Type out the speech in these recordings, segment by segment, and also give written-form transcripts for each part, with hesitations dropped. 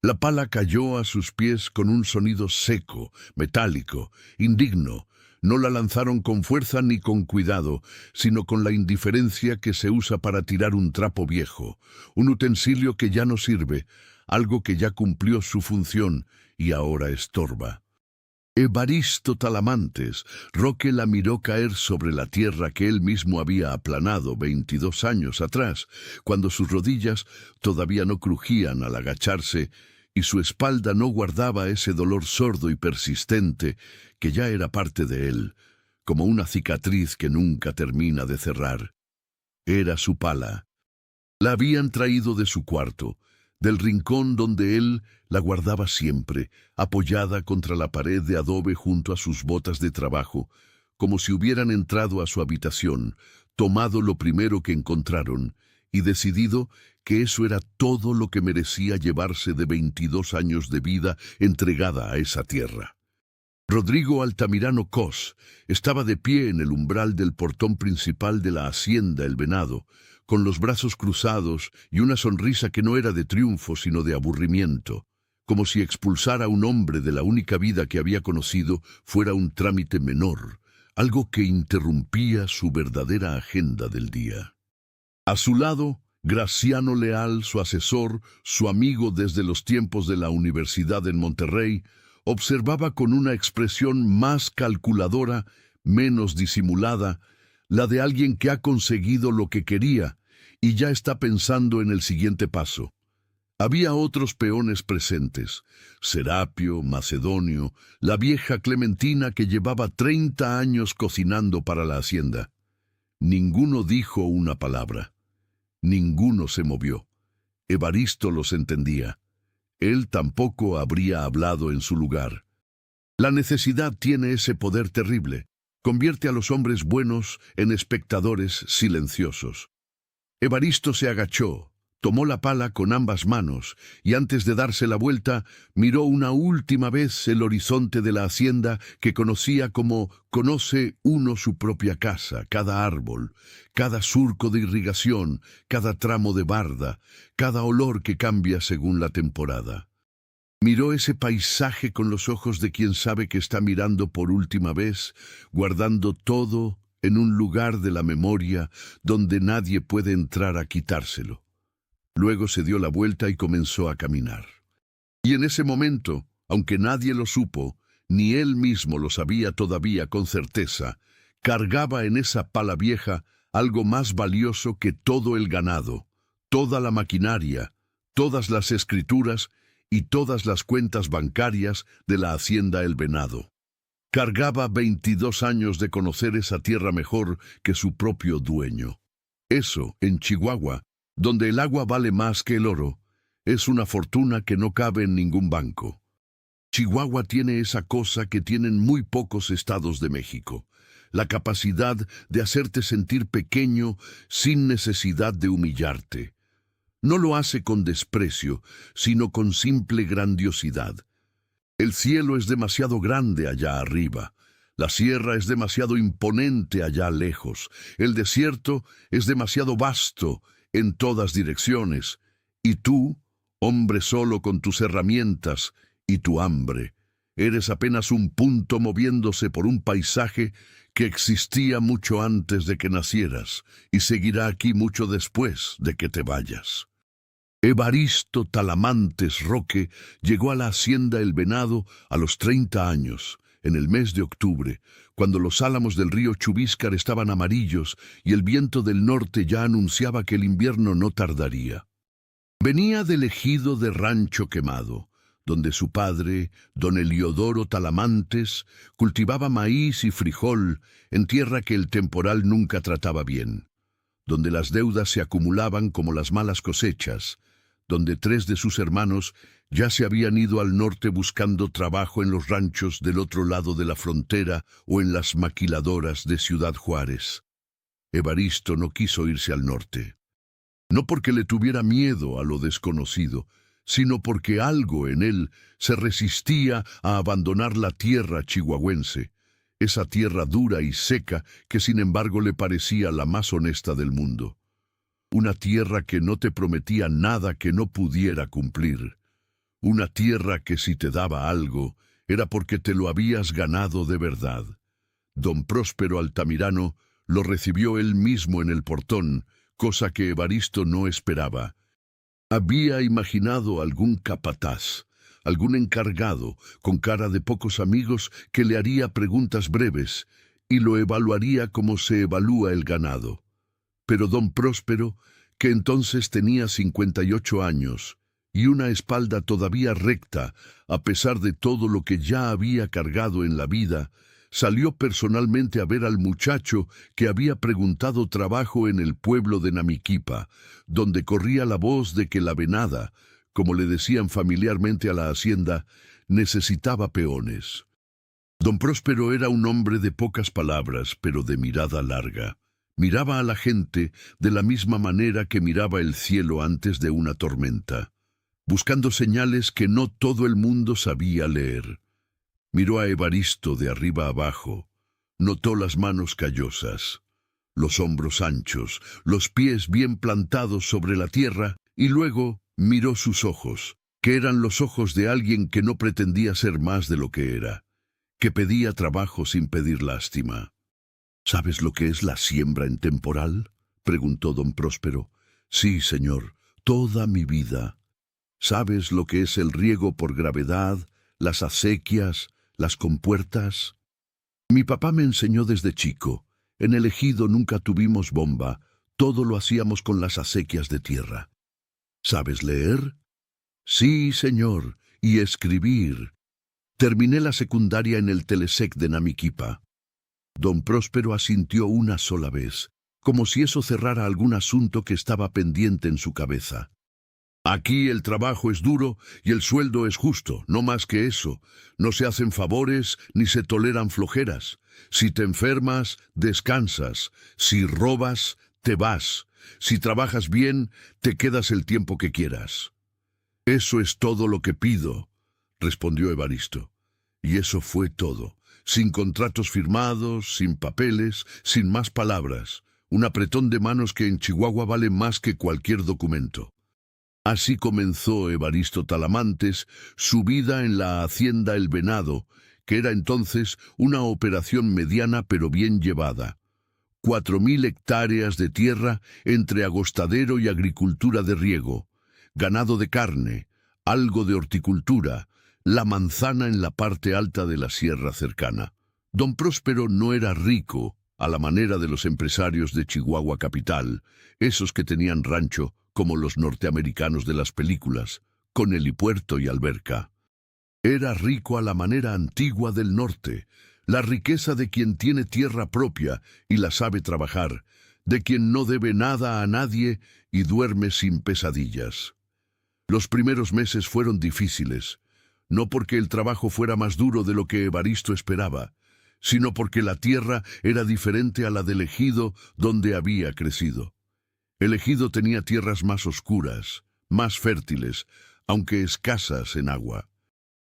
La pala cayó a sus pies con un sonido seco, metálico, indigno. No la lanzaron con fuerza ni con cuidado, sino con la indiferencia que se usa para tirar un trapo viejo, un utensilio que ya no sirve, algo que ya cumplió su función y ahora estorba. Evaristo Talamantes, Roque la miró caer sobre la tierra que él mismo había aplanado 22 años atrás, cuando sus rodillas todavía no crujían al agacharse y su espalda no guardaba ese dolor sordo y persistente que ya era parte de él, como una cicatriz que nunca termina de cerrar. Era su pala. La habían traído de su cuarto, del rincón donde él la guardaba siempre, apoyada contra la pared de adobe junto a sus botas de trabajo, como si hubieran entrado a su habitación, tomado lo primero que encontraron y decidido que eso era todo lo que merecía llevarse de 22 años de vida entregada a esa tierra. Rodrigo Altamirano Cos estaba de pie en el umbral del portón principal de la hacienda El Venado, con los brazos cruzados y una sonrisa que no era de triunfo sino de aburrimiento, como si expulsar a un hombre de la única vida que había conocido fuera un trámite menor, algo que interrumpía su verdadera agenda del día. A su lado, Graciano Leal, su asesor, su amigo desde los tiempos de la universidad en Monterrey, observaba con una expresión más calculadora, menos disimulada, la de alguien que ha conseguido lo que quería y ya está pensando en el siguiente paso. Había otros peones presentes: Serapio, Macedonio, la vieja Clementina que llevaba 30 años cocinando para la hacienda. Ninguno dijo una palabra. Ninguno se movió. Evaristo los entendía. Él tampoco habría hablado en su lugar. La necesidad tiene ese poder terrible. Convierte a los hombres buenos en espectadores silenciosos. Evaristo se agachó, tomó la pala con ambas manos y antes de darse la vuelta, miró una última vez el horizonte de la hacienda que conocía como conoce uno su propia casa, cada árbol, cada surco de irrigación, cada tramo de barda, cada olor que cambia según la temporada. Miró ese paisaje con los ojos de quien sabe que está mirando por última vez, guardando todo en un lugar de la memoria donde nadie puede entrar a quitárselo. Luego se dio la vuelta y comenzó a caminar. Y en ese momento, aunque nadie lo supo, ni él mismo lo sabía todavía con certeza, cargaba en esa pala vieja algo más valioso que todo el ganado, toda la maquinaria, todas las escrituras y todas las cuentas bancarias de la hacienda El Venado. Cargaba 22 años de conocer esa tierra mejor que su propio dueño. Eso, en Chihuahua, donde el agua vale más que el oro, es una fortuna que no cabe en ningún banco. Chihuahua tiene esa cosa que tienen muy pocos estados de México, la capacidad de hacerte sentir pequeño sin necesidad de humillarte. No lo hace con desprecio, sino con simple grandiosidad. El cielo es demasiado grande allá arriba, la sierra es demasiado imponente allá lejos, el desierto es demasiado vasto en todas direcciones, y tú, hombre solo con tus herramientas y tu hambre, eres apenas un punto moviéndose por un paisaje que existía mucho antes de que nacieras y seguirá aquí mucho después de que te vayas. Evaristo Talamantes Roque llegó a la hacienda El Venado a los 30 años, en el mes de octubre, cuando los álamos del río Chubíscar estaban amarillos y el viento del norte ya anunciaba que el invierno no tardaría. Venía del ejido de Rancho Quemado, donde su padre, don Eliodoro Talamantes, cultivaba maíz y frijol en tierra que el temporal nunca trataba bien, donde las deudas se acumulaban como las malas cosechas, donde 3 de sus hermanos ya se habían ido al norte buscando trabajo en los ranchos del otro lado de la frontera o en las maquiladoras de Ciudad Juárez. Evaristo no quiso irse al norte, no porque le tuviera miedo a lo desconocido, sino porque algo en él se resistía a abandonar la tierra chihuahuense, esa tierra dura y seca que sin embargo le parecía la más honesta del mundo. Una tierra que no te prometía nada que no pudiera cumplir. una tierra que si te daba algo, era porque te lo habías ganado de verdad. Don Próspero Altamirano lo recibió él mismo en el portón, cosa que Evaristo no esperaba. Había imaginado algún capataz, algún encargado, con cara de pocos amigos, que le haría preguntas breves y lo evaluaría como se evalúa el ganado. Pero don Próspero, que entonces tenía 58 años, y una espalda todavía recta, a pesar de todo lo que ya había cargado en la vida, salió personalmente a ver al muchacho que había preguntado trabajo en el pueblo de Namiquipa, donde corría la voz de que la venada, como le decían familiarmente a la hacienda, necesitaba peones. Don Próspero era un hombre de pocas palabras, pero de mirada larga. Miraba a la gente de la misma manera que miraba el cielo antes de una tormenta, buscando señales que no todo el mundo sabía leer. Miró a Evaristo de arriba abajo, notó las manos callosas, los hombros anchos, los pies bien plantados sobre la tierra, y luego miró sus ojos, que eran los ojos de alguien que no pretendía ser más de lo que era, que pedía trabajo sin pedir lástima. —¿Sabes lo que es la siembra en temporal? —preguntó don Próspero. —Sí, señor, toda mi vida. ¿Sabes lo que es el riego por gravedad, las acequias, las compuertas? Mi papá me enseñó desde chico. En el ejido nunca tuvimos bomba, todo lo hacíamos con las acequias de tierra. ¿Sabes leer? Sí, señor, y escribir. Terminé la secundaria en el Telesec de Namiquipa. Don Próspero asintió una sola vez, como si eso cerrara algún asunto que estaba pendiente en su cabeza. Aquí el trabajo es duro y el sueldo es justo, no más que eso. No se hacen favores ni se toleran flojeras. Si te enfermas, descansas. Si robas, te vas. Si trabajas bien, te quedas el tiempo que quieras. Eso es todo lo que pido, respondió Evaristo. Y eso fue todo. Sin contratos firmados, sin papeles, sin más palabras. Un apretón de manos que en Chihuahua vale más que cualquier documento. Así comenzó Evaristo Talamantes su vida en la hacienda El Venado, que era entonces una operación mediana pero bien llevada. 4.000 hectáreas de tierra entre agostadero y agricultura de riego, ganado de carne, algo de horticultura, la manzana en la parte alta de la sierra cercana. Don Próspero no era rico, a la manera de los empresarios de Chihuahua capital, esos que tenían rancho, como los norteamericanos de las películas, con helipuerto y alberca. Era rico a la manera antigua del norte, la riqueza de quien tiene tierra propia y la sabe trabajar, de quien no debe nada a nadie y duerme sin pesadillas. Los primeros meses fueron difíciles, no porque el trabajo fuera más duro de lo que Evaristo esperaba, sino porque la tierra era diferente a la del ejido donde había crecido. El ejido tenía tierras más oscuras, más fértiles, aunque escasas en agua.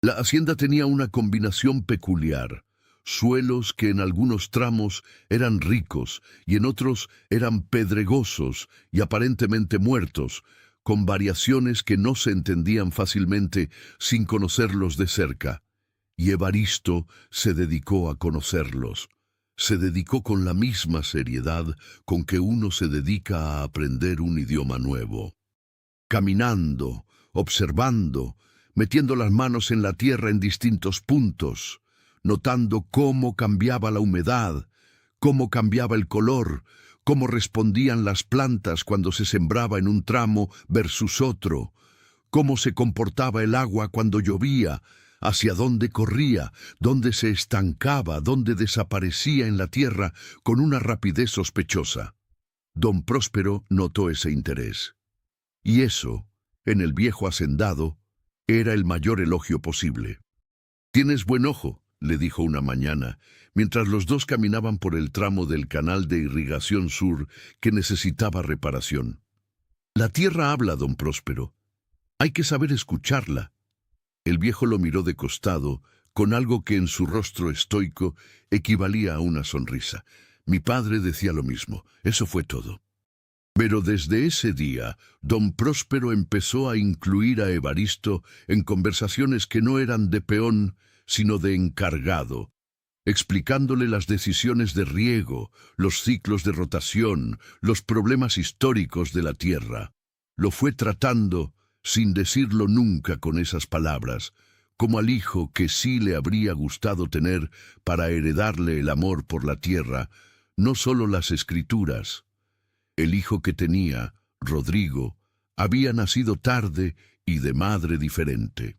La hacienda tenía una combinación peculiar, suelos que en algunos tramos eran ricos y en otros eran pedregosos y aparentemente muertos, con variaciones que no se entendían fácilmente sin conocerlos de cerca. Y Evaristo se dedicó a conocerlos. Se dedicó con la misma seriedad con que uno se dedica a aprender un idioma nuevo. Caminando, observando, metiendo las manos en la tierra en distintos puntos, notando cómo cambiaba la humedad, cómo cambiaba el color, cómo respondían las plantas cuando se sembraba en un tramo versus otro, cómo se comportaba el agua cuando llovía, hacia dónde corría, dónde se estancaba, dónde desaparecía en la tierra con una rapidez sospechosa. Don Próspero notó ese interés. Y eso, en el viejo hacendado, era el mayor elogio posible. «Tienes buen ojo», le dijo una mañana, mientras los dos caminaban por el tramo del canal de irrigación sur que necesitaba reparación. «La tierra habla, don Próspero. Hay que saber escucharla». El viejo lo miró de costado, con algo que en su rostro estoico equivalía a una sonrisa. Mi padre decía lo mismo. Eso fue todo. Pero desde ese día, don Próspero empezó a incluir a Evaristo en conversaciones que no eran de peón, sino de encargado, explicándole las decisiones de riego, los ciclos de rotación, los problemas históricos de la tierra. Lo fue tratando, sin decirlo nunca con esas palabras, como al hijo que sí le habría gustado tener para heredarle el amor por la tierra, no solo las escrituras. El hijo que tenía, Rodrigo, había nacido tarde y de madre diferente.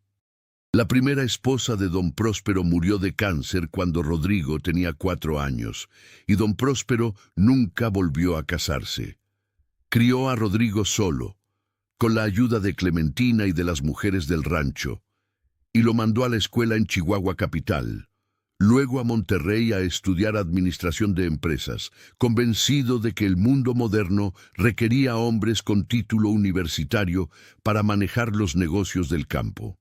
La primera esposa de don Próspero murió de cáncer cuando Rodrigo tenía 4 años, y don Próspero nunca volvió a casarse. Crió a Rodrigo solo, con la ayuda de Clementina y de las mujeres del rancho, y lo mandó a la escuela en Chihuahua capital, luego a Monterrey a estudiar administración de empresas, convencido de que el mundo moderno requería hombres con título universitario para manejar los negocios del campo.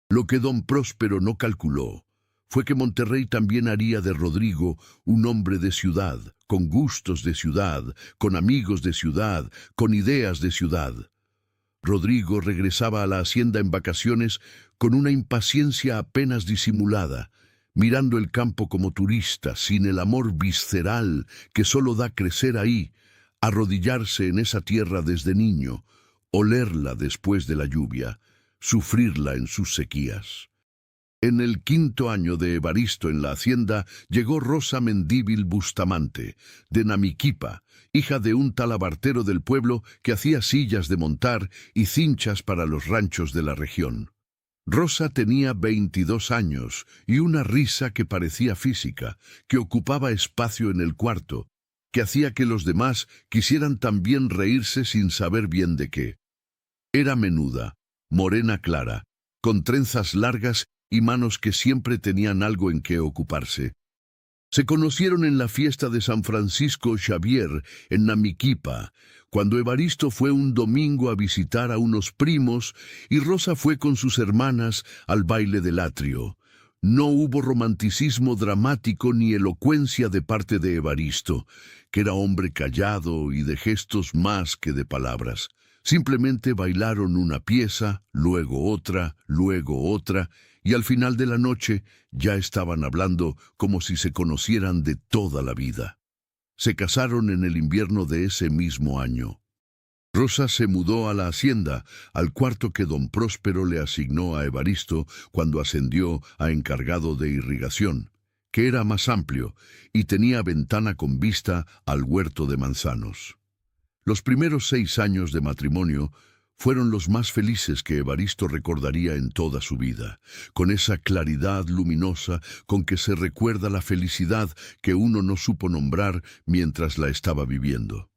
Lo que don Próspero no calculó fue que Monterrey también haría de Rodrigo un hombre de ciudad, con gustos de ciudad, con amigos de ciudad, con ideas de ciudad. Rodrigo regresaba a la hacienda en vacaciones con una impaciencia apenas disimulada, mirando el campo como turista, sin el amor visceral que solo da crecer ahí, arrodillarse en esa tierra desde niño, olerla después de la lluvia, sufrirla en sus sequías. En el 5.º año de Evaristo en la hacienda llegó Rosa Mendívil Bustamante, de Namiquipa, hija de un talabartero del pueblo que hacía sillas de montar y cinchas para los ranchos de la región. Rosa tenía 22 años y una risa que parecía física, que ocupaba espacio en el cuarto, que hacía que los demás quisieran también reírse sin saber bien de qué. Era menuda, morena clara, con trenzas largas y manos que siempre tenían algo en que ocuparse. Se conocieron en la fiesta de San Francisco Xavier, en Namiquipa, cuando Evaristo fue un domingo a visitar a unos primos y Rosa fue con sus hermanas al baile del atrio. No hubo romanticismo dramático ni elocuencia de parte de Evaristo, que era hombre callado y de gestos más que de palabras. Simplemente bailaron una pieza, luego otra, y al final de la noche ya estaban hablando como si se conocieran de toda la vida. Se casaron en el invierno de ese mismo año. Rosa se mudó a la hacienda, al cuarto que don Próspero le asignó a Evaristo cuando ascendió a encargado de irrigación, que era más amplio y tenía ventana con vista al huerto de manzanos. Los primeros 6 años de matrimonio fueron los más felices que Evaristo recordaría en toda su vida, con esa claridad luminosa con que se recuerda la felicidad que uno no supo nombrar mientras la estaba viviendo.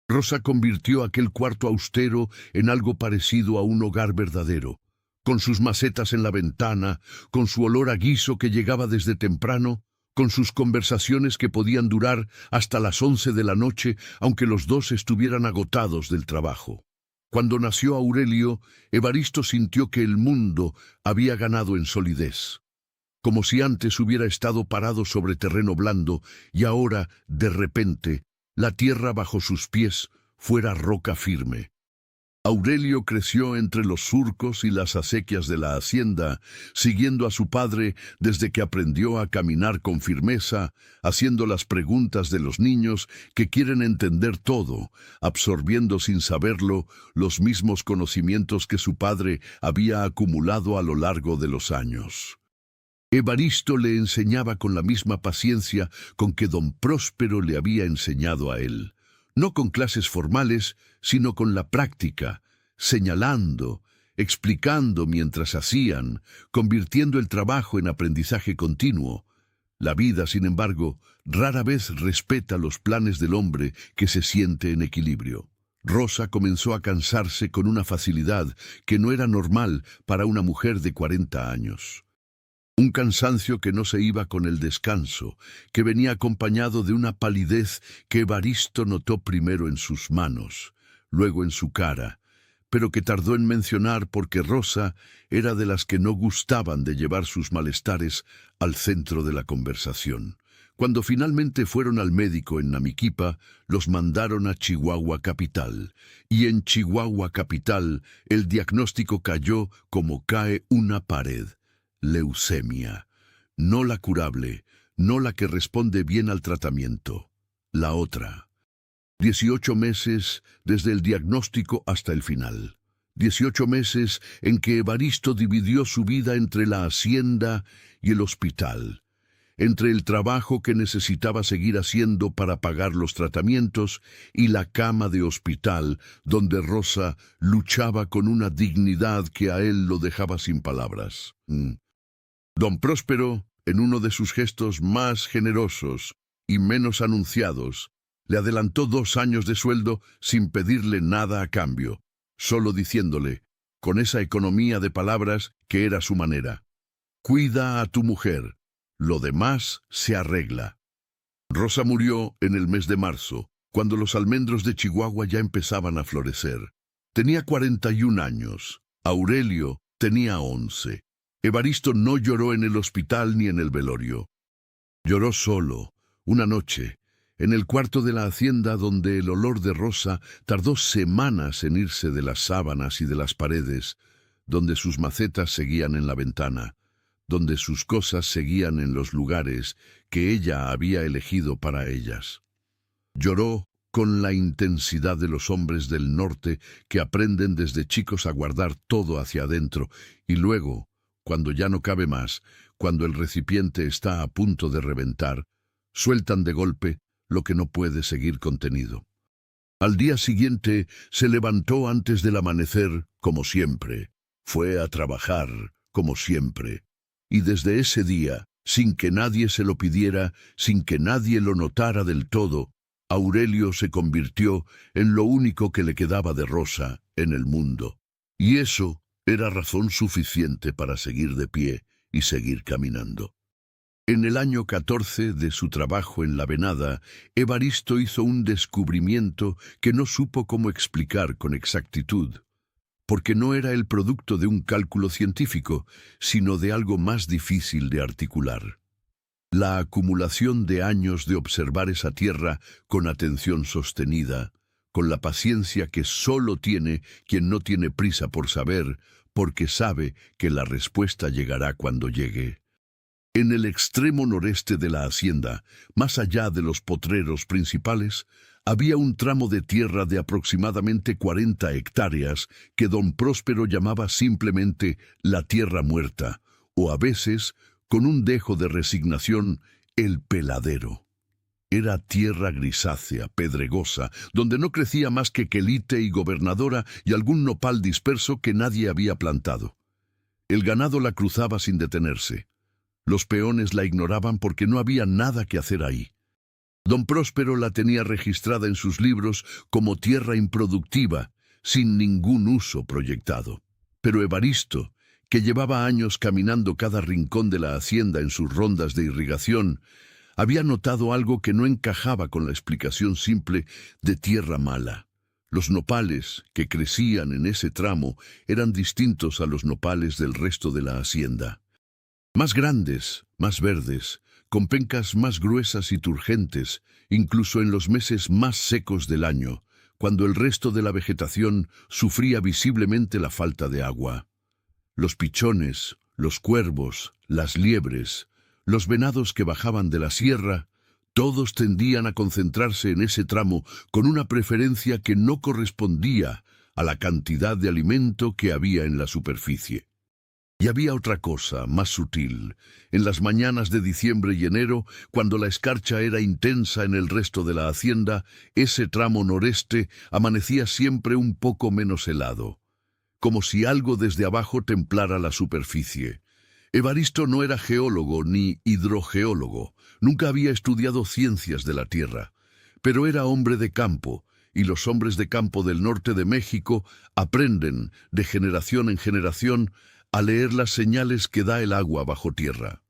Rosa convirtió aquel cuarto austero en algo parecido a un hogar verdadero, con sus macetas en la ventana, con su olor a guiso que llegaba desde temprano, con sus conversaciones que podían durar hasta las 11 de la noche, aunque los dos estuvieran agotados del trabajo. Cuando nació Aurelio, Evaristo sintió que el mundo había ganado en solidez, como si antes hubiera estado parado sobre terreno blando y ahora, de repente, la tierra bajo sus pies fuera roca firme. Aurelio creció entre los surcos y las acequias de la hacienda, siguiendo a su padre desde que aprendió a caminar con firmeza, haciendo las preguntas de los niños que quieren entender todo, absorbiendo sin saberlo los mismos conocimientos que su padre había acumulado a lo largo de los años. Evaristo le enseñaba con la misma paciencia con que don Próspero le había enseñado a él. No con clases formales, sino con la práctica, señalando, explicando mientras hacían, convirtiendo el trabajo en aprendizaje continuo. La vida, sin embargo, rara vez respeta los planes del hombre que se siente en equilibrio. Rosa comenzó a cansarse con una facilidad que no era normal para una mujer de 40 años. Un cansancio que no se iba con el descanso, que venía acompañado de una palidez que Evaristo notó primero en sus manos, luego en su cara, pero que tardó en mencionar porque Rosa era de las que no gustaban de llevar sus malestares al centro de la conversación. Cuando finalmente fueron al médico en Namiquipa, los mandaron a Chihuahua Capital. Y en Chihuahua Capital, el diagnóstico cayó como cae una pared: leucemia. No la curable, no la que responde bien al tratamiento. La otra. 18 meses desde el diagnóstico hasta el final. 18 meses en que Evaristo dividió su vida entre la hacienda y el hospital, entre el trabajo que necesitaba seguir haciendo para pagar los tratamientos y la cama de hospital donde Rosa luchaba con una dignidad que a él lo dejaba sin palabras. Don Próspero, en uno de sus gestos más generosos y menos anunciados, le adelantó 2 años de sueldo sin pedirle nada a cambio, solo diciéndole, con esa economía de palabras que era su manera: cuida a tu mujer, lo demás se arregla. Rosa murió en el mes de marzo, cuando los almendros de Chihuahua ya empezaban a florecer. Tenía 41 años, Aurelio tenía 11. Evaristo no lloró en el hospital ni en el velorio. Lloró solo, una noche, en el cuarto de la hacienda donde el olor de Rosa tardó semanas en irse de las sábanas y de las paredes, donde sus macetas seguían en la ventana, donde sus cosas seguían en los lugares que ella había elegido para ellas. Lloró con la intensidad de los hombres del norte que aprenden desde chicos a guardar todo hacia adentro y luego, cuando ya no cabe más, cuando el recipiente está a punto de reventar, sueltan de golpe lo que no puede seguir contenido. Al día siguiente se levantó antes del amanecer, como siempre. Fue a trabajar, como siempre. Y desde ese día, sin que nadie se lo pidiera, sin que nadie lo notara del todo, Aurelio se convirtió en lo único que le quedaba de Rosa en el mundo. Y eso era razón suficiente para seguir de pie y seguir caminando. En el año 14 de su trabajo en la venada, Evaristo hizo un descubrimiento que no supo cómo explicar con exactitud, porque no era el producto de un cálculo científico, sino de algo más difícil de articular. La acumulación de años de observar esa tierra con atención sostenida, con la paciencia que solo tiene quien no tiene prisa por saber, porque sabe que la respuesta llegará cuando llegue. En el extremo noreste de la hacienda, más allá de los potreros principales, había un tramo de tierra de aproximadamente 40 hectáreas que don Próspero llamaba simplemente la tierra muerta, o a veces, con un dejo de resignación, el peladero. Era tierra grisácea, pedregosa, donde no crecía más que quelite y gobernadora y algún nopal disperso que nadie había plantado. El ganado la cruzaba sin detenerse. Los peones la ignoraban porque no había nada que hacer ahí. Don Próspero la tenía registrada en sus libros como tierra improductiva, sin ningún uso proyectado. Pero Evaristo, que llevaba años caminando cada rincón de la hacienda en sus rondas de irrigación, había notado algo que no encajaba con la explicación simple de tierra mala. Los nopales que crecían en ese tramo eran distintos a los nopales del resto de la hacienda. Más grandes, más verdes, con pencas más gruesas y turgentes, incluso en los meses más secos del año, cuando el resto de la vegetación sufría visiblemente la falta de agua. Los pichones, los cuervos, las liebres, los venados que bajaban de la sierra, todos tendían a concentrarse en ese tramo con una preferencia que no correspondía a la cantidad de alimento que había en la superficie. Y había otra cosa, más sutil. En las mañanas de diciembre y enero, cuando la escarcha era intensa en el resto de la hacienda, ese tramo noreste amanecía siempre un poco menos helado, como si algo desde abajo templara la superficie. Evaristo no era geólogo ni hidrogeólogo, nunca había estudiado ciencias de la tierra, pero era hombre de campo, y los hombres de campo del norte de México aprenden, de generación en generación, a leer las señales que da el agua bajo tierra.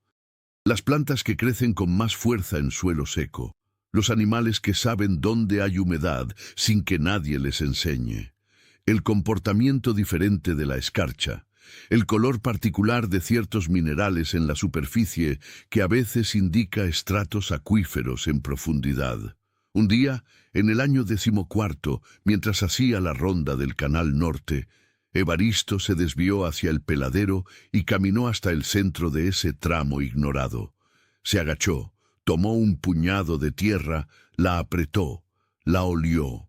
Las plantas que crecen con más fuerza en suelo seco, los animales que saben dónde hay humedad sin que nadie les enseñe, el comportamiento diferente de la escarcha, el color particular de ciertos minerales en la superficie que a veces indica estratos acuíferos en profundidad. Un día, en el año 14, mientras hacía la ronda del Canal Norte, Evaristo se desvió hacia el peladero y caminó hasta el centro de ese tramo ignorado. Se agachó, tomó un puñado de tierra, la apretó, la olió.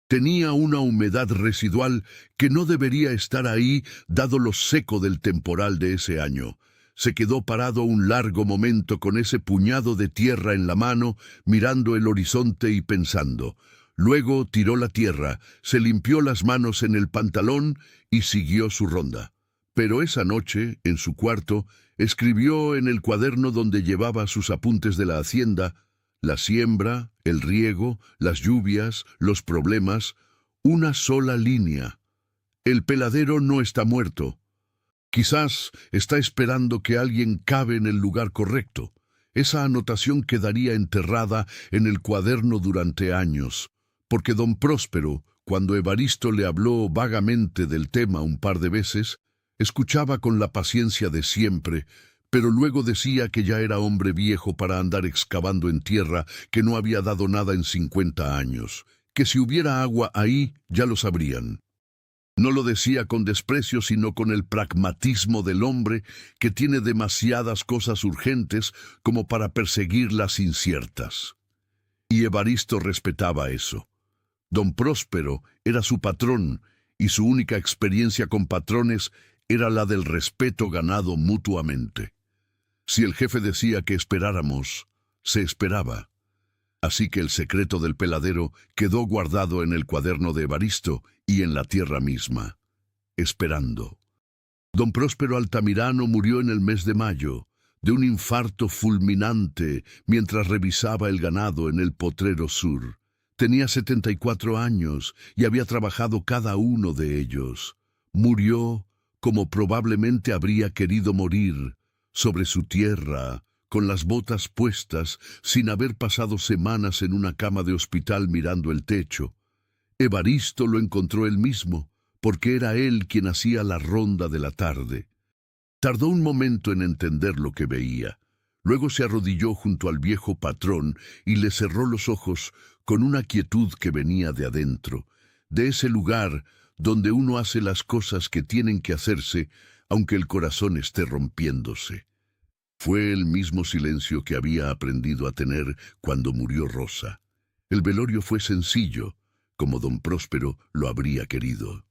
Tenía una humedad residual que no debería estar ahí dado lo seco del temporal de ese año. Se quedó parado un largo momento con ese puñado de tierra en la mano, mirando el horizonte y pensando. Luego tiró la tierra, se limpió las manos en el pantalón y siguió su ronda. Pero esa noche, en su cuarto, escribió en el cuaderno donde llevaba sus apuntes de la hacienda, la siembra, el riego, las lluvias, los problemas, una sola línea. El peladero no está muerto. Quizás está esperando que alguien cabe en el lugar correcto. Esa anotación quedaría enterrada en el cuaderno durante años, porque don Próspero, cuando Evaristo le habló vagamente del tema un par de veces, escuchaba con la paciencia de siempre, pero luego decía que ya era hombre viejo para andar excavando en tierra que no había dado nada en 50 años, que si hubiera agua ahí ya lo sabrían. No lo decía con desprecio, sino con el pragmatismo del hombre que tiene demasiadas cosas urgentes como para perseguir las inciertas. Y Evaristo respetaba eso. Don Próspero era su patrón, y su única experiencia con patrones era la del respeto ganado mutuamente. Si el jefe decía que esperáramos, se esperaba. Así que el secreto del peladero quedó guardado en el cuaderno de Evaristo y en la tierra misma, esperando. Don Próspero Altamirano murió en el mes de mayo, de un infarto fulminante mientras revisaba el ganado en el Potrero Sur. Tenía 74 años y había trabajado cada uno de ellos. Murió como probablemente habría querido morir, sobre su tierra, con las botas puestas, sin haber pasado semanas en una cama de hospital mirando el techo. Evaristo lo encontró él mismo, porque era él quien hacía la ronda de la tarde. Tardó un momento en entender lo que veía. Luego se arrodilló junto al viejo patrón y le cerró los ojos con una quietud que venía de adentro, de ese lugar donde uno hace las cosas que tienen que hacerse, aunque el corazón esté rompiéndose. Fue el mismo silencio que había aprendido a tener cuando murió Rosa. El velorio fue sencillo, como don Próspero lo habría querido.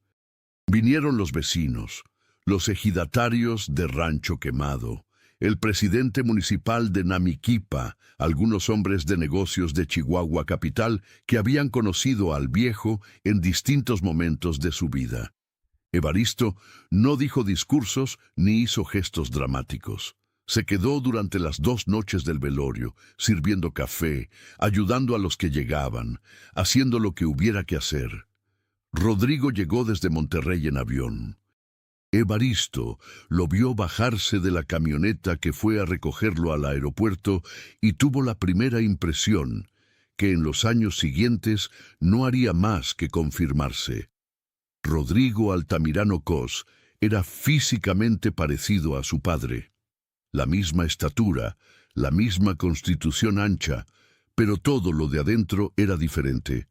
Vinieron los vecinos, los ejidatarios de Rancho Quemado, el presidente municipal de Namiquipa, algunos hombres de negocios de Chihuahua capital que habían conocido al viejo en distintos momentos de su vida. Evaristo no dijo discursos ni hizo gestos dramáticos. Se quedó durante las 2 noches del velorio, sirviendo café, ayudando a los que llegaban, haciendo lo que hubiera que hacer. Rodrigo llegó desde Monterrey en avión. Evaristo lo vio bajarse de la camioneta que fue a recogerlo al aeropuerto y tuvo la primera impresión, que en los años siguientes no haría más que confirmarse. Rodrigo Altamirano Cos era físicamente parecido a su padre. La misma estatura, la misma constitución ancha, pero todo lo de adentro era diferente.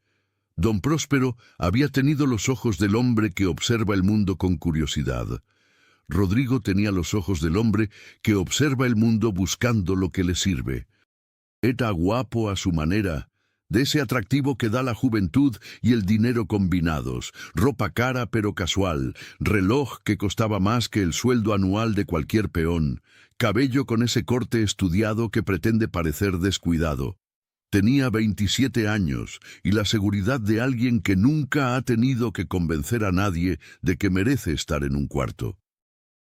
Don Próspero había tenido los ojos del hombre que observa el mundo con curiosidad. Rodrigo tenía los ojos del hombre que observa el mundo buscando lo que le sirve. Era guapo a su manera, de ese atractivo que da la juventud y el dinero combinados, ropa cara pero casual, reloj que costaba más que el sueldo anual de cualquier peón, cabello con ese corte estudiado que pretende parecer descuidado. Tenía 27 años y la seguridad de alguien que nunca ha tenido que convencer a nadie de que merece estar en un cuarto.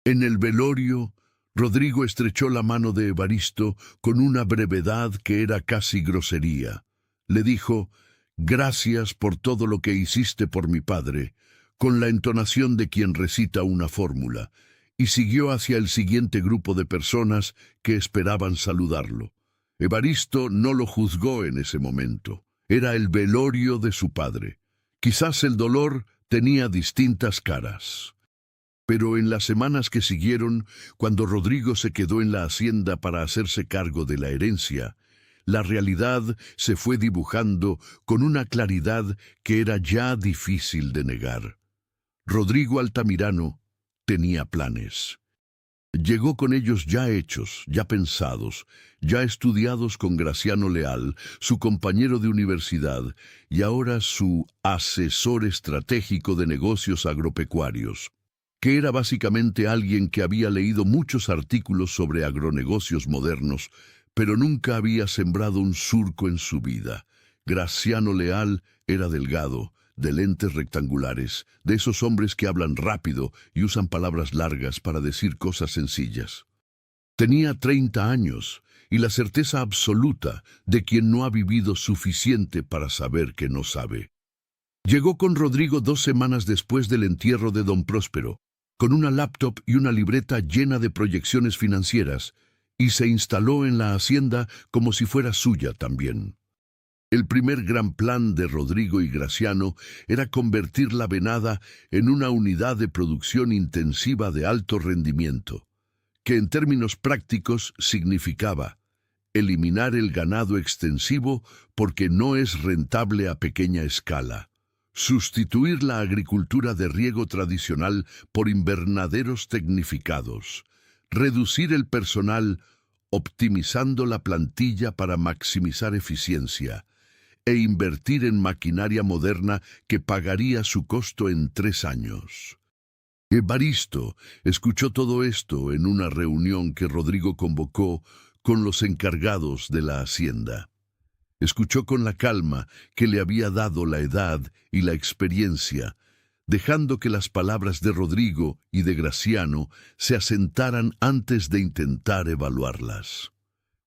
En el velorio, Rodrigo estrechó la mano de Evaristo con una brevedad que era casi grosería. Le dijo, «Gracias por todo lo que hiciste por mi padre», con la entonación de quien recita una fórmula, y siguió hacia el siguiente grupo de personas que esperaban saludarlo. Evaristo no lo juzgó en ese momento. Era el velorio de su padre. Quizás el dolor tenía distintas caras. Pero en las semanas que siguieron, cuando Rodrigo se quedó en la hacienda para hacerse cargo de la herencia, la realidad se fue dibujando con una claridad que era ya difícil de negar. Rodrigo Altamirano tenía planes. Llegó con ellos ya hechos, ya pensados, ya estudiados con Graciano Leal, su compañero de universidad, y ahora su asesor estratégico de negocios agropecuarios, que era básicamente alguien que había leído muchos artículos sobre agronegocios modernos, pero nunca había sembrado un surco en su vida. Graciano Leal era delgado, de lentes rectangulares, de esos hombres que hablan rápido y usan palabras largas para decir cosas sencillas. Tenía 30 años y la certeza absoluta de quien no ha vivido suficiente para saber que no sabe. Llegó con Rodrigo 2 semanas después del entierro de don Próspero, con una laptop y una libreta llena de proyecciones financieras, y se instaló en la hacienda como si fuera suya también. El primer gran plan de Rodrigo y Graciano era convertir la venada en una unidad de producción intensiva de alto rendimiento, que en términos prácticos significaba eliminar el ganado extensivo porque no es rentable a pequeña escala, sustituir la agricultura de riego tradicional por invernaderos tecnificados, reducir el personal optimizando la plantilla para maximizar eficiencia, e invertir en maquinaria moderna que pagaría su costo en 3 años. Evaristo escuchó todo esto en una reunión que Rodrigo convocó con los encargados de la hacienda. Escuchó con la calma que le había dado la edad y la experiencia, dejando que las palabras de Rodrigo y de Graciano se asentaran antes de intentar evaluarlas.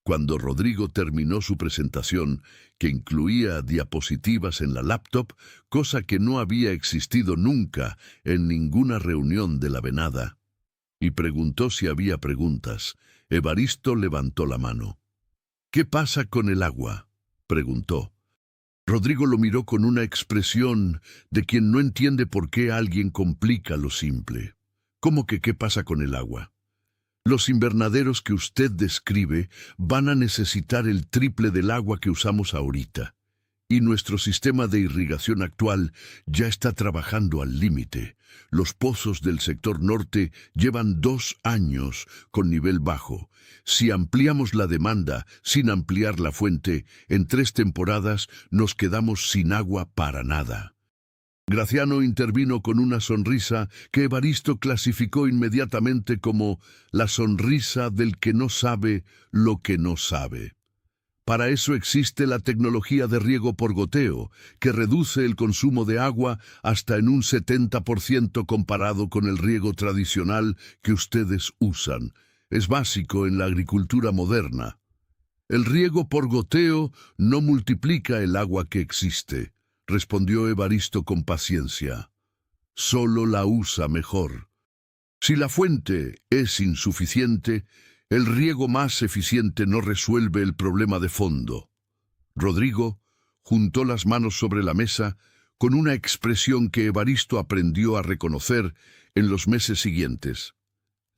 Cuando Rodrigo terminó su presentación, que incluía diapositivas en la laptop, cosa que no había existido nunca en ninguna reunión de la venada, y preguntó si había preguntas, Evaristo levantó la mano. «¿Qué pasa con el agua?», preguntó. Rodrigo lo miró con una expresión de quien no entiende por qué alguien complica lo simple. «¿Cómo que qué pasa con el agua?». Los invernaderos que usted describe van a necesitar el triple del agua que usamos ahorita, y nuestro sistema de irrigación actual ya está trabajando al límite. Los pozos del sector norte llevan 2 años con nivel bajo. Si ampliamos la demanda sin ampliar la fuente, en 3 temporadas nos quedamos sin agua para nada. Graciano intervino con una sonrisa que Evaristo clasificó inmediatamente como la sonrisa del que no sabe lo que no sabe. Para eso existe la tecnología de riego por goteo, que reduce el consumo de agua hasta en un 70% comparado con el riego tradicional que ustedes usan. Es básico en la agricultura moderna. El riego por goteo no multiplica el agua que existe, respondió Evaristo con paciencia. Solo la usa mejor. Si la fuente es insuficiente, el riego más eficiente no resuelve el problema de fondo. Rodrigo juntó las manos sobre la mesa con una expresión que Evaristo aprendió a reconocer en los meses siguientes.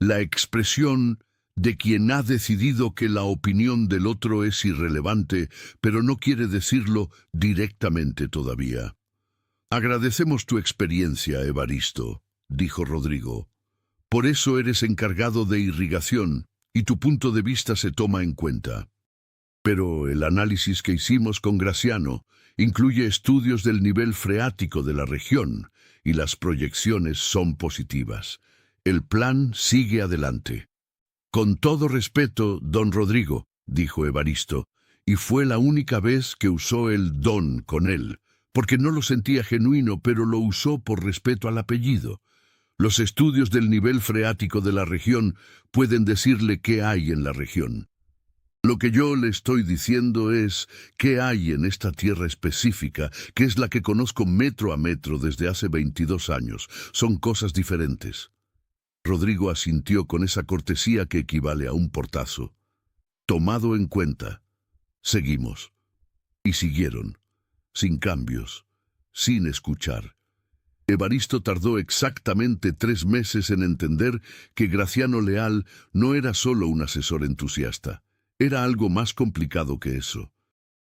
La expresión de quien ha decidido que la opinión del otro es irrelevante, pero no quiere decirlo directamente todavía. «Agradecemos tu experiencia, Evaristo», dijo Rodrigo. «Por eso eres encargado de irrigación, y tu punto de vista se toma en cuenta. Pero el análisis que hicimos con Graciano incluye estudios del nivel freático de la región, y las proyecciones son positivas. El plan sigue adelante». «Con todo respeto, don Rodrigo», dijo Evaristo, y fue la única vez que usó el don con él, porque no lo sentía genuino, pero lo usó por respeto al apellido. Los estudios del nivel freático de la región pueden decirle qué hay en la región. Lo que yo le estoy diciendo es qué hay en esta tierra específica, que es la que conozco metro a metro desde hace 22 años. Son cosas diferentes. Rodrigo asintió con esa cortesía que equivale a un portazo. «Tomado en cuenta. Seguimos». Y siguieron, sin cambios, sin escuchar. Evaristo tardó exactamente 3 meses en entender que Graciano Leal no era solo un asesor entusiasta, era algo más complicado que eso.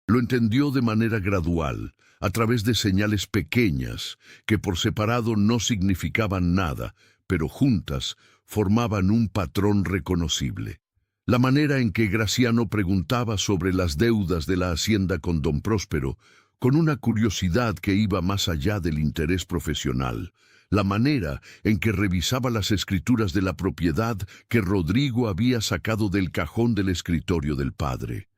Lo entendió de manera gradual, a través de señales pequeñas, que por separado no significaban nada, pero juntas formaban un patrón reconocible. La manera en que Graciano preguntaba sobre las deudas de la hacienda con don Próspero, con una curiosidad que iba más allá del interés profesional. La manera en que revisaba las escrituras de la propiedad que Rodrigo había sacado del cajón del escritorio del padre.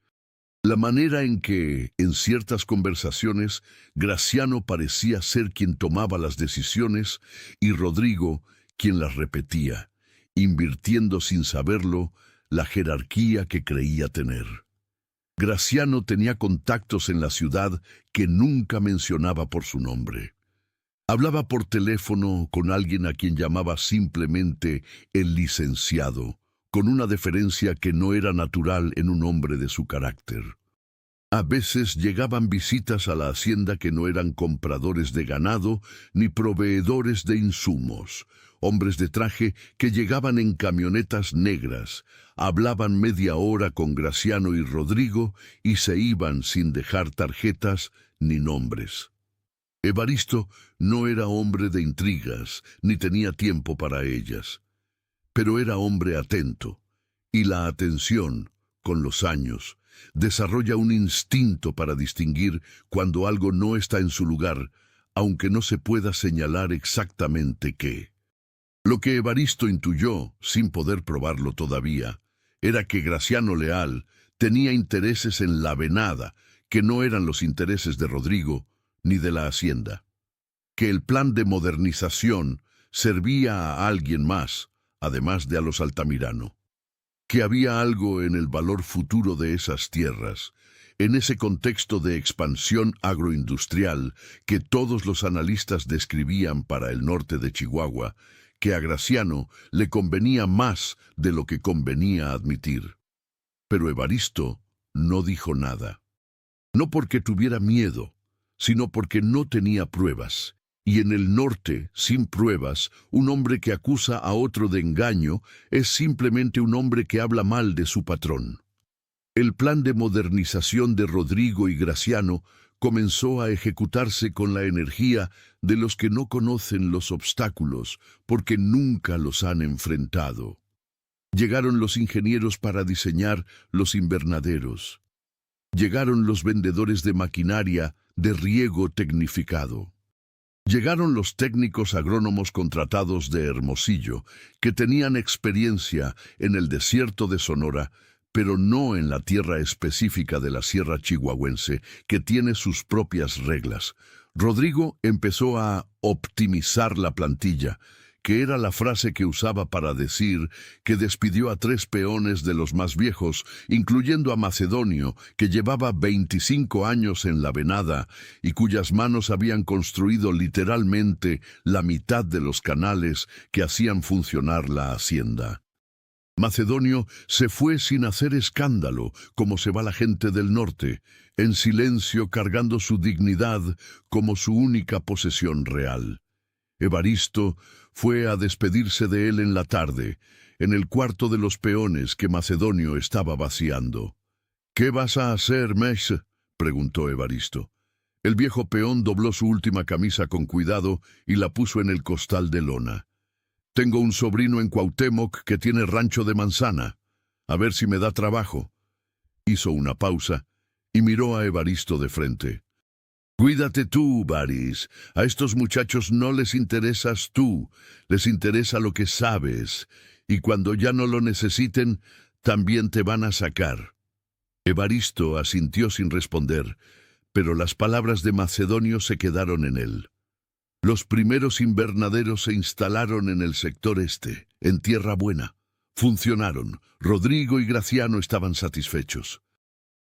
La manera en que, en ciertas conversaciones, Graciano parecía ser quien tomaba las decisiones y Rodrigo quien las repetía, invirtiendo sin saberlo la jerarquía que creía tener. Graciano tenía contactos en la ciudad que nunca mencionaba por su nombre. Hablaba por teléfono con alguien a quien llamaba simplemente el licenciado, con una deferencia que no era natural en un hombre de su carácter. A veces llegaban visitas a la hacienda que no eran compradores de ganado ni proveedores de insumos, hombres de traje que llegaban en camionetas negras, hablaban media hora con Graciano y Rodrigo y se iban sin dejar tarjetas ni nombres. Evaristo no era hombre de intrigas, ni tenía tiempo para ellas, pero era hombre atento, y la atención, con los años, desarrolla un instinto para distinguir cuando algo no está en su lugar, aunque no se pueda señalar exactamente qué. Lo que Evaristo intuyó, sin poder probarlo todavía, era que Graciano Leal tenía intereses en la venada, que no eran los intereses de Rodrigo ni de la hacienda. Que el plan de modernización servía a alguien más, además de a los Altamirano. Que había algo en el valor futuro de esas tierras, en ese contexto de expansión agroindustrial que todos los analistas describían para el norte de Chihuahua, que a Graciano le convenía más de lo que convenía admitir. Pero Evaristo no dijo nada. No porque tuviera miedo, sino porque no tenía pruebas. Y en el norte, sin pruebas, un hombre que acusa a otro de engaño es simplemente un hombre que habla mal de su patrón. El plan de modernización de Rodrigo y Graciano comenzó a ejecutarse con la energía de los que no conocen los obstáculos porque nunca los han enfrentado. Llegaron los ingenieros para diseñar los invernaderos. Llegaron los vendedores de maquinaria de riego tecnificado. Llegaron los técnicos agrónomos contratados de Hermosillo, que tenían experiencia en el desierto de Sonora, pero no en la tierra específica de la Sierra Chihuahuense, que tiene sus propias reglas. Rodrigo empezó a optimizar la plantilla, que era la frase que usaba para decir que despidió a 3 peones de los más viejos, incluyendo a Macedonio, que llevaba 25 años en la venada y cuyas manos habían construido literalmente la mitad de los canales que hacían funcionar la hacienda. Macedonio se fue sin hacer escándalo, como se va la gente del norte, en silencio cargando su dignidad como su única posesión real. Evaristo fue a despedirse de él en la tarde, en el cuarto de los peones que Macedonio estaba vaciando. «¿Qué vas a hacer, Mesh?», preguntó Evaristo. El viejo peón dobló su última camisa con cuidado y la puso en el costal de lona. «Tengo un sobrino en Cuauhtémoc que tiene rancho de manzana. A ver si me da trabajo». Hizo una pausa y miró a Evaristo de frente. «Cuídate tú, Baris. A estos muchachos no les interesas tú, les interesa lo que sabes, y cuando ya no lo necesiten, también te van a sacar». Evaristo asintió sin responder, pero las palabras de Macedonio se quedaron en él. Los primeros invernaderos se instalaron en el sector este, en Tierra Buena. Funcionaron. Rodrigo y Graciano estaban satisfechos.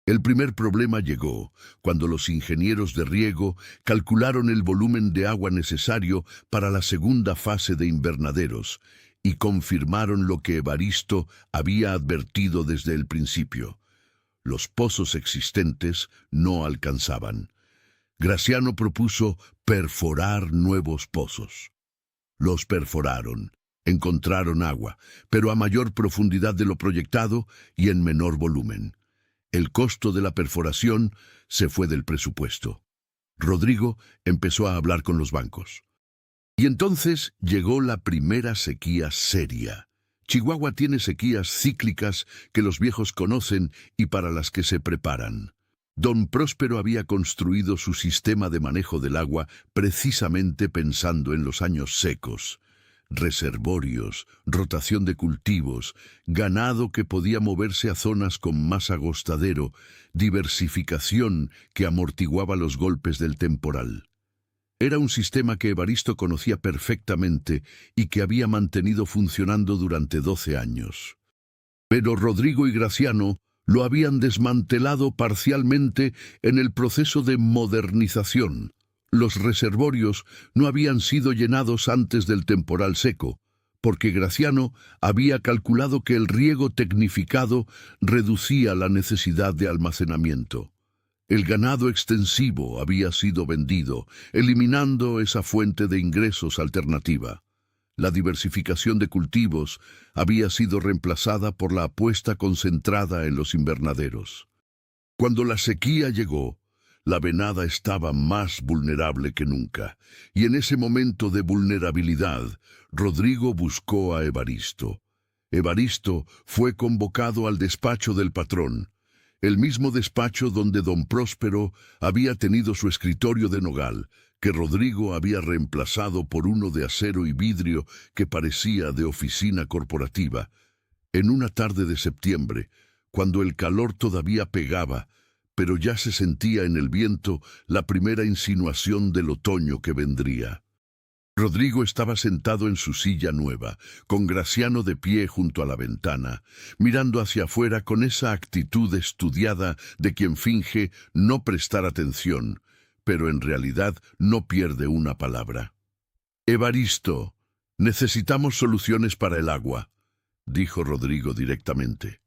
El primer problema llegó cuando los ingenieros de riego calcularon el volumen de agua necesario para la segunda fase de invernaderos y confirmaron lo que Evaristo había advertido desde el principio. Los pozos existentes no alcanzaban. Graciano propuso perforar nuevos pozos. Los perforaron, encontraron agua, pero a mayor profundidad de lo proyectado y en menor volumen. El costo de la perforación se fue del presupuesto. Rodrigo empezó a hablar con los bancos. Y entonces llegó la primera sequía seria. Chihuahua tiene sequías cíclicas que los viejos conocen y para las que se preparan. Don Próspero había construido su sistema de manejo del agua precisamente pensando en los años secos. Reservorios, rotación de cultivos, ganado que podía moverse a zonas con más agostadero, diversificación que amortiguaba los golpes del temporal. Era un sistema que Evaristo conocía perfectamente y que había mantenido funcionando durante 12 años. Pero Rodrigo y Graciano lo habían desmantelado parcialmente en el proceso de modernización. Los reservorios no habían sido llenados antes del temporal seco, porque Graciano había calculado que el riego tecnificado reducía la necesidad de almacenamiento. El ganado extensivo había sido vendido, eliminando esa fuente de ingresos alternativa. La diversificación de cultivos había sido reemplazada por la apuesta concentrada en los invernaderos. Cuando la sequía llegó, la venada estaba más vulnerable que nunca, y en ese momento de vulnerabilidad, Rodrigo buscó a Evaristo. Evaristo fue convocado al despacho del patrón, el mismo despacho donde don Próspero había tenido su escritorio de nogal, que Rodrigo había reemplazado por uno de acero y vidrio que parecía de oficina corporativa. En una tarde de septiembre, cuando el calor todavía pegaba, pero ya se sentía en el viento la primera insinuación del otoño que vendría. Rodrigo estaba sentado en su silla nueva, con Graciano de pie junto a la ventana, mirando hacia afuera con esa actitud estudiada de quien finge no prestar atención, pero en realidad no pierde una palabra. «Evaristo, necesitamos soluciones para el agua», dijo Rodrigo directamente.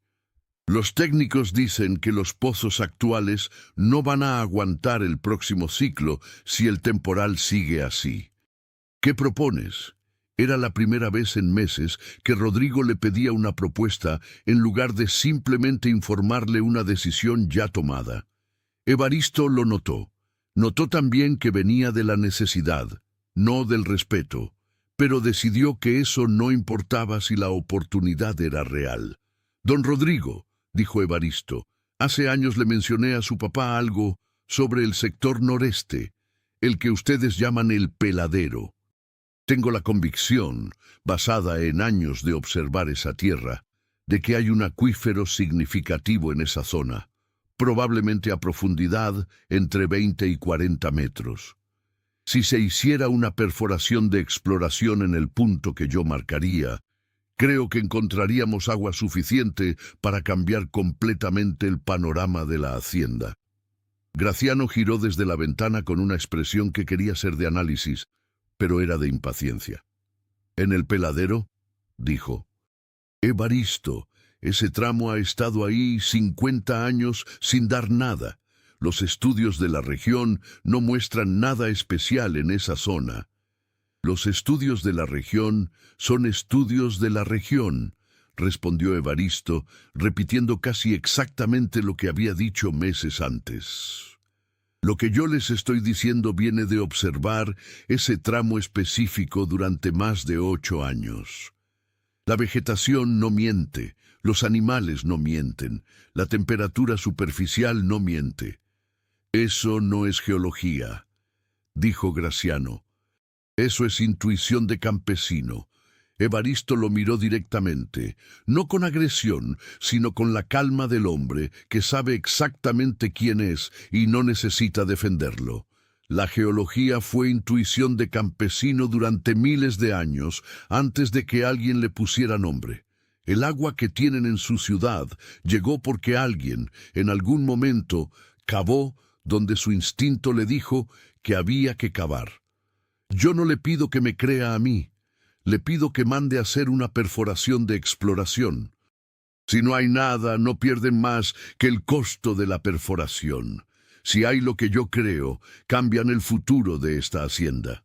«Los técnicos dicen que los pozos actuales no van a aguantar el próximo ciclo si el temporal sigue así. ¿Qué propones?». Era la primera vez en meses que Rodrigo le pedía una propuesta en lugar de simplemente informarle una decisión ya tomada. Evaristo lo notó. Notó también que venía de la necesidad, no del respeto, pero decidió que eso no importaba si la oportunidad era real. «Don Rodrigo», dijo Evaristo, «hace años le mencioné a su papá algo sobre el sector noreste, el que ustedes llaman el peladero. Tengo la convicción, basada en años de observar esa tierra, de que hay un acuífero significativo en esa zona, probablemente a profundidad entre 20 y 40 metros. Si se hiciera una perforación de exploración en el punto que yo marcaría, creo que encontraríamos agua suficiente para cambiar completamente el panorama de la hacienda». Graciano giró desde la ventana con una expresión que quería ser de análisis, pero era de impaciencia. «¿En el peladero?», dijo. «Evaristo, ese tramo ha estado ahí 50 años sin dar nada. Los estudios de la región no muestran nada especial en esa zona». «Los estudios de la región son estudios de la región», respondió Evaristo, repitiendo casi exactamente lo que había dicho meses antes. «Lo que yo les estoy diciendo viene de observar ese tramo específico durante más de 8 años. La vegetación no miente, los animales no mienten, la temperatura superficial no miente. Eso no es geología», dijo Graciano. «Eso es intuición de campesino». Evaristo lo miró directamente, no con agresión, sino con la calma del hombre que sabe exactamente quién es y no necesita defenderlo. La geología fue intuición de campesino durante miles de años, antes de que alguien le pusiera nombre. El agua que tienen en su ciudad llegó porque alguien, en algún momento, cavó donde su instinto le dijo que había que cavar. Yo no le pido que me crea a mí. Le pido que mande a hacer una perforación de exploración. Si no hay nada, no pierden más que el costo de la perforación. Si hay lo que yo creo, cambian el futuro de esta hacienda.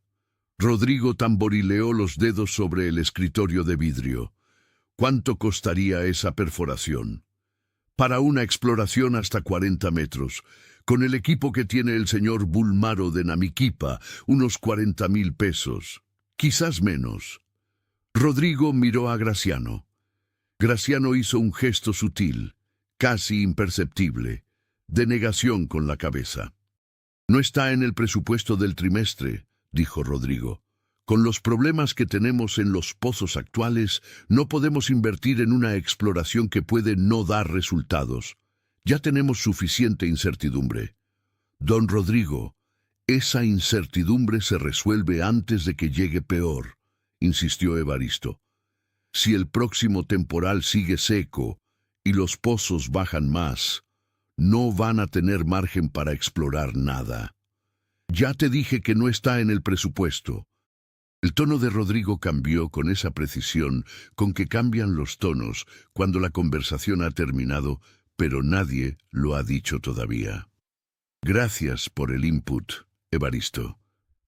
Rodrigo tamborileó los dedos sobre el escritorio de vidrio. ¿Cuánto costaría esa perforación? Para una exploración hasta 40 metros, con el equipo que tiene el señor Bulmaro de Namiquipa, unos 40.000 pesos. Quizás menos. Rodrigo miró a Graciano. Graciano hizo un gesto sutil, casi imperceptible, de negación con la cabeza. No está en el presupuesto del trimestre, dijo Rodrigo. Con los problemas que tenemos en los pozos actuales, no podemos invertir en una exploración que puede no dar resultados. Ya tenemos suficiente incertidumbre. Don Rodrigo, esa incertidumbre se resuelve antes de que llegue peor, insistió Evaristo. Si el próximo temporal sigue seco y los pozos bajan más, no van a tener margen para explorar nada. Ya te dije que no está en el presupuesto. El tono de Rodrigo cambió con esa precisión con que cambian los tonos cuando la conversación ha terminado, pero nadie lo ha dicho todavía. Gracias por el input, Evaristo.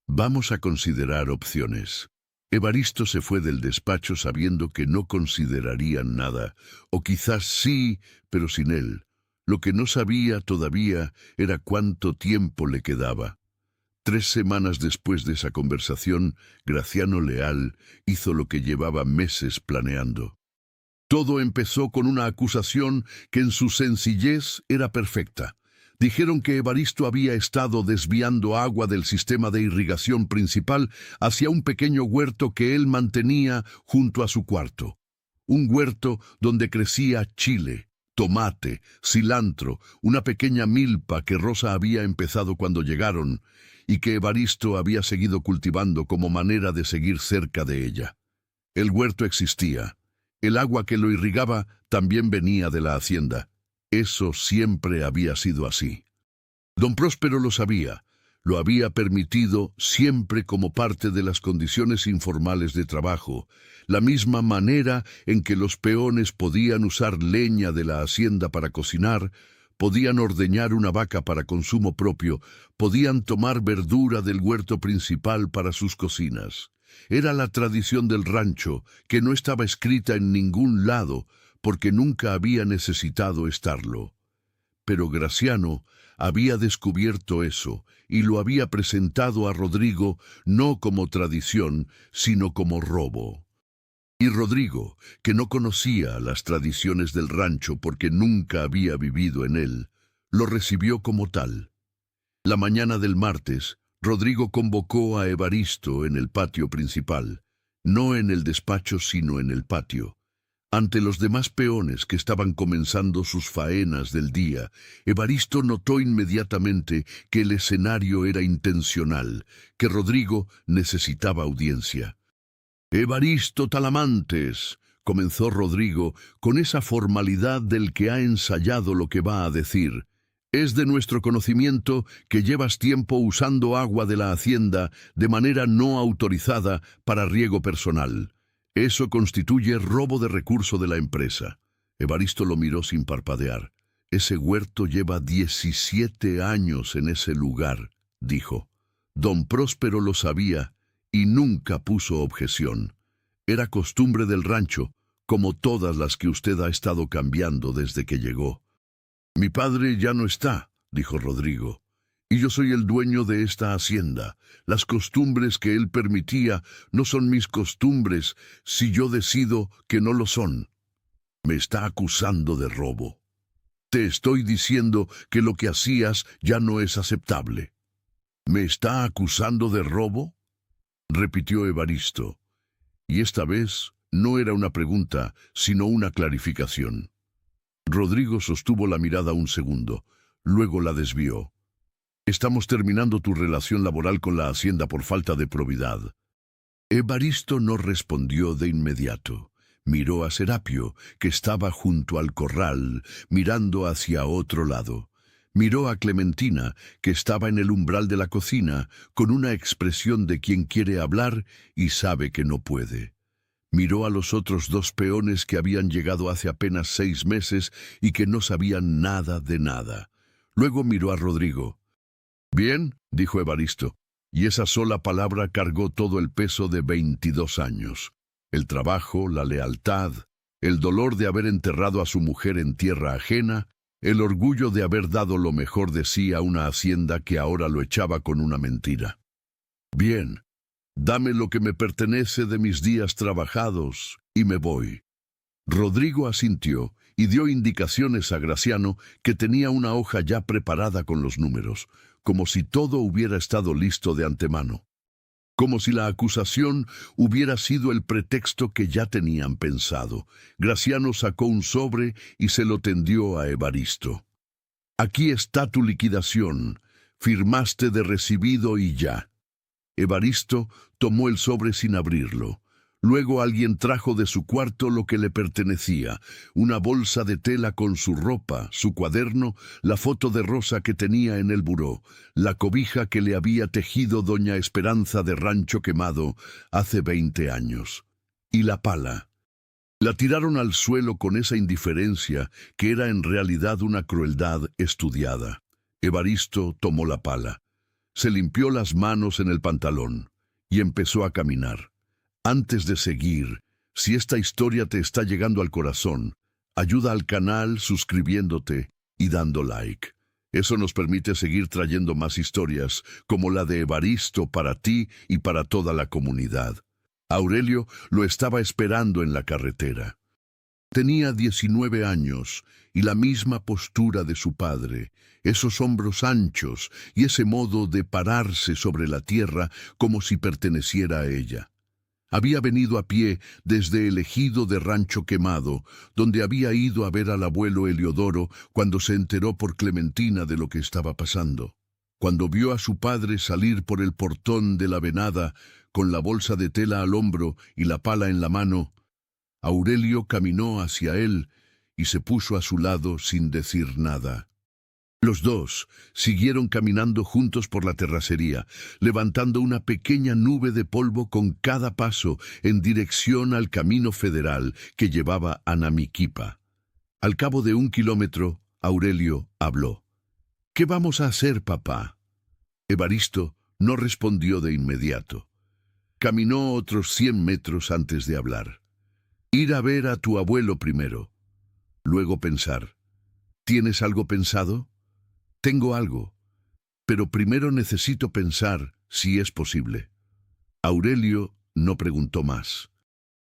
Vamos a considerar opciones. Evaristo se fue del despacho sabiendo que no considerarían nada, o quizás sí, pero sin él. Lo que no sabía todavía era cuánto tiempo le quedaba. 3 semanas después de esa conversación, Graciano Leal hizo lo que llevaba meses planeando. Todo empezó con una acusación que en su sencillez era perfecta. Dijeron que Evaristo había estado desviando agua del sistema de irrigación principal hacia un pequeño huerto que él mantenía junto a su cuarto. Un huerto donde crecía chile, tomate, cilantro, una pequeña milpa que Rosa había empezado cuando llegaron y que Evaristo había seguido cultivando como manera de seguir cerca de ella. El huerto existía. El agua que lo irrigaba también venía de la hacienda. Eso siempre había sido así. Don Próspero lo sabía. Lo había permitido siempre como parte de las condiciones informales de trabajo, la misma manera en que los peones podían usar leña de la hacienda para cocinar, podían ordeñar una vaca para consumo propio, podían tomar verdura del huerto principal para sus cocinas. Era la tradición del rancho, que no estaba escrita en ningún lado, porque nunca había necesitado estarlo. Pero Graciano había descubierto eso y lo había presentado a Rodrigo no como tradición, sino como robo. Y Rodrigo, que no conocía las tradiciones del rancho porque nunca había vivido en él, lo recibió como tal. La mañana del martes, Rodrigo convocó a Evaristo en el patio principal, no en el despacho sino en el patio. Ante los demás peones que estaban comenzando sus faenas del día, Evaristo notó inmediatamente que el escenario era intencional, que Rodrigo necesitaba audiencia. «Evaristo Talamantes», comenzó Rodrigo con esa formalidad del que ha ensayado lo que va a decir. «Es de nuestro conocimiento que llevas tiempo usando agua de la hacienda de manera no autorizada para riego personal. Eso constituye robo de recurso de la empresa». Evaristo lo miró sin parpadear. «Ese huerto lleva 17 años en ese lugar», dijo. Don Próspero lo sabía y nunca puso objeción. Era costumbre del rancho, como todas las que usted ha estado cambiando desde que llegó. «Mi padre ya no está», dijo Rodrigo, «y yo soy el dueño de esta hacienda. Las costumbres que él permitía no son mis costumbres si yo decido que no lo son». «Me está acusando de robo». «Te estoy diciendo que lo que hacías ya no es aceptable». «¿Me está acusando de robo?», repitió Evaristo. Y esta vez no era una pregunta, sino una clarificación. Rodrigo sostuvo la mirada un segundo, luego la desvió. «Estamos terminando tu relación laboral con la hacienda por falta de probidad». Evaristo no respondió de inmediato. Miró a Serapio, que estaba junto al corral, mirando hacia otro lado. Miró a Clementina, que estaba en el umbral de la cocina, con una expresión de quien quiere hablar y sabe que no puede. Miró a los otros 2 peones que habían llegado hace apenas 6 meses y que no sabían nada de nada. Luego miró a Rodrigo. Bien, dijo Evaristo, y esa sola palabra cargó todo el peso de 22 años. El trabajo, la lealtad, el dolor de haber enterrado a su mujer en tierra ajena, el orgullo de haber dado lo mejor de sí a una hacienda que ahora lo echaba con una mentira. Bien, dame lo que me pertenece de mis días trabajados, y me voy. Rodrigo asintió y dio indicaciones a Graciano, que tenía una hoja ya preparada con los números, como si todo hubiera estado listo de antemano. Como si la acusación hubiera sido el pretexto que ya tenían pensado. Graciano sacó un sobre y se lo tendió a Evaristo. Aquí está tu liquidación. Firmaste de recibido y ya. Evaristo tomó el sobre sin abrirlo. Luego alguien trajo de su cuarto lo que le pertenecía, una bolsa de tela con su ropa, su cuaderno, la foto de Rosa que tenía en el buró, la cobija que le había tejido doña Esperanza de Rancho Quemado hace 20 años. Y la pala. La tiraron al suelo con esa indiferencia que era en realidad una crueldad estudiada. Evaristo tomó la pala. Se limpió las manos en el pantalón y empezó a caminar. Antes de seguir, si esta historia te está llegando al corazón, ayuda al canal suscribiéndote y dando like. Eso nos permite seguir trayendo más historias como la de Evaristo para ti y para toda la comunidad. Aurelio lo estaba esperando en la carretera. Tenía 19 años y la misma postura de su padre, esos hombros anchos y ese modo de pararse sobre la tierra como si perteneciera a ella. Había venido a pie desde el ejido de Rancho Quemado, donde había ido a ver al abuelo Heliodoro cuando se enteró por Clementina de lo que estaba pasando. Cuando vio a su padre salir por el portón de la venada, con la bolsa de tela al hombro y la pala en la mano, Aurelio caminó hacia él y se puso a su lado sin decir nada. Los dos siguieron caminando juntos por la terracería, levantando una pequeña nube de polvo con cada paso en dirección al camino federal que llevaba a Namiquipa. Al cabo de 1 kilómetro, Aurelio habló. «¿Qué vamos a hacer, papá?» Evaristo no respondió de inmediato. Caminó otros 100 metros antes de hablar. «Ir a ver a tu abuelo primero. Luego pensar. ¿Tienes algo pensado?» «Tengo algo, pero primero necesito pensar si es posible». Aurelio no preguntó más.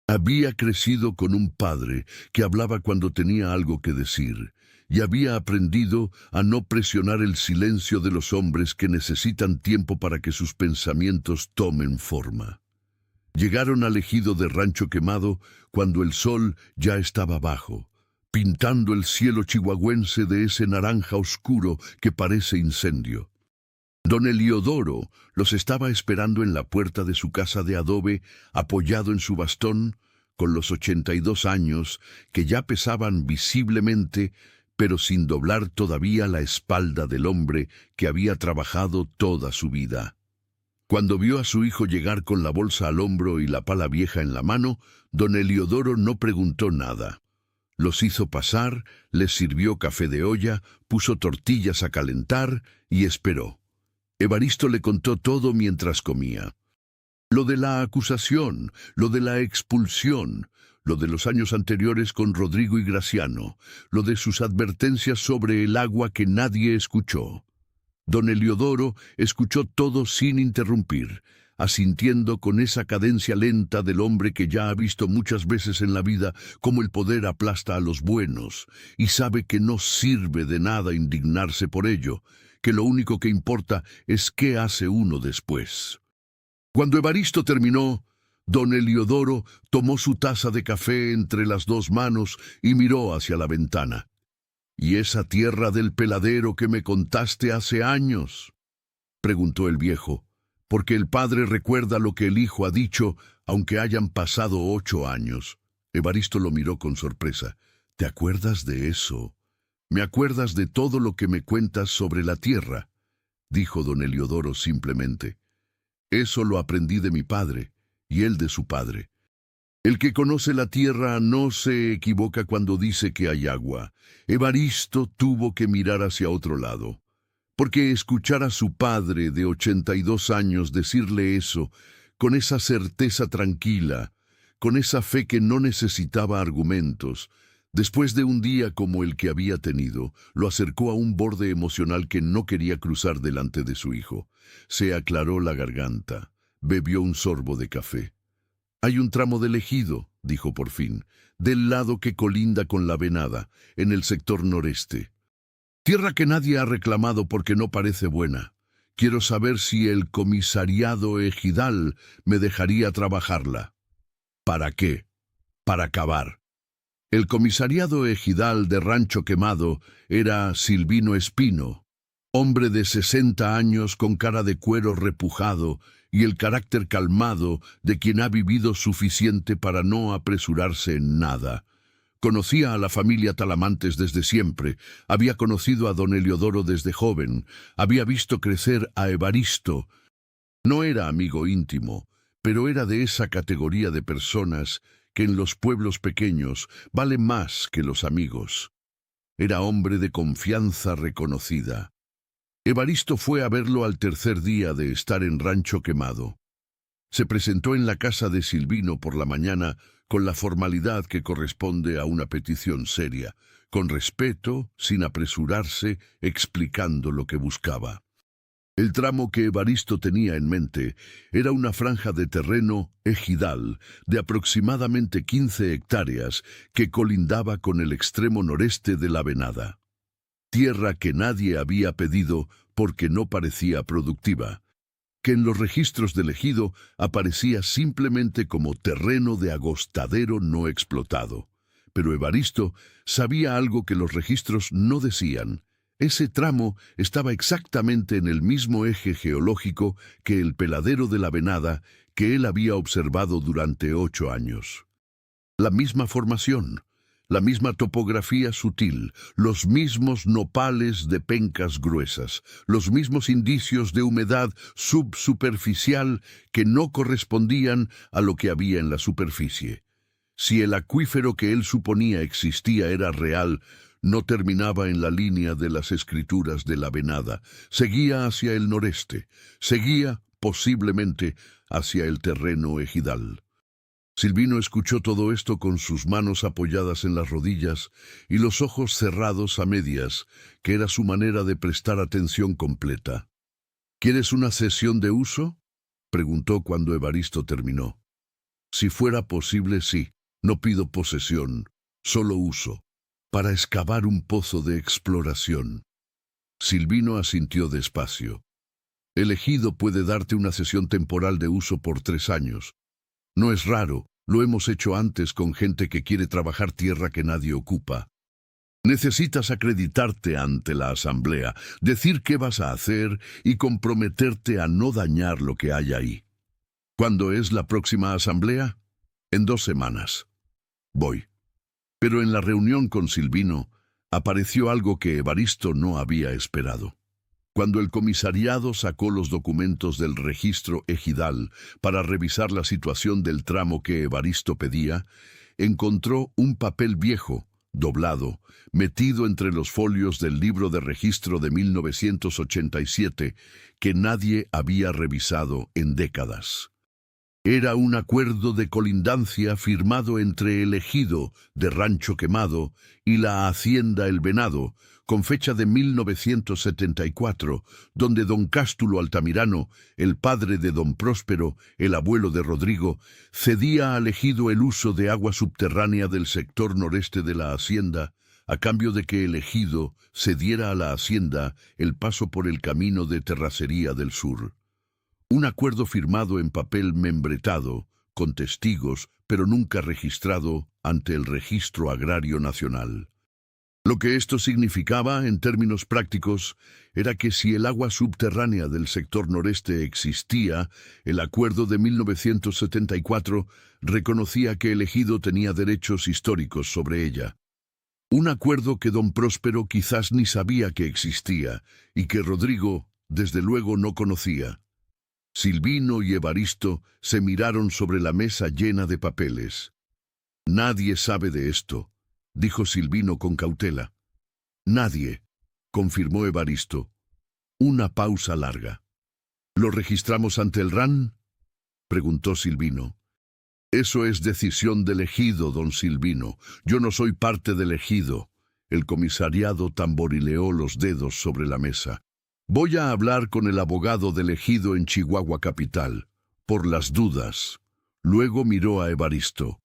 Había crecido con un padre que hablaba cuando tenía algo que decir, y había aprendido a no presionar el silencio de los hombres que necesitan tiempo para que sus pensamientos tomen forma. Llegaron al ejido de Rancho Quemado cuando el sol ya estaba bajo, pintando el cielo chihuahuense de ese naranja oscuro que parece incendio. Don Heliodoro los estaba esperando en la puerta de su casa de adobe, apoyado en su bastón, con los 82 años, que ya pesaban visiblemente, pero sin doblar todavía la espalda del hombre que había trabajado toda su vida. Cuando vio a su hijo llegar con la bolsa al hombro y la pala vieja en la mano, don Heliodoro no preguntó nada. Los hizo pasar, les sirvió café de olla, puso tortillas a calentar y esperó. Evaristo le contó todo mientras comía. Lo de la acusación, lo de la expulsión, lo de los años anteriores con Rodrigo y Graciano, lo de sus advertencias sobre el agua que nadie escuchó. Don Heliodoro escuchó todo sin interrumpir, asintiendo con esa cadencia lenta del hombre que ya ha visto muchas veces en la vida cómo el poder aplasta a los buenos y sabe que no sirve de nada indignarse por ello, que lo único que importa es qué hace uno después. Cuando Evaristo terminó, don Heliodoro tomó su taza de café entre las dos manos y miró hacia la ventana. «¿Y esa tierra del peladero que me contaste hace años?», preguntó el viejo, porque el padre recuerda lo que el hijo ha dicho, aunque hayan pasado 8 años. Evaristo lo miró con sorpresa. «¿Te acuerdas de eso? ¿Me acuerdas de todo lo que me cuentas sobre la tierra?», dijo don Heliodoro simplemente. «Eso lo aprendí de mi padre, y él de su padre. El que conoce la tierra no se equivoca cuando dice que hay agua. Evaristo tuvo que mirar hacia otro lado. porque escuchar a su padre de 82 años decirle eso, con esa certeza tranquila, con esa fe que no necesitaba argumentos, después de un día como el que había tenido, lo acercó a un borde emocional que no quería cruzar delante de su hijo. Se aclaró la garganta, bebió un sorbo de café. «Hay un tramo del ejido», dijo por fin, «del lado que colinda con la Venada, en el sector noreste. Tierra que nadie ha reclamado porque no parece buena. Quiero saber si el comisariado ejidal me dejaría trabajarla». «¿Para qué?» «Para cavar». El comisariado ejidal de Rancho Quemado era Silvino Espino, hombre de 60 años con cara de cuero repujado y el carácter calmado de quien ha vivido suficiente para no apresurarse en nada. Conocía a la familia Talamantes desde siempre, había conocido a don Heliodoro desde joven, había visto crecer a Evaristo. No era amigo íntimo, pero era de esa categoría de personas que en los pueblos pequeños vale más que los amigos. Era hombre de confianza reconocida. Evaristo fue a verlo al tercer día de estar en Rancho Quemado. Se presentó en la casa de Silvino por la mañana con la formalidad que corresponde a una petición seria, con respeto, sin apresurarse, explicando lo que buscaba. El tramo que Evaristo tenía en mente era una franja de terreno ejidal de aproximadamente 15 hectáreas que colindaba con el extremo noreste de la Venada. Tierra que nadie había pedido porque no parecía productiva, que en los registros del ejido aparecía simplemente como terreno de agostadero no explotado. Pero Evaristo sabía algo que los registros no decían. Ese tramo estaba exactamente en el mismo eje geológico que el peladero de la Venada que él había observado durante 8 años. La misma formación, la misma topografía sutil, los mismos nopales de pencas gruesas, los mismos indicios de humedad subsuperficial que no correspondían a lo que había en la superficie. Si el acuífero que él suponía existía era real, no terminaba en la línea de las escrituras de la Venada, seguía hacia el noreste, seguía, posiblemente, hacia el terreno ejidal. Silvino escuchó todo esto con sus manos apoyadas en las rodillas y los ojos cerrados a medias, que era su manera de prestar atención completa. «¿Quieres una cesión de uso?», preguntó cuando Evaristo terminó. «Si fuera posible, sí. No pido posesión, solo uso, para excavar un pozo de exploración». Silvino asintió despacio. «El ejido puede darte una cesión temporal de uso por 3 años. No es raro, lo hemos hecho antes con gente que quiere trabajar tierra que nadie ocupa. Necesitas acreditarte ante la asamblea, decir qué vas a hacer y comprometerte a no dañar lo que hay ahí. ¿Cuándo es la próxima asamblea? En 2 semanas. Voy». Pero en la reunión con Silvino apareció algo que Evaristo no había esperado. Cuando el comisariado sacó los documentos del registro ejidal para revisar la situación del tramo que Evaristo pedía, encontró un papel viejo, doblado, metido entre los folios del libro de registro de 1987, que nadie había revisado en décadas. Era un acuerdo de colindancia firmado entre el ejido de Rancho Quemado y la hacienda El Venado, con fecha de 1974, donde don Cástulo Altamirano, el padre de don Próspero, el abuelo de Rodrigo, cedía al ejido el uso de agua subterránea del sector noreste de la hacienda, a cambio de que el ejido cediera a la hacienda el paso por el camino de terracería del sur. Un acuerdo firmado en papel membretado, con testigos, pero nunca registrado ante el Registro Agrario Nacional. Lo que esto significaba, en términos prácticos, era que si el agua subterránea del sector noreste existía, el acuerdo de 1974 reconocía que el ejido tenía derechos históricos sobre ella. Un acuerdo que don Próspero quizás ni sabía que existía y que Rodrigo, desde luego, no conocía. Silvino y Evaristo se miraron sobre la mesa llena de papeles. «Nadie sabe de esto», dijo Silvino con cautela. «Nadie», confirmó Evaristo. Una pausa larga. ¿Lo registramos ante el RAN?, preguntó Silvino. Eso es decisión del ejido, don Silvino. Yo no soy parte del ejido. El comisariado tamborileó los dedos sobre la mesa. Voy a hablar con el abogado del ejido en Chihuahua capital, por las dudas. Luego miró a Evaristo.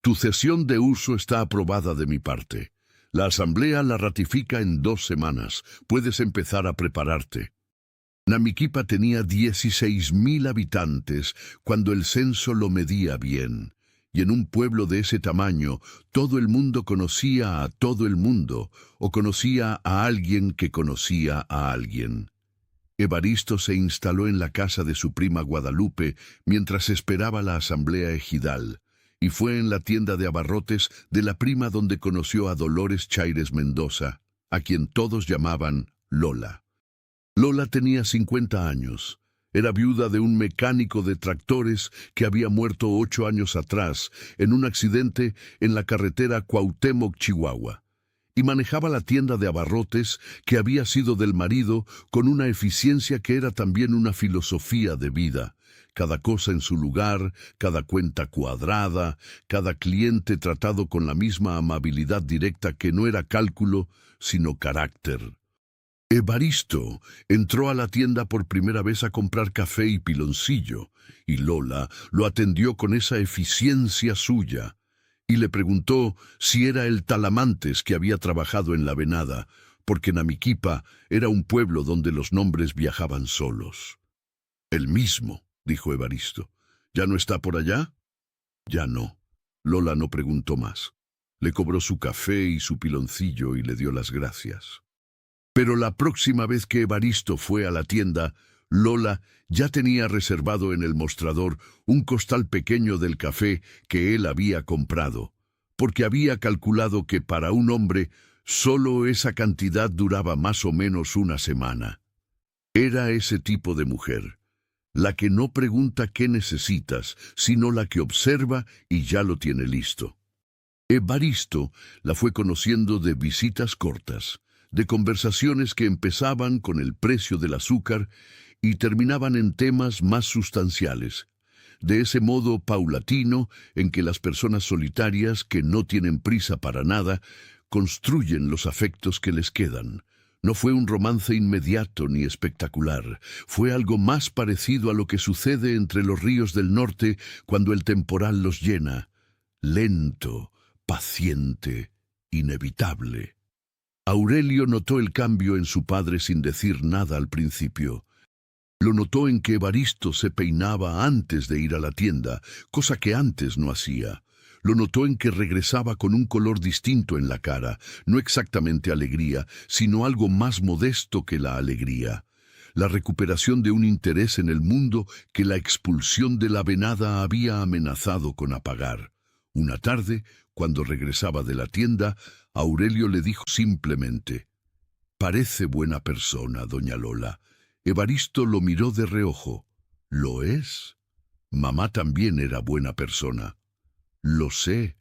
Tu cesión de uso está aprobada de mi parte. La asamblea la ratifica en 2 semanas. Puedes empezar a prepararte. Namiquipa tenía 16.000 habitantes cuando el censo lo medía bien. Y en un pueblo de ese tamaño, todo el mundo conocía a todo el mundo, o conocía a alguien que conocía a alguien. Evaristo se instaló en la casa de su prima Guadalupe mientras esperaba la asamblea ejidal, y fue en la tienda de abarrotes de la prima donde conoció a Dolores Chaires Mendoza, a quien todos llamaban Lola. Lola tenía 50 años. Era viuda de un mecánico de tractores que había muerto 8 años atrás en un accidente en la carretera Cuauhtémoc, Chihuahua, y manejaba la tienda de abarrotes que había sido del marido con una eficiencia que era también una filosofía de vida. Cada cosa en su lugar, cada cuenta cuadrada, cada cliente tratado con la misma amabilidad directa que no era cálculo, sino carácter. Evaristo entró a la tienda por primera vez a comprar café y piloncillo, y Lola lo atendió con esa eficiencia suya, y le preguntó si era el Talamantes que había trabajado en la venada, porque Namiquipa era un pueblo donde los nombres viajaban solos. El mismo, dijo Evaristo. ¿Ya no está por allá? Ya no. Lola no preguntó más. Le cobró su café y su piloncillo y le dio las gracias. Pero la próxima vez que Evaristo fue a la tienda, Lola ya tenía reservado en el mostrador un costal pequeño del café que él había comprado, porque había calculado que para un hombre solo esa cantidad duraba más o menos una semana. Era ese tipo de mujer, la que no pregunta qué necesitas, sino la que observa y ya lo tiene listo. Evaristo la fue conociendo de visitas cortas, de conversaciones que empezaban con el precio del azúcar y terminaban en temas más sustanciales, de ese modo paulatino en que las personas solitarias que no tienen prisa para nada construyen los afectos que les quedan. No fue un romance inmediato ni espectacular, fue algo más parecido a lo que sucede entre los ríos del norte cuando el temporal los llena, lento, paciente, inevitable. Aurelio notó el cambio en su padre sin decir nada al principio. Lo notó en que Evaristo se peinaba antes de ir a la tienda, cosa que antes no hacía. Lo notó en que regresaba con un color distinto en la cara, no exactamente alegría, sino algo más modesto que la alegría. La recuperación de un interés en el mundo que la expulsión de la venada había amenazado con apagar. Una tarde, cuando regresaba de la tienda, Aurelio le dijo simplemente: «Parece buena persona, doña Lola». Evaristo lo miró de reojo. «¿Lo es? Mamá también era buena persona». «Lo sé».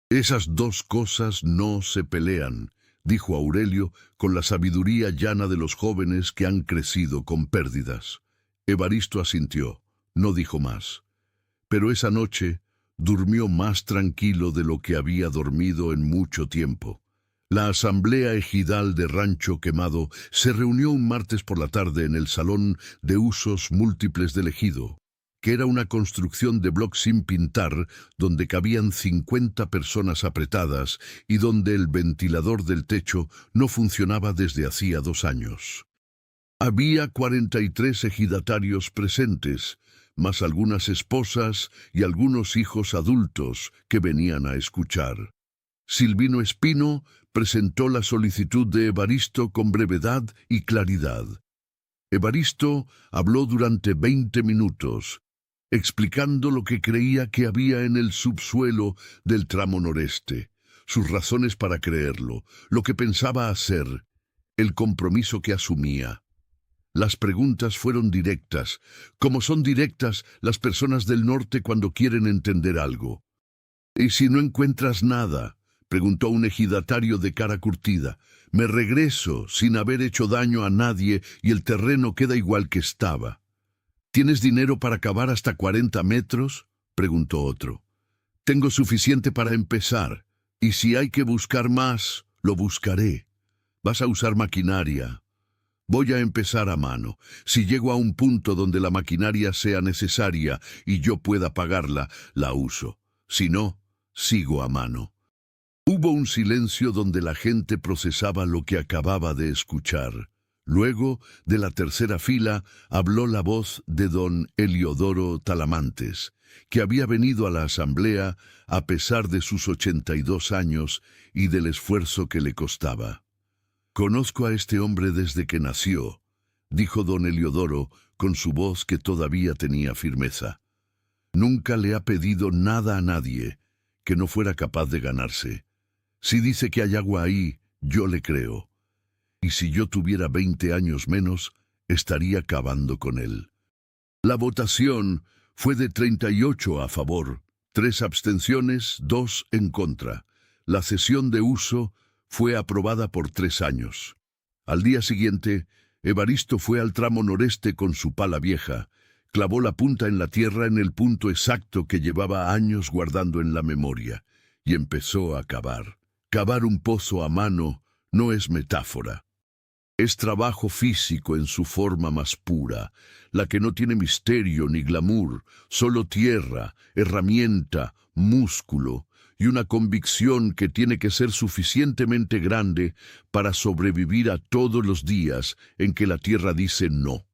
«Esas dos cosas no se pelean», dijo Aurelio con la sabiduría llana de los jóvenes que han crecido con pérdidas. Evaristo asintió, no dijo más. Pero esa noche durmió más tranquilo de lo que había dormido en mucho tiempo. La asamblea ejidal de Rancho Quemado se reunió un martes por la tarde en el salón de usos múltiples del ejido, que era una construcción de bloc sin pintar donde cabían 50 personas apretadas y donde el ventilador del techo no funcionaba desde hacía 2 años. Había 43 ejidatarios presentes, más algunas esposas y algunos hijos adultos que venían a escuchar. Silvino Espino presentó la solicitud de Evaristo con brevedad y claridad. Evaristo habló durante 20 minutos, explicando lo que creía que había en el subsuelo del tramo noreste, sus razones para creerlo, lo que pensaba hacer, el compromiso que asumía. Las preguntas fueron directas, como son directas las personas del norte cuando quieren entender algo. «¿Y si no encuentras nada?», preguntó un ejidatario de cara curtida. Me regreso sin haber hecho daño a nadie y el terreno queda igual que estaba. ¿Tienes dinero para cavar hasta 40 metros? Preguntó otro. Tengo suficiente para empezar, y si hay que buscar más, lo buscaré. Vas a usar maquinaria. Voy a empezar a mano. Si llego a un punto donde la maquinaria sea necesaria y yo pueda pagarla, la uso. Si no, sigo a mano. Hubo un silencio donde la gente procesaba lo que acababa de escuchar. Luego, de la tercera fila, habló la voz de don Heliodoro Talamantes, que había venido a la asamblea a pesar de sus 82 años y del esfuerzo que le costaba. «Conozco a este hombre desde que nació», dijo don Heliodoro con su voz que todavía tenía firmeza. «Nunca le ha pedido nada a nadie que no fuera capaz de ganarse. Si dice que hay agua ahí, yo le creo. Y si yo tuviera 20 años menos, estaría cavando con él». La votación fue de 38 a favor, 3 abstenciones, 2 en contra. La cesión de uso fue aprobada por 3 años. Al día siguiente, Evaristo fue al tramo noreste con su pala vieja, clavó la punta en la tierra en el punto exacto que llevaba años guardando en la memoria, y empezó a cavar. Cavar un pozo a mano no es metáfora. Es trabajo físico en su forma más pura, la que no tiene misterio ni glamour, solo tierra, herramienta, músculo y una convicción que tiene que ser suficientemente grande para sobrevivir a todos los días en que la tierra dice no.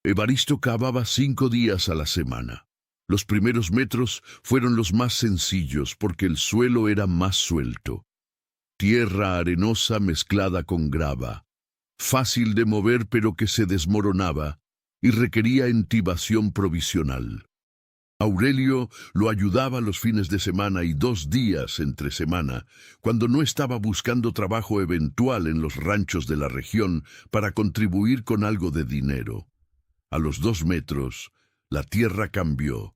Evaristo cavaba 5 días a la semana. Los primeros metros fueron los más sencillos porque el suelo era más suelto. Tierra arenosa mezclada con grava, fácil de mover pero que se desmoronaba y requería entibación provisional. Aurelio lo ayudaba los fines de semana y 2 días entre semana, cuando no estaba buscando trabajo eventual en los ranchos de la región para contribuir con algo de dinero. A los 2 metros, la tierra cambió.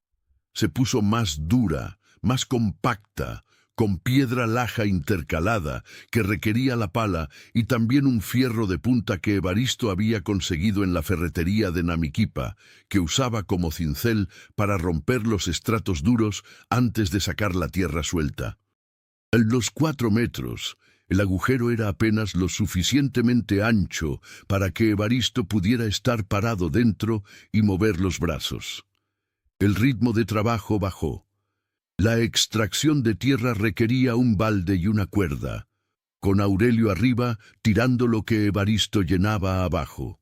Se puso más dura, más compacta, con piedra laja intercalada que requería la pala y también un fierro de punta que Evaristo había conseguido en la ferretería de Namiquipa, que usaba como cincel para romper los estratos duros antes de sacar la tierra suelta. En los 4 metros, el agujero era apenas lo suficientemente ancho para que Evaristo pudiera estar parado dentro y mover los brazos. El ritmo de trabajo bajó. La extracción de tierra requería un balde y una cuerda, con Aurelio arriba tirando lo que Evaristo llenaba abajo.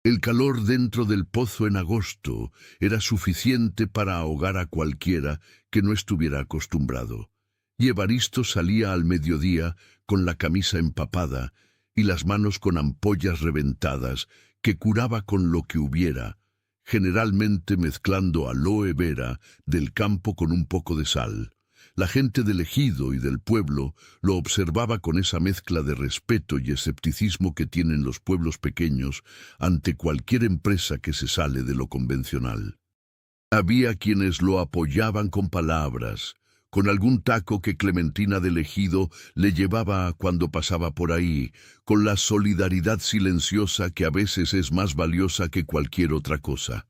El calor dentro del pozo en agosto era suficiente para ahogar a cualquiera que no estuviera acostumbrado, y Evaristo salía al mediodía con la camisa empapada y las manos con ampollas reventadas que curaba con lo que hubiera, generalmente mezclando aloe vera del campo con un poco de sal. La gente del ejido y del pueblo lo observaba con esa mezcla de respeto y escepticismo que tienen los pueblos pequeños ante cualquier empresa que se sale de lo convencional. Había quienes lo apoyaban con palabras, con algún taco que Clementina del ejido le llevaba cuando pasaba por ahí, con la solidaridad silenciosa que a veces es más valiosa que cualquier otra cosa.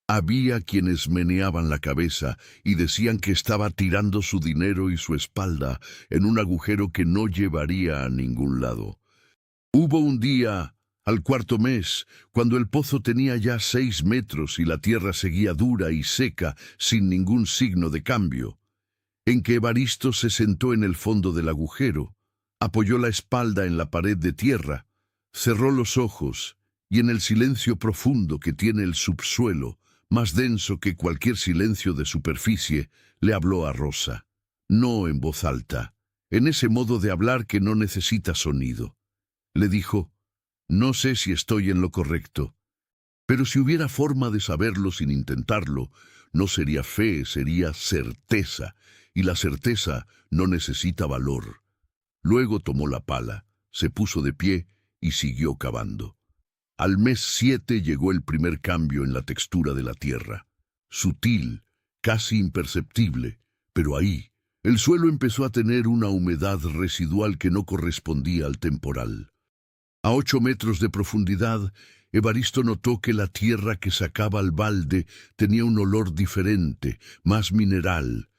Había quienes meneaban la cabeza y decían que estaba tirando su dinero y su espalda en un agujero que no llevaría a ningún lado. Hubo un día, al 4.º mes, cuando el pozo tenía ya 6 metros y la tierra seguía dura y seca sin ningún signo de cambio, en que Evaristo se sentó en el fondo del agujero, apoyó la espalda en la pared de tierra, cerró los ojos y en el silencio profundo que tiene el subsuelo, más denso que cualquier silencio de superficie, le habló a Rosa, no en voz alta, en ese modo de hablar que no necesita sonido. Le dijo, no sé si estoy en lo correcto, pero si hubiera forma de saberlo sin intentarlo, no sería fe, sería certeza, y la certeza no necesita valor. Luego tomó la pala, se puso de pie y siguió cavando. Al mes 7 llegó el primer cambio en la textura de la tierra. Sutil, casi imperceptible, pero ahí, El suelo empezó a tener una humedad residual que no correspondía al temporal. A 8 metros de profundidad, Evaristo notó que la tierra que sacaba al balde tenía un olor diferente, más mineral,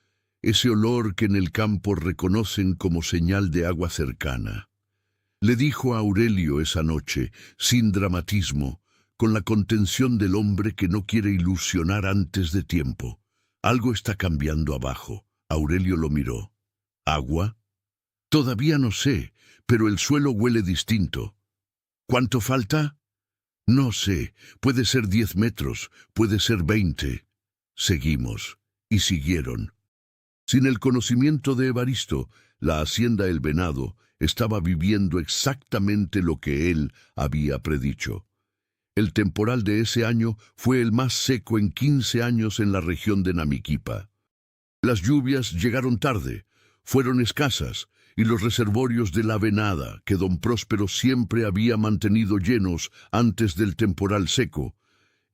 ese olor que en el campo reconocen como señal de agua cercana. Le dijo a Aurelio esa noche, sin dramatismo, con la contención del hombre que no quiere ilusionar antes de tiempo: algo está cambiando abajo. Aurelio lo miró. ¿Agua? Todavía no sé, pero el suelo huele distinto. ¿Cuánto falta? No sé, puede ser 10 metros, puede ser 20. Seguimos. Y siguieron. Sin el conocimiento de Evaristo, la hacienda El Venado estaba viviendo exactamente lo que él había predicho. El temporal de ese año fue el más seco en 15 años en la región de Namiquipa. Las lluvias llegaron tarde, fueron escasas, y los reservorios de la Venada, que don Próspero siempre había mantenido llenos antes del temporal seco,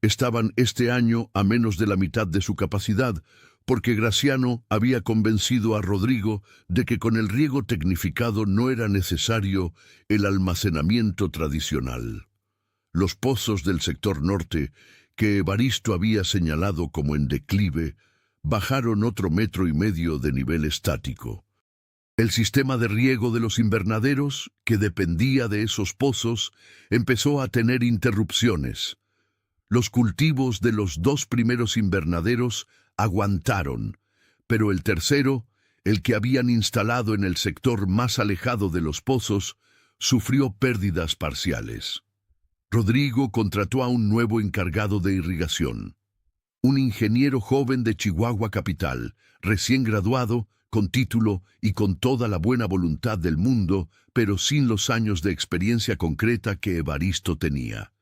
estaban este año a menos de la mitad de su capacidad, porque Graciano había convencido a Rodrigo de que con el riego tecnificado no era necesario el almacenamiento tradicional. Los pozos del sector norte, que Evaristo había señalado como en declive, bajaron otro 1,5 metros de nivel estático. El sistema de riego de los invernaderos, que dependía de esos pozos, empezó a tener interrupciones. Los cultivos de los 2 primeros invernaderos aguantaron, pero el tercero, el que habían instalado en el sector más alejado de los pozos, sufrió pérdidas parciales. Rodrigo contrató a un nuevo encargado de irrigación, un ingeniero joven de Chihuahua capital, recién graduado, con título y con toda la buena voluntad del mundo, pero sin los años de experiencia concreta que Evaristo tenía.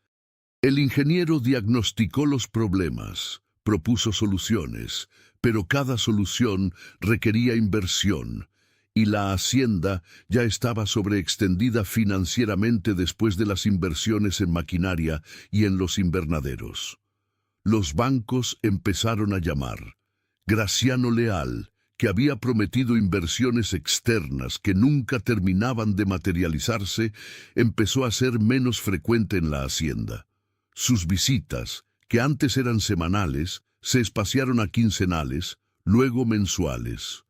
El ingeniero diagnosticó los problemas, propuso soluciones, pero cada solución requería inversión, y la hacienda ya estaba sobreextendida financieramente después de las inversiones en maquinaria y en los invernaderos. Los bancos empezaron a llamar. Graciano Leal, que había prometido inversiones externas que nunca terminaban de materializarse, empezó a ser menos frecuente en la hacienda. Sus visitas, que antes eran semanales, se espaciaron a quincenales, luego mensuales.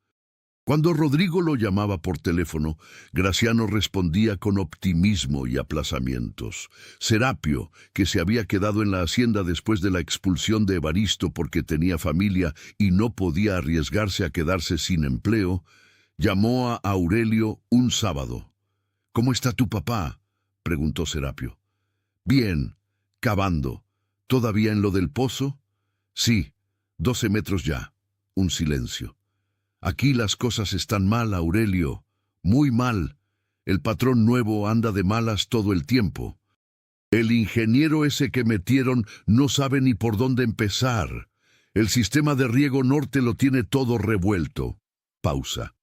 Cuando Rodrigo lo llamaba por teléfono, Graciano respondía con optimismo y aplazamientos. Serapio, que se había quedado en la hacienda después de la expulsión de Evaristo porque tenía familia y no podía arriesgarse a quedarse sin empleo, llamó a Aurelio un sábado. «¿Cómo está tu papá?», preguntó Serapio. «Bien, cavando. ¿Todavía en lo del pozo?». «Sí, 12 metros ya». Un silencio. «Aquí las cosas están mal, Aurelio, muy mal. El patrón nuevo anda de malas todo el tiempo. El ingeniero ese que metieron no sabe ni por dónde empezar. El sistema de riego norte lo tiene todo revuelto». Pausa.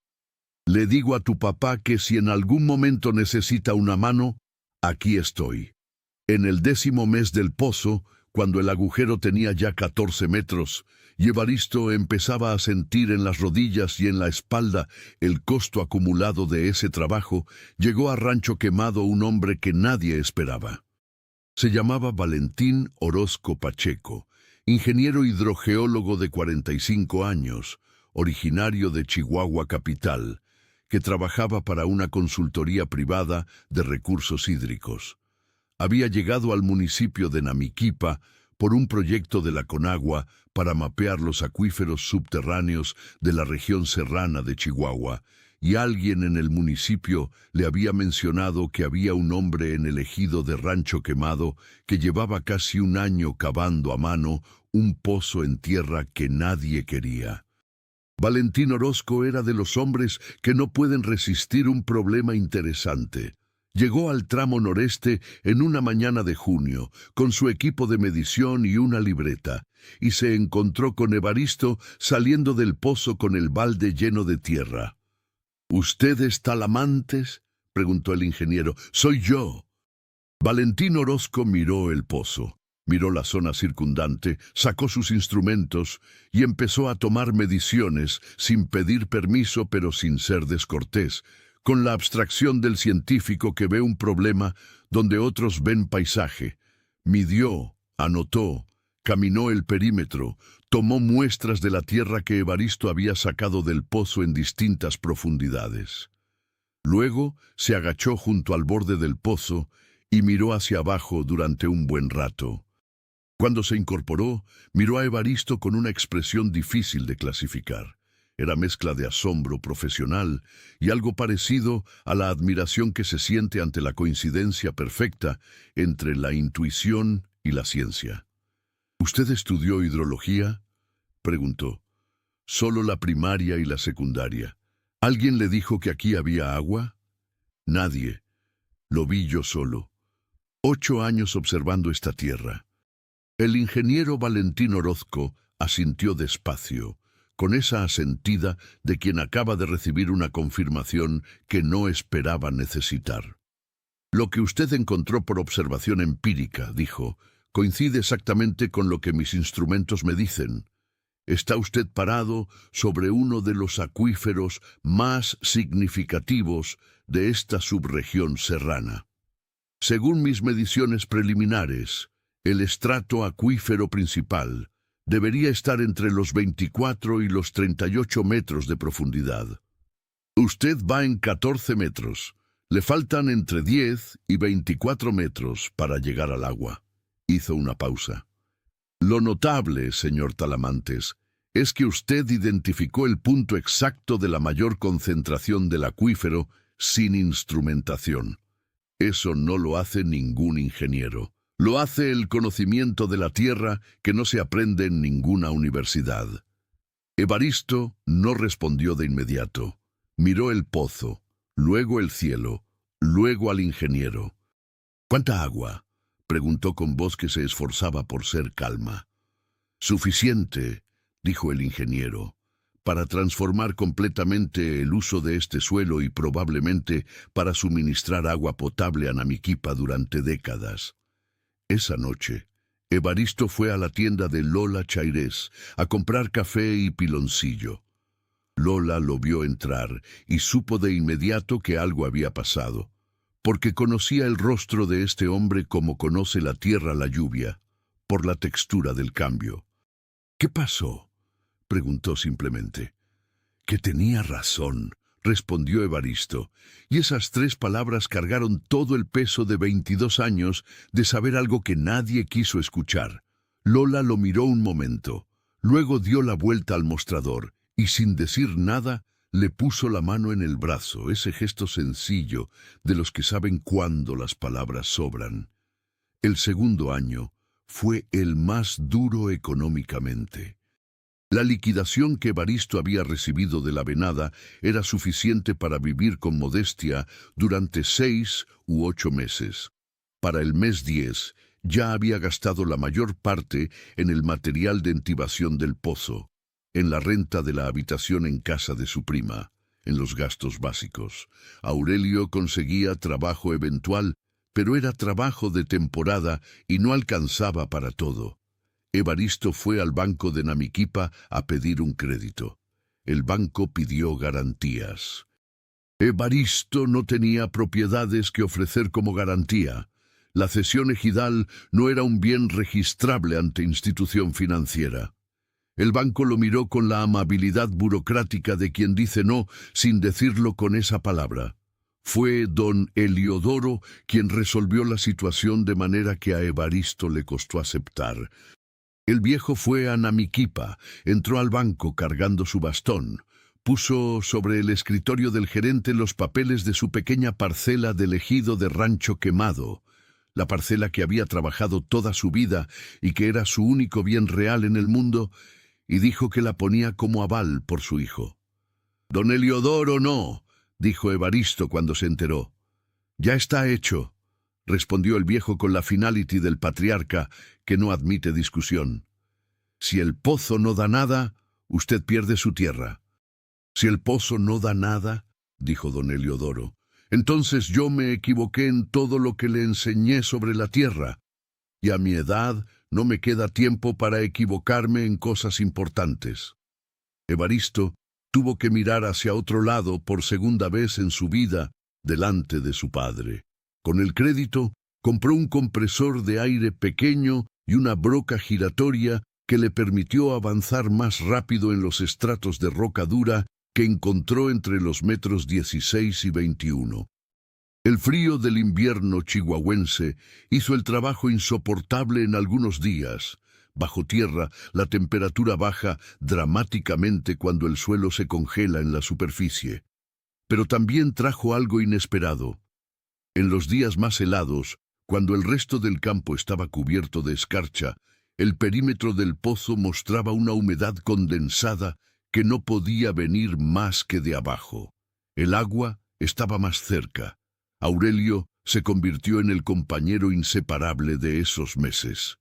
«Le digo a tu papá que si en algún momento necesita una mano, aquí estoy». En el 10º mes del pozo, cuando el agujero tenía ya 14 metros, y Evaristo empezaba a sentir en las rodillas y en la espalda el costo acumulado de ese trabajo, llegó a Rancho Quemado un hombre que nadie esperaba. Se llamaba Valentín Orozco Pacheco, ingeniero hidrogeólogo de 45 años, originario de Chihuahua capital, que trabajaba para una consultoría privada de recursos hídricos. Había llegado al municipio de Namiquipa por un proyecto de la Conagua para mapear los acuíferos subterráneos de la región serrana de Chihuahua, y alguien en el municipio le había mencionado que había un hombre en el ejido de Rancho Quemado que llevaba casi un año cavando a mano un pozo en tierra que nadie quería. Valentín Orozco era de los hombres que no pueden resistir un problema interesante. Llegó al tramo noreste en una mañana de junio, con su equipo de medición y una libreta, y se encontró con Evaristo saliendo del pozo con el balde lleno de tierra. «¿Ustedes Talamantes?», preguntó el ingeniero. «Soy yo». Valentín Orozco miró el pozo, Miró la zona circundante, sacó sus instrumentos y empezó a tomar mediciones sin pedir permiso pero sin ser descortés, con la abstracción del científico que ve un problema donde otros ven paisaje. Midió, anotó, caminó el perímetro, tomó muestras de la tierra que Evaristo había sacado del pozo en distintas profundidades. Luego se agachó junto al borde del pozo y miró hacia abajo durante un buen rato. Cuando se incorporó, miró a Evaristo con una expresión difícil de clasificar. Era mezcla de asombro profesional y algo parecido a la admiración que se siente ante la coincidencia perfecta entre la intuición y la ciencia. ¿Usted estudió hidrología?, preguntó. Solo la primaria y la secundaria. ¿Alguien le dijo que aquí había agua? Nadie. Lo vi yo solo. 8 años observando esta tierra. El ingeniero Valentín Orozco asintió despacio, con esa asentida de quien acaba de recibir una confirmación que no esperaba necesitar. Lo que usted encontró por observación empírica, dijo, coincide exactamente con lo que mis instrumentos me dicen. Está usted parado sobre uno de los acuíferos más significativos de esta subregión serrana. Según mis mediciones preliminares, el estrato acuífero principal debería estar entre los 24 y los 38 metros de profundidad. Usted va en 14 metros. Le faltan entre 10 y 24 metros para llegar al agua. Hizo una pausa. Lo notable, señor Talamantes, es que usted identificó el punto exacto de la mayor concentración del acuífero sin instrumentación. Eso no lo hace ningún ingeniero. Lo hace el conocimiento de la tierra que no se aprende en ninguna universidad. Evaristo no respondió de inmediato. Miró el pozo, luego el cielo, luego al ingeniero. ¿Cuánta agua?, preguntó con voz que se esforzaba por ser calma. Suficiente, dijo el ingeniero, para transformar completamente el uso de este suelo y probablemente para suministrar agua potable a Namiquipa durante décadas. Esa noche, Evaristo fue a la tienda de Lola Chairés a comprar café y piloncillo. Lola lo vio entrar y supo de inmediato que algo había pasado, porque conocía el rostro de este hombre como conoce la tierra la lluvia, por la textura del cambio. ¿Qué pasó?, preguntó simplemente. Que tenía razón, respondió Evaristo, y esas 3 palabras cargaron todo el peso de 22 años de saber algo que nadie quiso escuchar. Lola lo miró un momento, luego dio la vuelta al mostrador y sin decir nada le puso la mano en el brazo, ese gesto sencillo de los que saben cuándo las palabras sobran. El segundo año fue el más duro económicamente. La liquidación que Evaristo había recibido de la venada era suficiente para vivir con modestia durante 6 u 8 meses. Para el mes 10 ya había gastado la mayor parte en el material de entibación del pozo, en la renta de la habitación en casa de su prima, en los gastos básicos. Aurelio conseguía trabajo eventual, pero era trabajo de temporada y no alcanzaba para todo. Evaristo fue al banco de Namiquipa a pedir un crédito. El banco pidió garantías. Evaristo no tenía propiedades que ofrecer como garantía. La cesión ejidal no era un bien registrable ante institución financiera. El banco lo miró con la amabilidad burocrática de quien dice no sin decirlo con esa palabra. Fue don Heliodoro quien resolvió la situación de manera que a Evaristo le costó aceptar. El viejo fue a Namiquipa, entró al banco cargando su bastón, puso sobre el escritorio del gerente los papeles de su pequeña parcela del ejido de Rancho Quemado, la parcela que había trabajado toda su vida y que era su único bien real en el mundo, y dijo que la ponía como aval por su hijo. «Don Heliodoro no», dijo Evaristo cuando se enteró. «Ya está hecho», respondió el viejo con la finality del patriarca que no admite discusión. «Si el pozo no da nada, usted pierde su tierra». «Si el pozo no da nada», dijo don Heliodoro, «entonces yo me equivoqué en todo lo que le enseñé sobre la tierra, y a mi edad No me queda tiempo para equivocarme en cosas importantes. Evaristo tuvo que mirar hacia otro lado por segunda vez en su vida, delante de su padre. Con el crédito, compró un compresor de aire pequeño y una broca giratoria que le permitió avanzar más rápido en los estratos de roca dura que encontró entre los metros 16 y 21. El frío del invierno chihuahuense hizo el trabajo insoportable en algunos días. Bajo tierra, la temperatura baja dramáticamente cuando el suelo se congela en la superficie. Pero también trajo algo inesperado. En los días más helados, cuando el resto del campo estaba cubierto de escarcha, el perímetro del pozo mostraba una humedad condensada que no podía venir más que de abajo. El agua estaba más cerca. Aurelio se convirtió en el compañero inseparable de esos meses.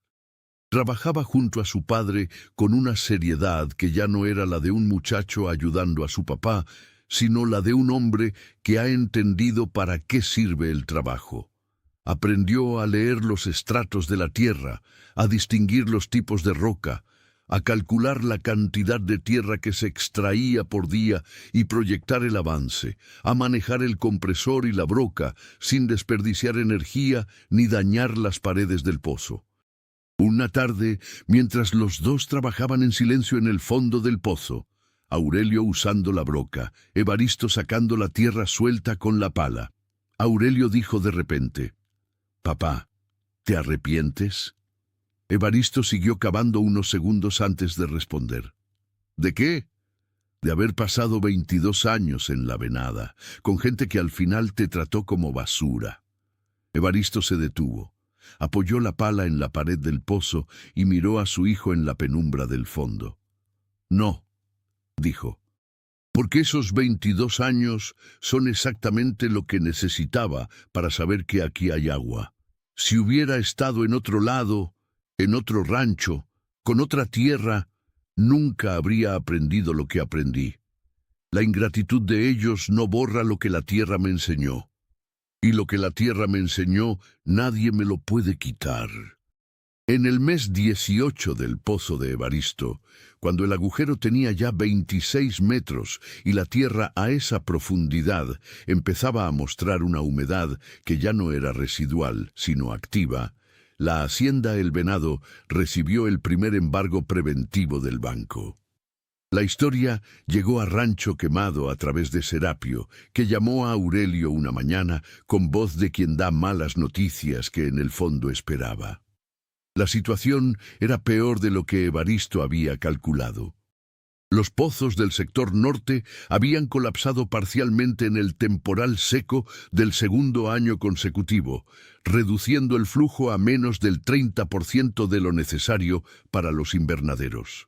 Trabajaba junto a su padre con una seriedad que ya no era la de un muchacho ayudando a su papá, sino la de un hombre que ha entendido para qué sirve el trabajo. Aprendió a leer los estratos de la tierra, a distinguir los tipos de roca, a calcular la cantidad de tierra que se extraía por día y proyectar el avance, a manejar el compresor y la broca sin desperdiciar energía ni dañar las paredes del pozo. Una tarde, mientras los dos trabajaban en silencio en el fondo del pozo, Aurelio usando la broca, Evaristo sacando la tierra suelta con la pala, Aurelio dijo de repente: «Papá, ¿te arrepientes?». Evaristo siguió cavando unos segundos antes de responder. «¿De qué?». «De haber pasado 22 años en la venada, con gente que al final te trató como basura». Evaristo se detuvo, apoyó la pala en la pared del pozo y miró a su hijo en la penumbra del fondo. «No», dijo, «porque esos 22 años son exactamente lo que necesitaba para saber que aquí hay agua. Si hubiera estado en otro lado, en otro rancho, con otra tierra, nunca habría aprendido lo que aprendí. La ingratitud de ellos no borra lo que la tierra me enseñó. Y lo que la tierra me enseñó, nadie me lo puede quitar». En el mes 18 del pozo de Evaristo, cuando el agujero tenía ya 26 metros y la tierra a esa profundidad empezaba a mostrar una humedad que ya no era residual, sino activa, la hacienda El Venado recibió el primer embargo preventivo del banco. La historia llegó a Rancho Quemado a través de Serapio, que llamó a Aurelio una mañana con voz de quien da malas noticias que en el fondo esperaba. La situación era peor de lo que Evaristo había calculado. Los pozos del sector norte habían colapsado parcialmente en el temporal seco del segundo año consecutivo, reduciendo el flujo a menos del 30% de lo necesario para los invernaderos.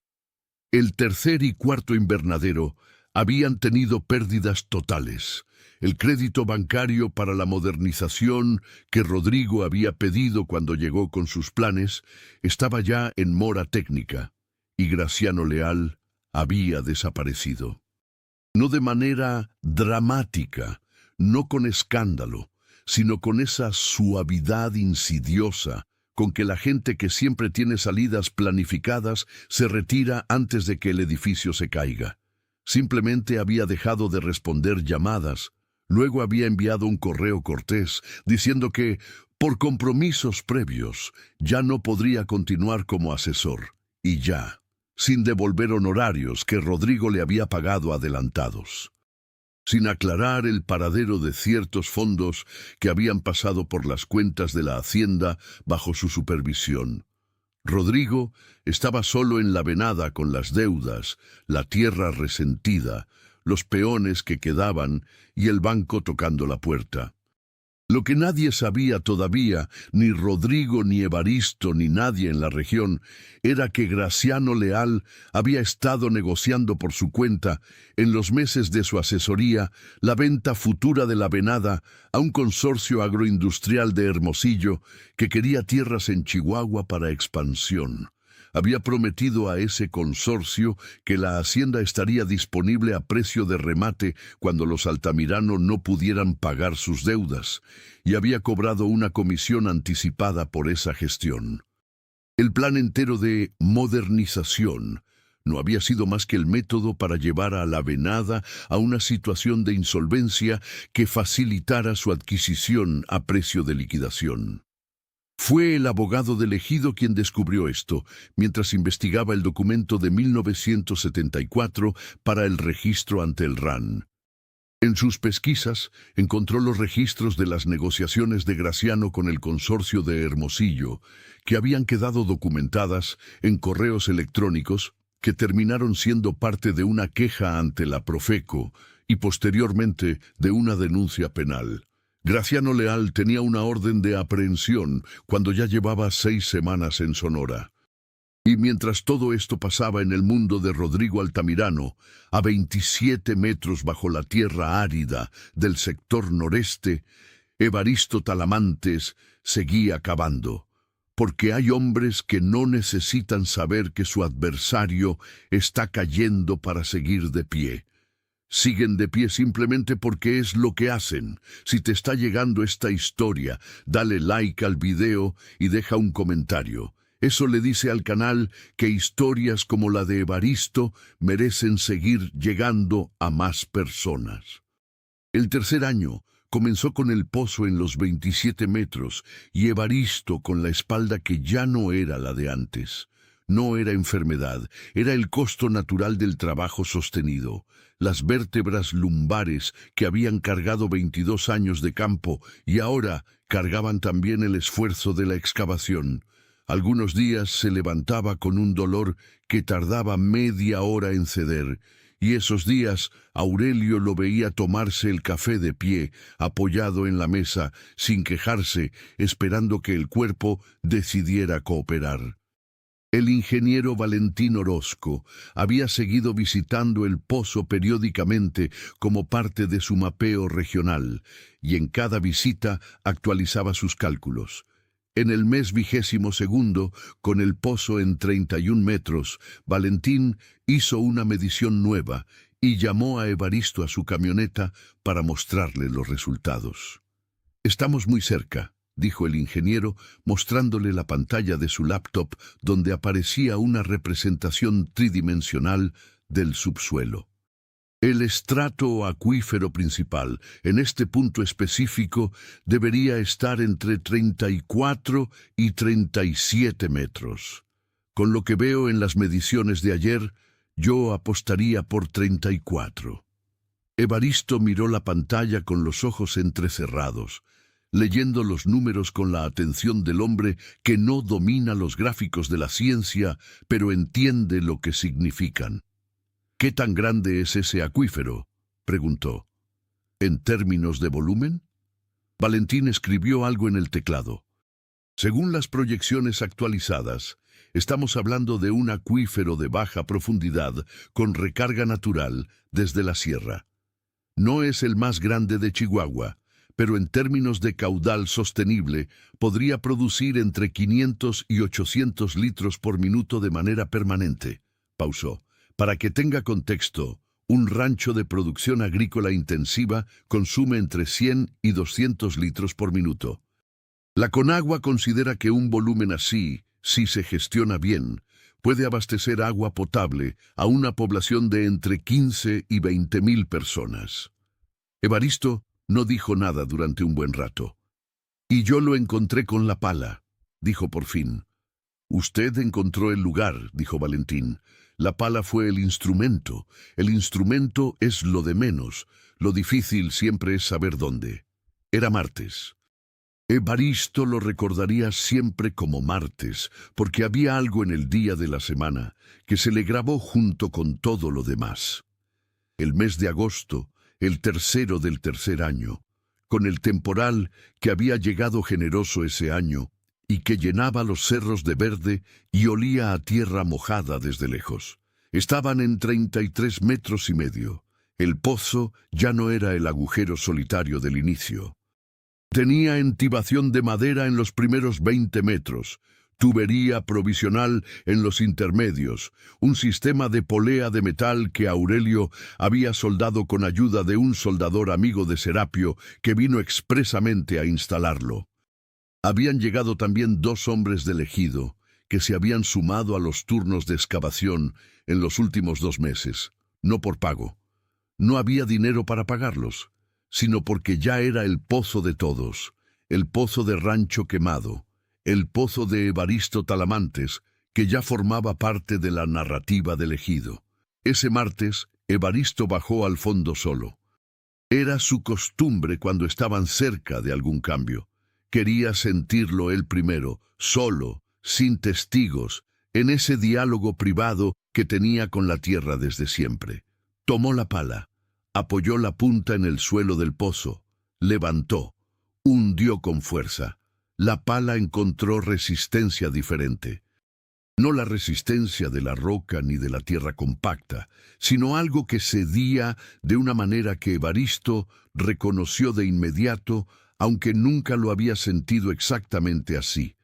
El tercer y cuarto invernadero habían tenido pérdidas totales. El crédito bancario para la modernización que Rodrigo había pedido cuando llegó con sus planes estaba ya en mora técnica, y Graciano Leal había desaparecido. No de manera dramática, no con escándalo, sino con esa suavidad insidiosa con que la gente que siempre tiene salidas planificadas se retira antes de que el edificio se caiga. Simplemente había dejado de responder llamadas. Luego había enviado un correo cortés diciendo que, por compromisos previos, ya no podría continuar como asesor, y ya, sin devolver honorarios que Rodrigo le había pagado adelantados. Sin aclarar el paradero de ciertos fondos que habían pasado por las cuentas de la hacienda bajo su supervisión. Rodrigo estaba solo en la venada con las deudas, la tierra resentida, los peones que quedaban y el banco tocando la puerta. Lo que nadie sabía todavía, ni Rodrigo, ni Evaristo, ni nadie en la región, era que Graciano Leal había estado negociando por su cuenta, en los meses de su asesoría, la venta futura de la venada a un consorcio agroindustrial de Hermosillo que quería tierras en Chihuahua para expansión. Había prometido a ese consorcio que la hacienda estaría disponible a precio de remate cuando los Altamirano no pudieran pagar sus deudas, y había cobrado una comisión anticipada por esa gestión. El plan entero de modernización no había sido más que el método para llevar a la venada a una situación de insolvencia que facilitara su adquisición a precio de liquidación. Fue el abogado del ejido quien descubrió esto, mientras investigaba el documento de 1974 para el registro ante el RAN. En sus pesquisas, encontró los registros de las negociaciones de Graciano con el consorcio de Hermosillo, que habían quedado documentadas en correos electrónicos que terminaron siendo parte de una queja ante la Profeco y posteriormente de una denuncia penal. Graciano Leal tenía una orden de aprehensión cuando ya llevaba 6 semanas en Sonora. Y mientras todo esto pasaba en el mundo de Rodrigo Altamirano, a 27 metros bajo la tierra árida del sector noreste, Evaristo Talamantes seguía cavando. Porque hay hombres que no necesitan saber que su adversario está cayendo para seguir de pie. Siguen de pie simplemente porque es lo que hacen. Si te está llegando esta historia, dale like al video y deja un comentario. Eso le dice al canal que historias como la de Evaristo merecen seguir llegando a más personas. El tercer año comenzó con el pozo en los 27 metros y Evaristo con la espalda que ya no era la de antes. No era enfermedad, era el costo natural del trabajo sostenido. Las vértebras lumbares que habían cargado 22 años de campo y ahora cargaban también el esfuerzo de la excavación. Algunos días se levantaba con un dolor que tardaba media hora en ceder, y esos días Aurelio lo veía tomarse el café de pie, apoyado en la mesa, sin quejarse, esperando que el cuerpo decidiera cooperar. El ingeniero Valentín Orozco había seguido visitando el pozo periódicamente como parte de su mapeo regional, y en cada visita actualizaba sus cálculos. En el mes 22º, con el pozo en 31 metros, Valentín hizo una medición nueva y llamó a Evaristo a su camioneta para mostrarle los resultados. «Estamos muy cerca», dijo el ingeniero, mostrándole la pantalla de su laptop donde aparecía una representación tridimensional del subsuelo. El estrato acuífero principal, en este punto específico, debería estar entre 34 y 37 metros. Con lo que veo en las mediciones de ayer, yo apostaría por 34. Evaristo miró la pantalla con los ojos entrecerrados, leyendo los números con la atención del hombre que no domina los gráficos de la ciencia, pero entiende lo que significan. «¿Qué tan grande es ese acuífero?», preguntó. «¿En términos de volumen?». Valentín escribió algo en el teclado. «Según las proyecciones actualizadas, estamos hablando de un acuífero de baja profundidad con recarga natural desde la sierra. No es el más grande de Chihuahua, pero en términos de caudal sostenible podría producir entre 500 y 800 litros por minuto de manera permanente». Pausó. «Para que tenga contexto, un rancho de producción agrícola intensiva consume entre 100 y 200 litros por minuto. La Conagua considera que un volumen así, si se gestiona bien, puede abastecer agua potable a una población de entre 15 y 20 mil personas». Evaristo no dijo nada durante un buen rato. «Y yo lo encontré con la pala», dijo por fin. «Usted encontró el lugar», dijo Valentín. «La pala fue el instrumento. El instrumento es lo de menos. Lo difícil siempre es saber dónde». Era martes. Evaristo lo recordaría siempre como martes, porque había algo en el día de la semana que se le grabó junto con todo lo demás. El mes de agosto, el tercero del tercer año, con el temporal que había llegado generoso ese año, y que llenaba los cerros de verde y olía a tierra mojada desde lejos. Estaban en 33 metros y medio. El pozo ya no era el agujero solitario del inicio. Tenía entibación de madera en los primeros 20 metros, tubería provisional en los intermedios, un sistema de polea de metal que Aurelio había soldado con ayuda de un soldador amigo de Serapio que vino expresamente a instalarlo. Habían llegado también 2 hombres del ejido, que se habían sumado a los turnos de excavación en los últimos 2 meses, no por pago. No había dinero para pagarlos, sino porque ya era el pozo de todos, el pozo de Rancho Quemado, el pozo de Evaristo Talamantes, que ya formaba parte de la narrativa del ejido. Ese martes, Evaristo bajó al fondo solo. Era su costumbre cuando estaban cerca de algún cambio. Quería sentirlo él primero, solo, sin testigos, en ese diálogo privado que tenía con la tierra desde siempre. Tomó la pala, apoyó la punta en el suelo del pozo, levantó, hundió con fuerza. La pala encontró resistencia diferente. No la resistencia de la roca ni de la tierra compacta, sino algo que cedía de una manera que Evaristo reconoció de inmediato, aunque nunca lo había sentido exactamente así.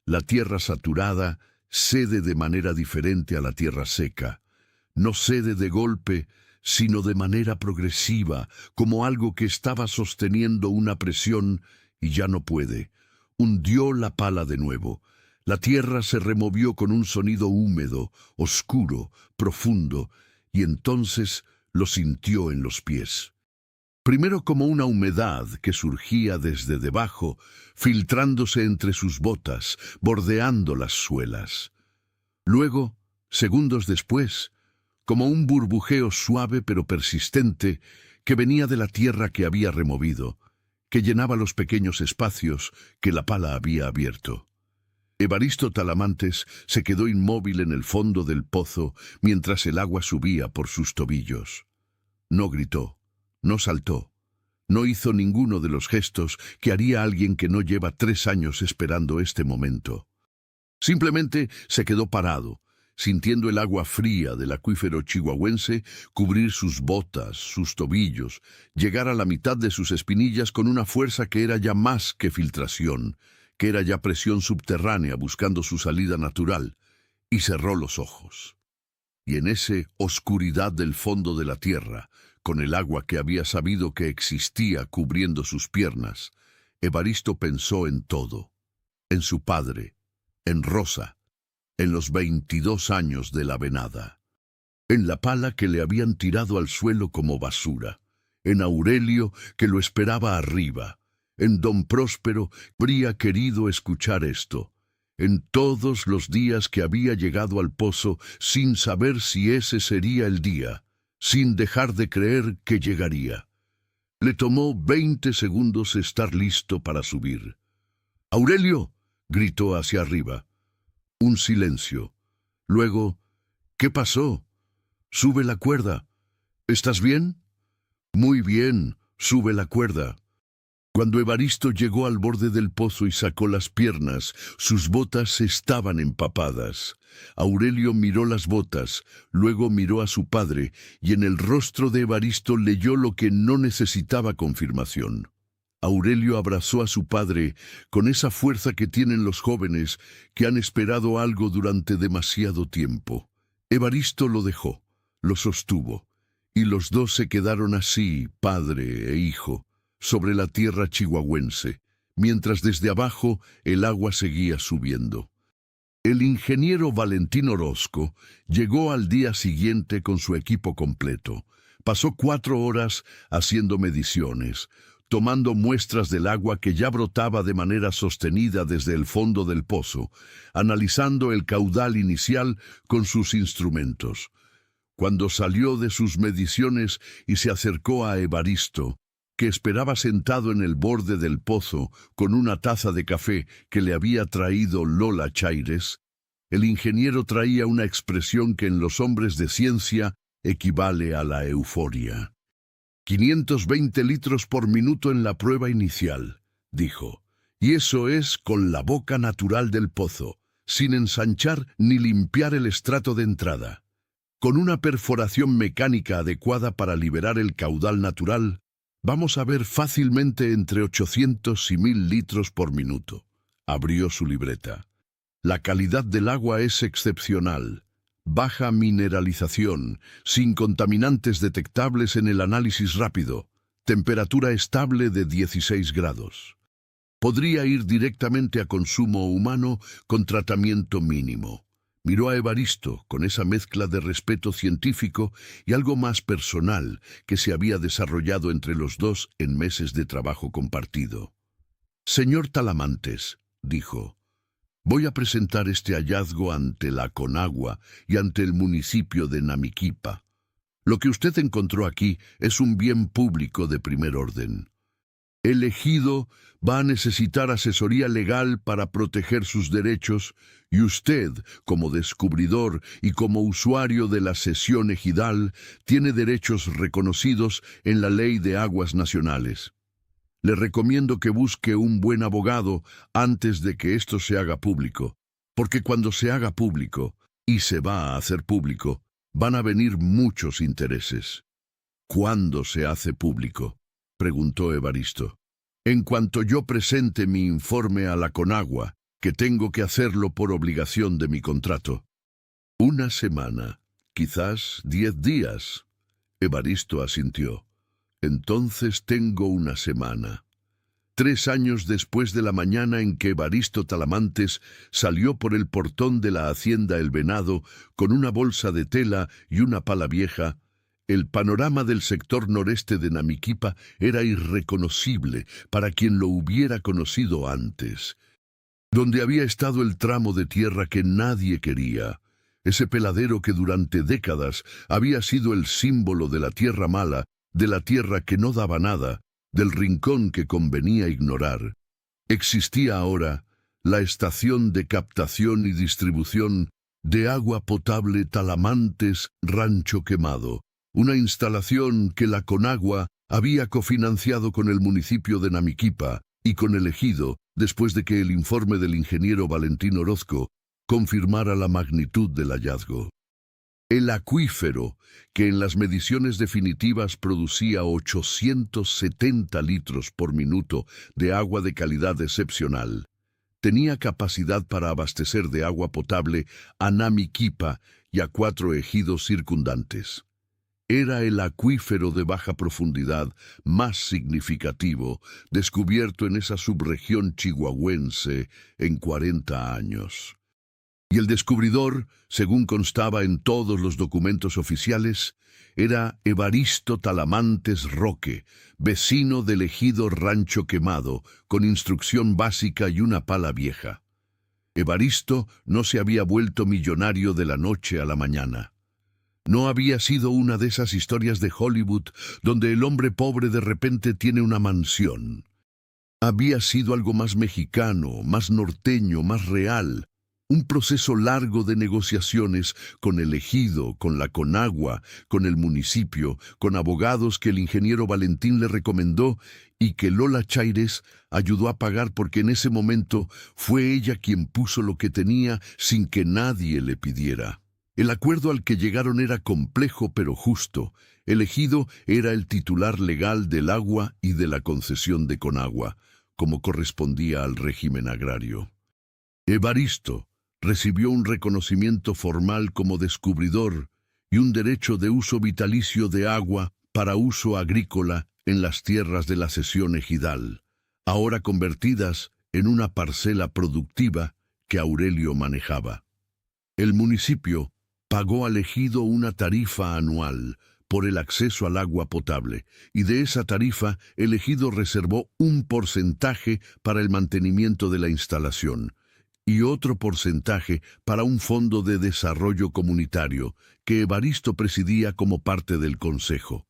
La tierra saturada cede de manera diferente a la tierra seca. No cede de golpe, sino de manera progresiva, como algo que estaba sosteniendo una presión y ya no puede. Hundió la pala de nuevo. La tierra se removió con un sonido húmedo, oscuro, profundo, y entonces lo sintió en los pies. Primero como una humedad que surgía desde debajo, filtrándose entre sus botas, bordeando las suelas. Luego, segundos después, como un burbujeo suave pero persistente que venía de la tierra que había removido, que llenaba los pequeños espacios que la pala había abierto. Evaristo Talamantes se quedó inmóvil en el fondo del pozo mientras el agua subía por sus tobillos. No gritó, no saltó, no hizo ninguno de los gestos que haría alguien que no lleva 3 años esperando este momento. Simplemente se quedó parado, sintiendo el agua fría del acuífero chihuahuense cubrir sus botas, sus tobillos, llegar a la mitad de sus espinillas con una fuerza que era ya más que filtración, que era ya presión subterránea buscando su salida natural, y cerró los ojos. Y en ese oscuridad del fondo de la tierra, con el agua que había sabido que existía cubriendo sus piernas, Evaristo pensó en todo, en su padre, en Rosa, en los 22 años de la venada, en la pala que le habían tirado al suelo como basura, en Aurelio que lo esperaba arriba, en don Próspero habría querido escuchar esto, en todos los días que había llegado al pozo sin saber si ese sería el día, sin dejar de creer que llegaría. Le tomó 20 segundos estar listo para subir. «¡Aurelio!», gritó hacia arriba. Un silencio. Luego, «¿Qué pasó? Sube la cuerda. ¿Estás bien?». «Muy bien, sube la cuerda». Cuando Evaristo llegó al borde del pozo y sacó las piernas, sus botas estaban empapadas. Aurelio miró las botas, luego miró a su padre, y en el rostro de Evaristo leyó lo que no necesitaba confirmación. Aurelio abrazó a su padre con esa fuerza que tienen los jóvenes que han esperado algo durante demasiado tiempo. Evaristo lo dejó, lo sostuvo, y los dos se quedaron así, padre e hijo, sobre la tierra chihuahuense, mientras desde abajo el agua seguía subiendo. El ingeniero Valentín Orozco llegó al día siguiente con su equipo completo. Pasó 4 horas haciendo mediciones, tomando muestras del agua que ya brotaba de manera sostenida desde el fondo del pozo, analizando el caudal inicial con sus instrumentos. Cuando salió de sus mediciones y se acercó a Evaristo, que esperaba sentado en el borde del pozo con una taza de café que le había traído Lola Chaires, el ingeniero traía una expresión que en los hombres de ciencia equivale a la euforia. 520 litros por minuto en la prueba inicial, dijo, y eso es con la boca natural del pozo, sin ensanchar ni limpiar el estrato de entrada. Con una perforación mecánica adecuada para liberar el caudal natural, vamos a ver fácilmente entre 800 y 1000 litros por minuto. Abrió su libreta. La calidad del agua es excepcional. Baja mineralización, sin contaminantes detectables en el análisis rápido. Temperatura estable de 16 grados. Podría ir directamente a consumo humano con tratamiento mínimo. Miró a Evaristo con esa mezcla de respeto científico y algo más personal que se había desarrollado entre los dos en meses de trabajo compartido. «Señor Talamantes», dijo, «voy a presentar este hallazgo ante la Conagua y ante el municipio de Namiquipa. Lo que usted encontró aquí es un bien público de primer orden. El ejido va a necesitar asesoría legal para proteger sus derechos y usted, como descubridor y como usuario de la cesión ejidal, tiene derechos reconocidos en la Ley de Aguas Nacionales. Le recomiendo que busque un buen abogado antes de que esto se haga público, porque cuando se haga público, y se va a hacer público, van a venir muchos intereses». «¿Cuándo se hace público?», preguntó Evaristo. «En cuanto yo presente mi informe a la Conagua, que tengo que hacerlo por obligación de mi contrato». «Una semana, quizás 10 días». Evaristo asintió. «Entonces tengo una semana». 3 años después de la mañana en que Evaristo Talamantes salió por el portón de la hacienda El Venado con una bolsa de tela y una pala vieja, el panorama del sector noreste de Namiquipa era irreconocible para quien lo hubiera conocido antes. Donde había estado el tramo de tierra que nadie quería, ese peladero que durante décadas había sido el símbolo de la tierra mala, de la tierra que no daba nada, del rincón que convenía ignorar, existía ahora la estación de captación y distribución de agua potable Talamantes Rancho Quemado, una instalación que la Conagua había cofinanciado con el municipio de Namiquipa y con el ejido después de que el informe del ingeniero Valentín Orozco confirmara la magnitud del hallazgo. El acuífero, que en las mediciones definitivas producía 870 litros por minuto de agua de calidad excepcional, tenía capacidad para abastecer de agua potable a Namiquipa y a 4 ejidos circundantes. Era el acuífero de baja profundidad más significativo descubierto en esa subregión chihuahuense en 40 años. Y el descubridor, según constaba en todos los documentos oficiales, era Evaristo Talamantes Roque, vecino del ejido Rancho Quemado, con instrucción básica y una pala vieja. Evaristo no se había vuelto millonario de la noche a la mañana. No había sido una de esas historias de Hollywood donde el hombre pobre de repente tiene una mansión. Había sido algo más mexicano, más norteño, más real. Un proceso largo de negociaciones con el ejido, con la Conagua, con el municipio, con abogados que el ingeniero Valentín le recomendó y que Lola Chaires ayudó a pagar porque en ese momento fue ella quien puso lo que tenía sin que nadie le pidiera. El acuerdo al que llegaron era complejo pero justo. El ejido era el titular legal del agua y de la concesión de Conagua, como correspondía al régimen agrario. Evaristo recibió un reconocimiento formal como descubridor y un derecho de uso vitalicio de agua para uso agrícola en las tierras de la cesión ejidal, ahora convertidas en una parcela productiva que Aurelio manejaba. El municipio pagó al ejido una tarifa anual por el acceso al agua potable, y de esa tarifa el ejido reservó un porcentaje para el mantenimiento de la instalación, y otro porcentaje para un fondo de desarrollo comunitario que Evaristo presidía como parte del consejo.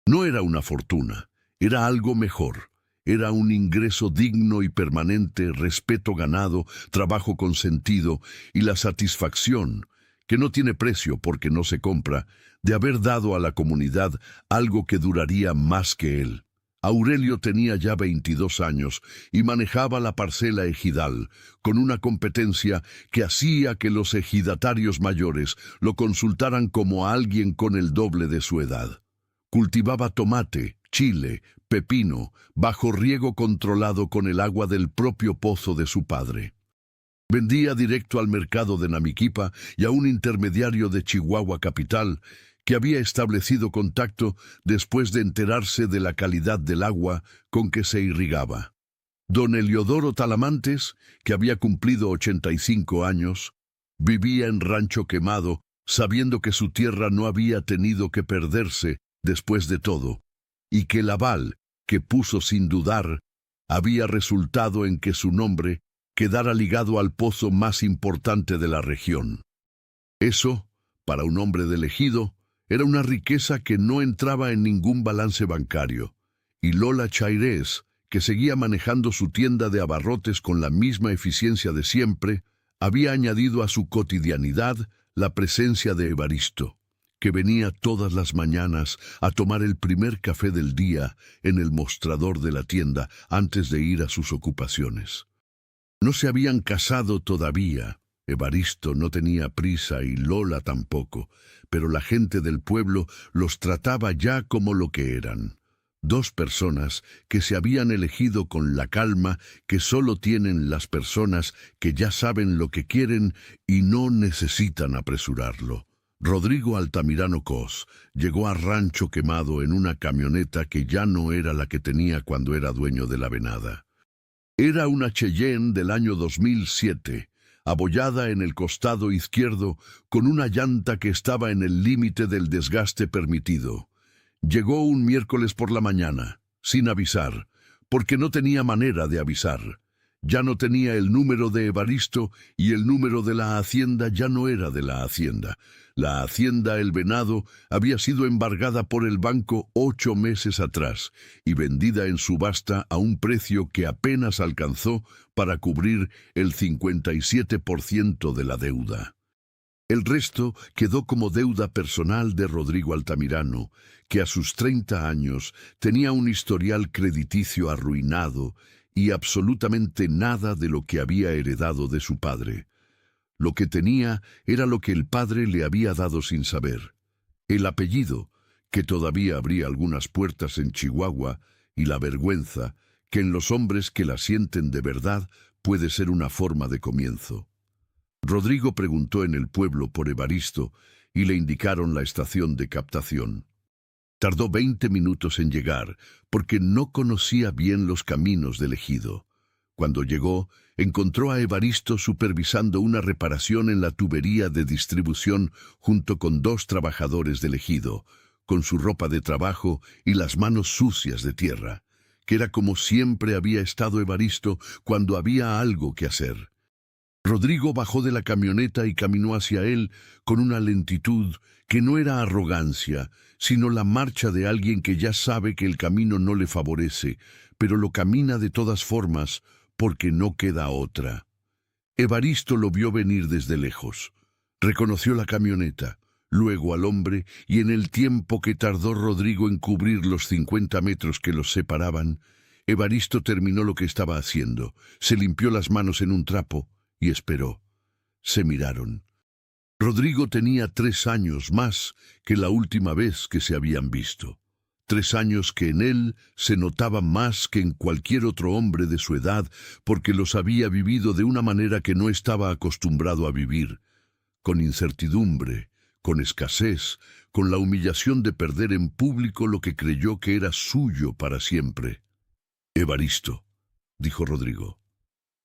No era una fortuna, era algo mejor. Era un ingreso digno y permanente, respeto ganado, trabajo con sentido y la satisfacción, que no tiene precio porque no se compra, de haber dado a la comunidad algo que duraría más que él. Aurelio tenía ya 22 años y manejaba la parcela ejidal, con una competencia que hacía que los ejidatarios mayores lo consultaran como a alguien con el doble de su edad. Cultivaba tomate, chile, pepino, bajo riego controlado con el agua del propio pozo de su padre. Vendía directo al mercado de Namiquipa y a un intermediario de Chihuahua capital, que había establecido contacto después de enterarse de la calidad del agua con que se irrigaba. Don Heliodoro Talamantes, que había cumplido 85 años, vivía en Rancho Quemado, sabiendo que su tierra no había tenido que perderse después de todo, y que el aval que puso sin dudar había resultado en que su nombre quedara ligado al pozo más importante de la región. Eso, para un hombre del ejido, era una riqueza que no entraba en ningún balance bancario, y Lola Chairés, que seguía manejando su tienda de abarrotes con la misma eficiencia de siempre, había añadido a su cotidianidad la presencia de Evaristo, que venía todas las mañanas a tomar el primer café del día en el mostrador de la tienda antes de ir a sus ocupaciones. No se habían casado todavía. Evaristo no tenía prisa y Lola tampoco, pero la gente del pueblo los trataba ya como lo que eran. Dos personas que se habían elegido con la calma que solo tienen las personas que ya saben lo que quieren y no necesitan apresurarlo. Rodrigo Altamirano Cos llegó a Rancho Quemado en una camioneta que ya no era la que tenía cuando era dueño de la venada. Era una Cheyenne del año 2007, abollada en el costado izquierdo con una llanta que estaba en el límite del desgaste permitido. Llegó un miércoles por la mañana, sin avisar, porque no tenía manera de avisar. Ya no tenía el número de Evaristo y el número de la hacienda ya no era de la hacienda. La hacienda El Venado había sido embargada por el banco 8 meses atrás y vendida en subasta a un precio que apenas alcanzó para cubrir el 57% de la deuda. El resto quedó como deuda personal de Rodrigo Altamirano, que a sus 30 años tenía un historial crediticio arruinado y absolutamente nada de lo que había heredado de su padre. Lo que tenía era lo que el padre le había dado sin saber: el apellido, que todavía abría algunas puertas en Chihuahua, y la vergüenza, que en los hombres que la sienten de verdad puede ser una forma de comienzo. Rodrigo preguntó en el pueblo por Evaristo y le indicaron la estación de captación. Tardó 20 minutos en llegar porque no conocía bien los caminos del ejido. Cuando llegó, encontró a Evaristo supervisando una reparación en la tubería de distribución junto con 2 trabajadores del ejido, con su ropa de trabajo y las manos sucias de tierra, que era como siempre había estado Evaristo cuando había algo que hacer. Rodrigo bajó de la camioneta y caminó hacia él con una lentitud que no era arrogancia, sino la marcha de alguien que ya sabe que el camino no le favorece, pero lo camina de todas formas porque no queda otra. Evaristo lo vio venir desde lejos. Reconoció la camioneta, luego al hombre, y en el tiempo que tardó Rodrigo en cubrir los 50 metros que los separaban, Evaristo terminó lo que estaba haciendo, se limpió las manos en un trapo y esperó. Se miraron. Rodrigo tenía 3 años más que la última vez que se habían visto. 3 años que en él se notaban más que en cualquier otro hombre de su edad, porque los había vivido de una manera que no estaba acostumbrado a vivir, con incertidumbre, con escasez, con la humillación de perder en público lo que creyó que era suyo para siempre. Evaristo, dijo Rodrigo.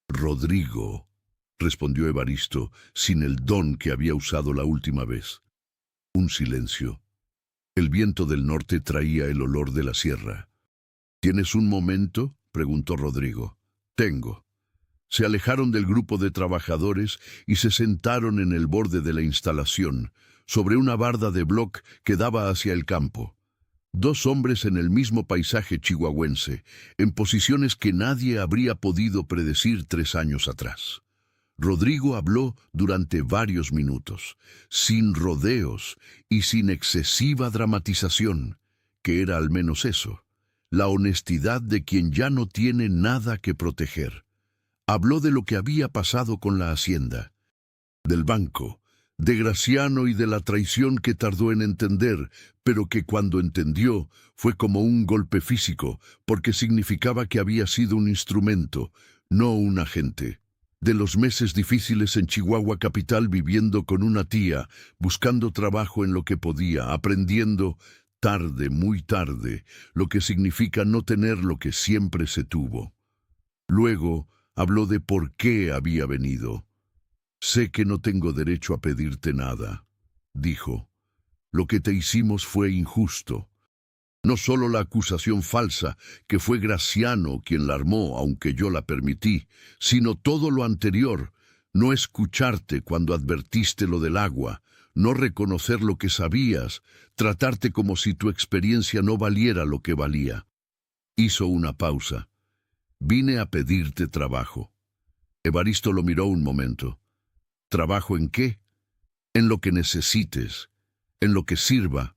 Rodrigo, respondió Evaristo, sin el don que había usado la última vez. Un silencio. El viento del norte traía el olor de la sierra. ¿Tienes un momento?, preguntó Rodrigo. Tengo. Se alejaron del grupo de trabajadores y se sentaron en el borde de la instalación, sobre una barda de bloc que daba hacia el campo. 2 hombres en el mismo paisaje chihuahuense, en posiciones que nadie habría podido predecir 3 años atrás. Rodrigo habló durante varios minutos, sin rodeos y sin excesiva dramatización, que era al menos eso, la honestidad de quien ya no tiene nada que proteger. Habló de lo que había pasado con la hacienda, del banco, de Graciano y de la traición que tardó en entender, pero que cuando entendió fue como un golpe físico, porque significaba que había sido un instrumento, no un agente. De los meses difíciles en Chihuahua capital viviendo con una tía, buscando trabajo en lo que podía, aprendiendo, tarde, muy tarde, lo que significa no tener lo que siempre se tuvo. Luego habló de por qué había venido. «Sé que no tengo derecho a pedirte nada», dijo. «Lo que te hicimos fue injusto. No solo la acusación falsa, que fue Graciano quien la armó, aunque yo la permití, sino todo lo anterior, no escucharte cuando advertiste lo del agua, no reconocer lo que sabías, tratarte como si tu experiencia no valiera lo que valía». Hizo una pausa. «Vine a pedirte trabajo». Evaristo lo miró un momento. «¿Trabajo en qué?» «En lo que necesites, en lo que sirva.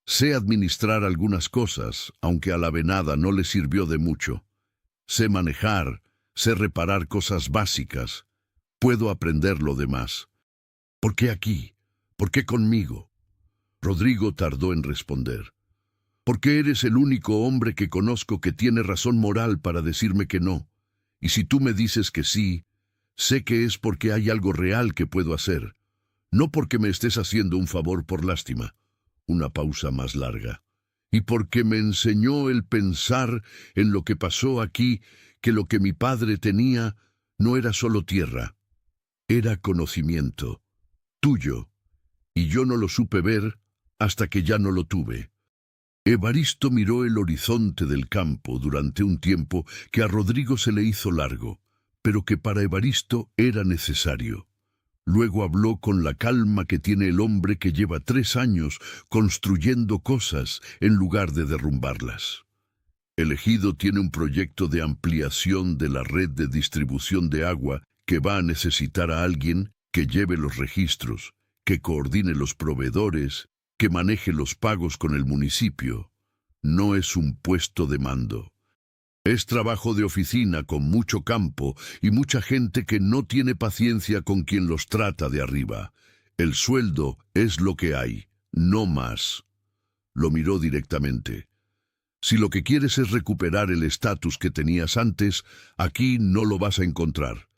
Sé administrar algunas cosas, aunque a la venada no le sirvió de mucho. Sé manejar, sé reparar cosas básicas. Puedo aprender lo demás». «¿Por qué aquí? ¿Por qué conmigo?» Rodrigo tardó en responder. «Porque eres el único hombre que conozco que tiene razón moral para decirme que no. Y si tú me dices que sí, sé que es porque hay algo real que puedo hacer. No porque me estés haciendo un favor por lástima». Una pausa más larga. «Y porque me enseñó el pensar en lo que pasó aquí, que lo que mi padre tenía no era solo tierra, era conocimiento, tuyo, y yo no lo supe ver hasta que ya no lo tuve». Evaristo miró el horizonte del campo durante un tiempo que a Rodrigo se le hizo largo, pero que para Evaristo era necesario. Luego habló con la calma que tiene el hombre que lleva 3 años construyendo cosas en lugar de derrumbarlas. «El ejido tiene un proyecto de ampliación de la red de distribución de agua que va a necesitar a alguien que lleve los registros, que coordine los proveedores, que maneje los pagos con el municipio. No es un puesto de mando. Es trabajo de oficina con mucho campo y mucha gente que no tiene paciencia con quien los trata de arriba. El sueldo es lo que hay, no más». Lo miró directamente. «Si lo que quieres es recuperar el estatus que tenías antes, aquí no lo vas a encontrar.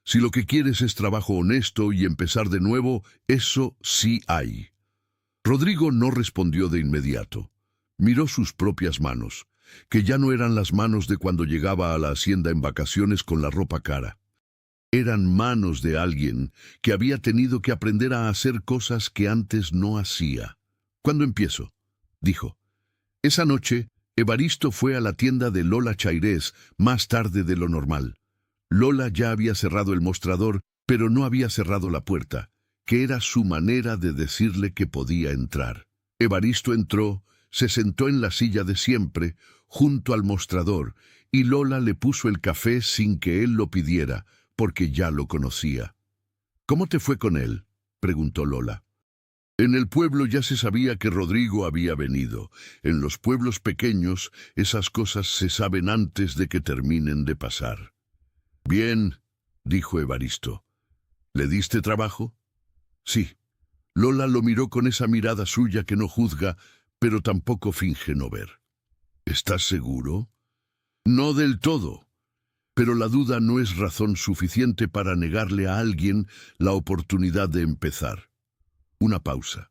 Si lo que quieres es trabajo honesto y empezar de nuevo, eso sí hay». Rodrigo no respondió de inmediato. Miró sus propias manos, que ya no eran las manos de cuando llegaba a la hacienda en vacaciones con la ropa cara. Eran manos de alguien que había tenido que aprender a hacer cosas que antes no hacía. «¿Cuándo empiezo?», dijo. Esa noche, Evaristo fue a la tienda de Lola Chairés más tarde de lo normal. Lola ya había cerrado el mostrador, pero no había cerrado la puerta, que era su manera de decirle que podía entrar. Evaristo entró, se sentó en la silla de siempre, junto al mostrador, y Lola le puso el café sin que él lo pidiera, porque ya lo conocía. «¿Cómo te fue con él?», preguntó Lola. En el pueblo ya se sabía que Rodrigo había venido. En los pueblos pequeños, esas cosas se saben antes de que terminen de pasar. «Bien», dijo Evaristo. «¿Le diste trabajo?». «Sí». Lola lo miró con esa mirada suya que no juzga, pero tampoco finge no ver. «¿Estás seguro?». «No del todo. Pero la duda no es razón suficiente para negarle a alguien la oportunidad de empezar». Una pausa.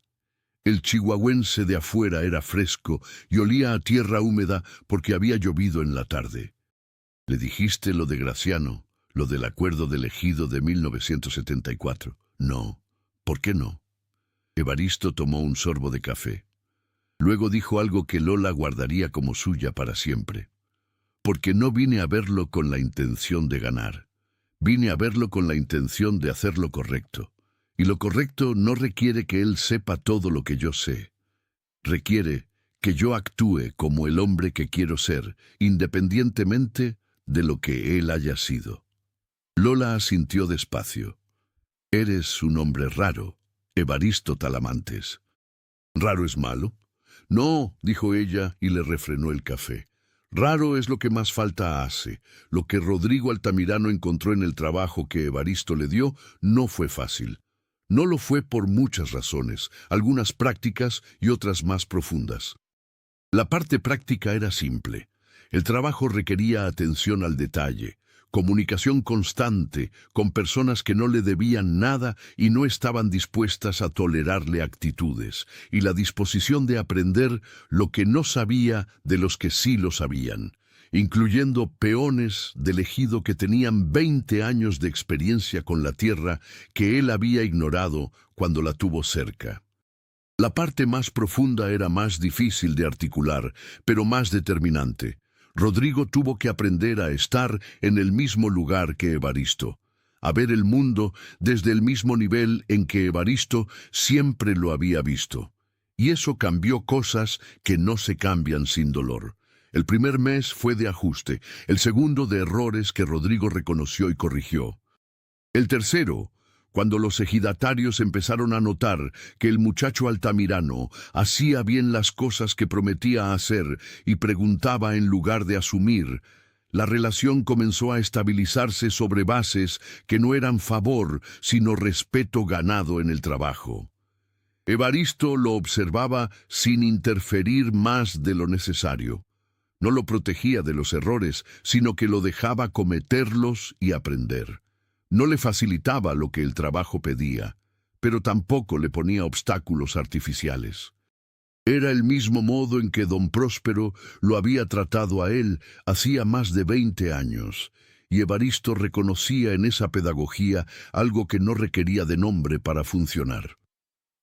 El chihuahuense de afuera era fresco y olía a tierra húmeda porque había llovido en la tarde. «¿Le dijiste lo de Graciano, lo del acuerdo del ejido de 1974? «No». «¿Por qué no?». Evaristo tomó un sorbo de café. Luego dijo algo que Lola guardaría como suya para siempre. «Porque no vine a verlo con la intención de ganar. Vine a verlo con la intención de hacer lo correcto. Y lo correcto no requiere que él sepa todo lo que yo sé. Requiere que yo actúe como el hombre que quiero ser, independientemente de lo que él haya sido». Lola asintió despacio. «Eres un hombre raro, Evaristo Talamantes». «¿Raro es malo?». «No», dijo ella y le refrenó el café. «Raro es lo que más falta hace. Lo que Rodrigo Altamirano encontró en el trabajo que Evaristo le dio no fue fácil. No lo fue por muchas razones, algunas prácticas y otras más profundas. La parte práctica era simple. El trabajo requería atención al detalle, comunicación constante con personas que no le debían nada y no estaban dispuestas a tolerarle actitudes, y la disposición de aprender lo que no sabía de los que sí lo sabían. incluyendo peones del ejido que tenían 20 años de experiencia con la tierra que él había ignorado cuando la tuvo cerca. La parte más profunda era más difícil de articular, pero más determinante. Rodrigo tuvo que aprender a estar en el mismo lugar que Evaristo, a ver el mundo desde el mismo nivel en que Evaristo siempre lo había visto. Y eso cambió cosas que no se cambian sin dolor. El primer mes fue de ajuste, el segundo de errores que Rodrigo reconoció y corrigió. El tercero, cuando los ejidatarios empezaron a notar que el muchacho altamirano hacía bien las cosas que prometía hacer y preguntaba en lugar de asumir, la relación comenzó a estabilizarse sobre bases que no eran favor, sino respeto ganado en el trabajo. Evaristo lo observaba sin interferir más de lo necesario. No lo protegía de los errores, sino que lo dejaba cometerlos y aprender. No le facilitaba lo que el trabajo pedía, pero tampoco le ponía obstáculos artificiales. Era el mismo modo en que don Próspero lo había tratado a él hacía más de 20 años, y Evaristo reconocía en esa pedagogía algo que no requería de nombre para funcionar.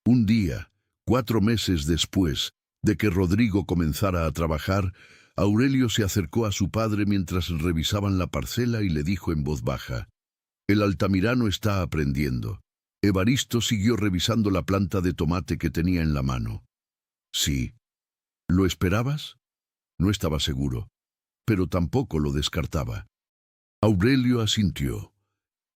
Un día, 4 meses después de que Rodrigo comenzara a trabajar, Aurelio se acercó a su padre mientras revisaban la parcela y le dijo en voz baja: «El altamirano está aprendiendo». Evaristo siguió revisando la planta de tomate que tenía en la mano. «Sí». «¿Lo esperabas?» No estaba seguro, pero tampoco lo descartaba. Aurelio asintió.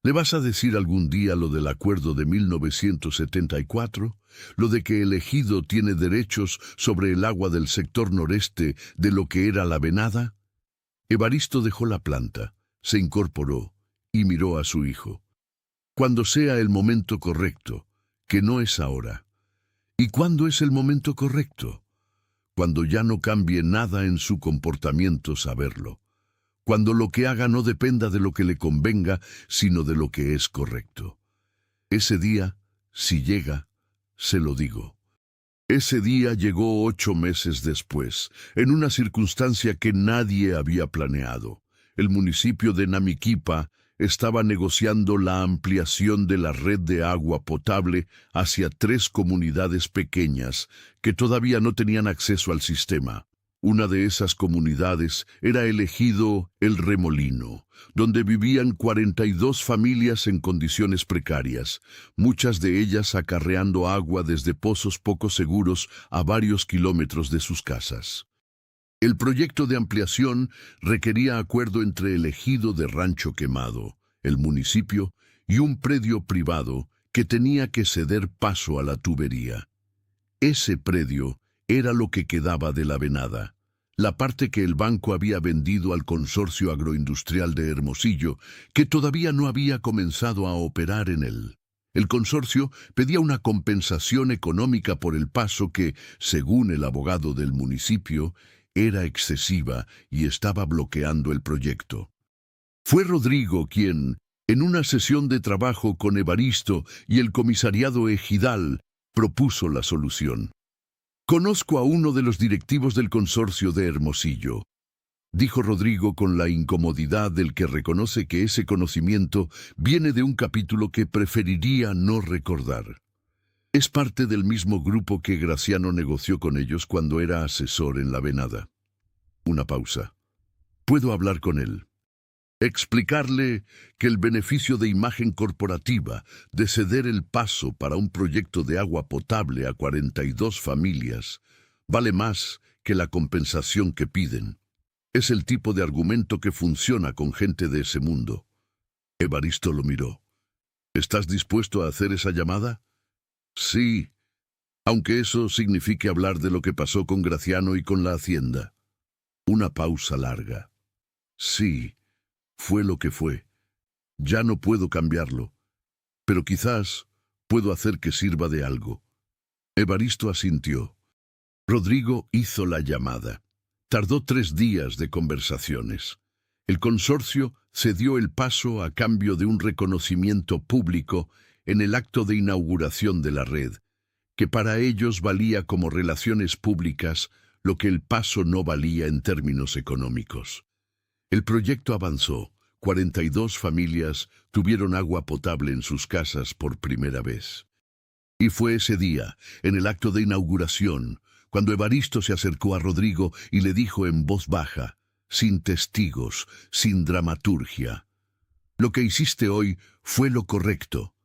«¿Le vas a decir algún día lo del acuerdo de 1974? Lo de que el ejido tiene derechos sobre el agua del sector noreste de lo que era la venada?» Evaristo dejó la planta, se incorporó y miró a su hijo. «Cuando sea el momento correcto, que no es ahora». «¿Y cuándo es el momento correcto?» «Cuando ya no cambie nada en su comportamiento saberlo. Cuando lo que haga no dependa de lo que le convenga, sino de lo que es correcto. Ese día, si llega, se lo digo». Ese día llegó 8 meses después, en una circunstancia que nadie había planeado. El municipio de Namiquipa estaba negociando la ampliación de la red de agua potable hacia 3 comunidades pequeñas que todavía no tenían acceso al sistema. Una de esas comunidades era el ejido El Remolino, donde vivían 42 familias en condiciones precarias, muchas de ellas acarreando agua desde pozos poco seguros a varios kilómetros de sus casas. El proyecto de ampliación requería acuerdo entre el ejido de Rancho Quemado, el municipio y un predio privado que tenía que ceder paso a la tubería. Ese predio era lo que quedaba de la venada, la parte que el banco había vendido al consorcio agroindustrial de Hermosillo, que todavía no había comenzado a operar en él. El consorcio pedía una compensación económica por el paso que, según el abogado del municipio, era excesiva y estaba bloqueando el proyecto. Fue Rodrigo quien, en una sesión de trabajo con Evaristo y el comisariado ejidal, propuso la solución. «Conozco a uno de los directivos del consorcio de Hermosillo», dijo Rodrigo con la incomodidad del que reconoce que ese conocimiento viene de un capítulo que preferiría no recordar. Es parte del mismo grupo que Graciano negoció con ellos cuando era asesor en la venada. Una pausa. «Puedo hablar con él. Explicarle que el beneficio de imagen corporativa de ceder el paso para un proyecto de agua potable a 42 familias vale más que la compensación que piden. Es el tipo de argumento que funciona con gente de ese mundo». Evaristo lo miró. «¿Estás dispuesto a hacer esa llamada?» «Sí, aunque eso signifique hablar de lo que pasó con Graciano y con la hacienda». Una pausa larga. «Sí, fue lo que fue. Ya no puedo cambiarlo, pero quizás puedo hacer que sirva de algo». Evaristo asintió. Rodrigo hizo la llamada. Tardó 3 días de conversaciones. El consorcio cedió el paso a cambio de un reconocimiento público en el acto de inauguración de la red, que para ellos valía como relaciones públicas lo que el paso no valía en términos económicos. El proyecto avanzó. 42 familias tuvieron agua potable en sus casas por primera vez. Y fue ese día, en el acto de inauguración, cuando Evaristo se acercó a Rodrigo y le dijo en voz baja, sin testigos, sin dramaturgia: lo que hiciste hoy fue lo correcto,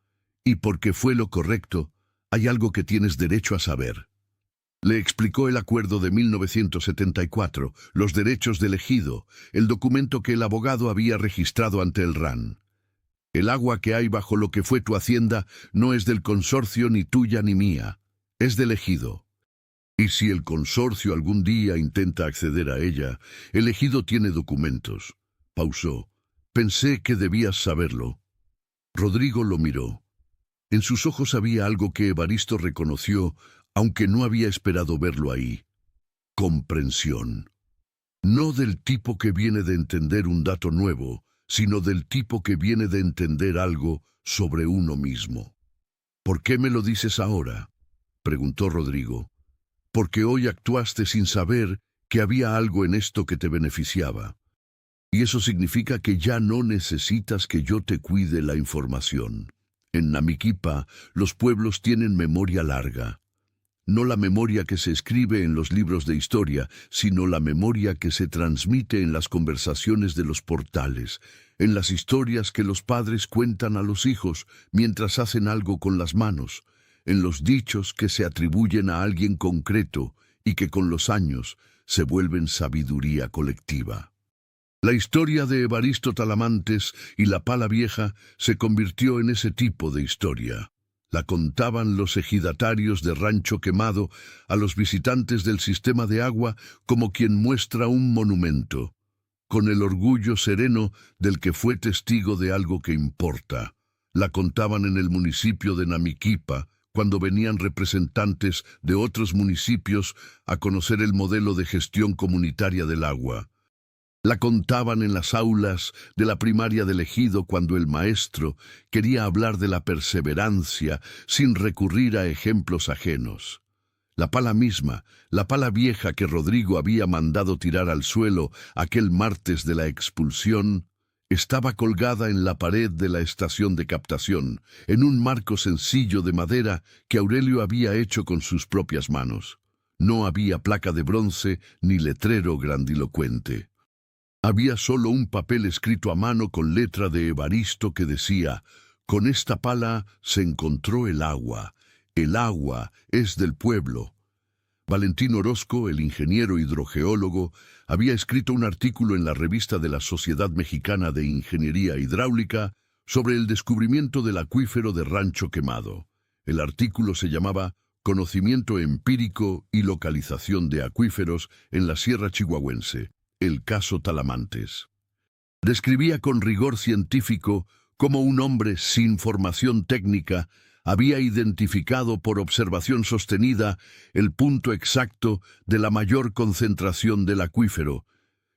y porque fue lo correcto, hay algo que tienes derecho a saber. Le explicó el acuerdo de 1974, los derechos del ejido, el documento que el abogado había registrado ante el RAN. El agua que hay bajo lo que fue tu hacienda no es del consorcio ni tuya ni mía, es del ejido. Y si el consorcio algún día intenta acceder a ella, el ejido tiene documentos. Pausó. Pensé que debías saberlo. Rodrigo lo miró. En sus ojos había algo que Evaristo reconoció, aunque no había esperado verlo ahí. Comprensión. No del tipo que viene de entender un dato nuevo, sino del tipo que viene de entender algo sobre uno mismo. ¿Por qué me lo dices ahora?, preguntó Rodrigo. Porque hoy actuaste sin saber que había algo en esto que te beneficiaba. Y eso significa que ya no necesitas que yo te cuide la información. En Namiquipa, los pueblos tienen memoria larga. No la memoria que se escribe en los libros de historia, sino la memoria que se transmite en las conversaciones de los portales, en las historias que los padres cuentan a los hijos mientras hacen algo con las manos, en los dichos que se atribuyen a alguien concreto y que con los años se vuelven sabiduría colectiva. La historia de Evaristo Talamantes y la pala vieja se convirtió en ese tipo de historia. La contaban los ejidatarios de Rancho Quemado a los visitantes del sistema de agua como quien muestra un monumento, con el orgullo sereno del que fue testigo de algo que importa. La contaban en el municipio de Namiquipa, cuando venían representantes de otros municipios a conocer el modelo de gestión comunitaria del agua. La contaban en las aulas de la primaria del ejido cuando el maestro quería hablar de la perseverancia sin recurrir a ejemplos ajenos. La pala misma, la pala vieja que Rodrigo había mandado tirar al suelo aquel martes de la expulsión, estaba colgada en la pared de la estación de captación, en un marco sencillo de madera que Aurelio había hecho con sus propias manos. No había placa de bronce ni letrero grandilocuente. Había solo un papel escrito a mano con letra de Evaristo que decía: con esta pala se encontró el agua es del pueblo. Valentín Orozco, el ingeniero hidrogeólogo, había escrito un artículo en la revista de la Sociedad Mexicana de Ingeniería Hidráulica sobre el descubrimiento del acuífero de Rancho Quemado. El artículo se llamaba Conocimiento empírico y localización de acuíferos en la Sierra Chihuahuense, el caso Talamantes. Describía con rigor científico cómo un hombre sin formación técnica había identificado por observación sostenida el punto exacto de la mayor concentración del acuífero,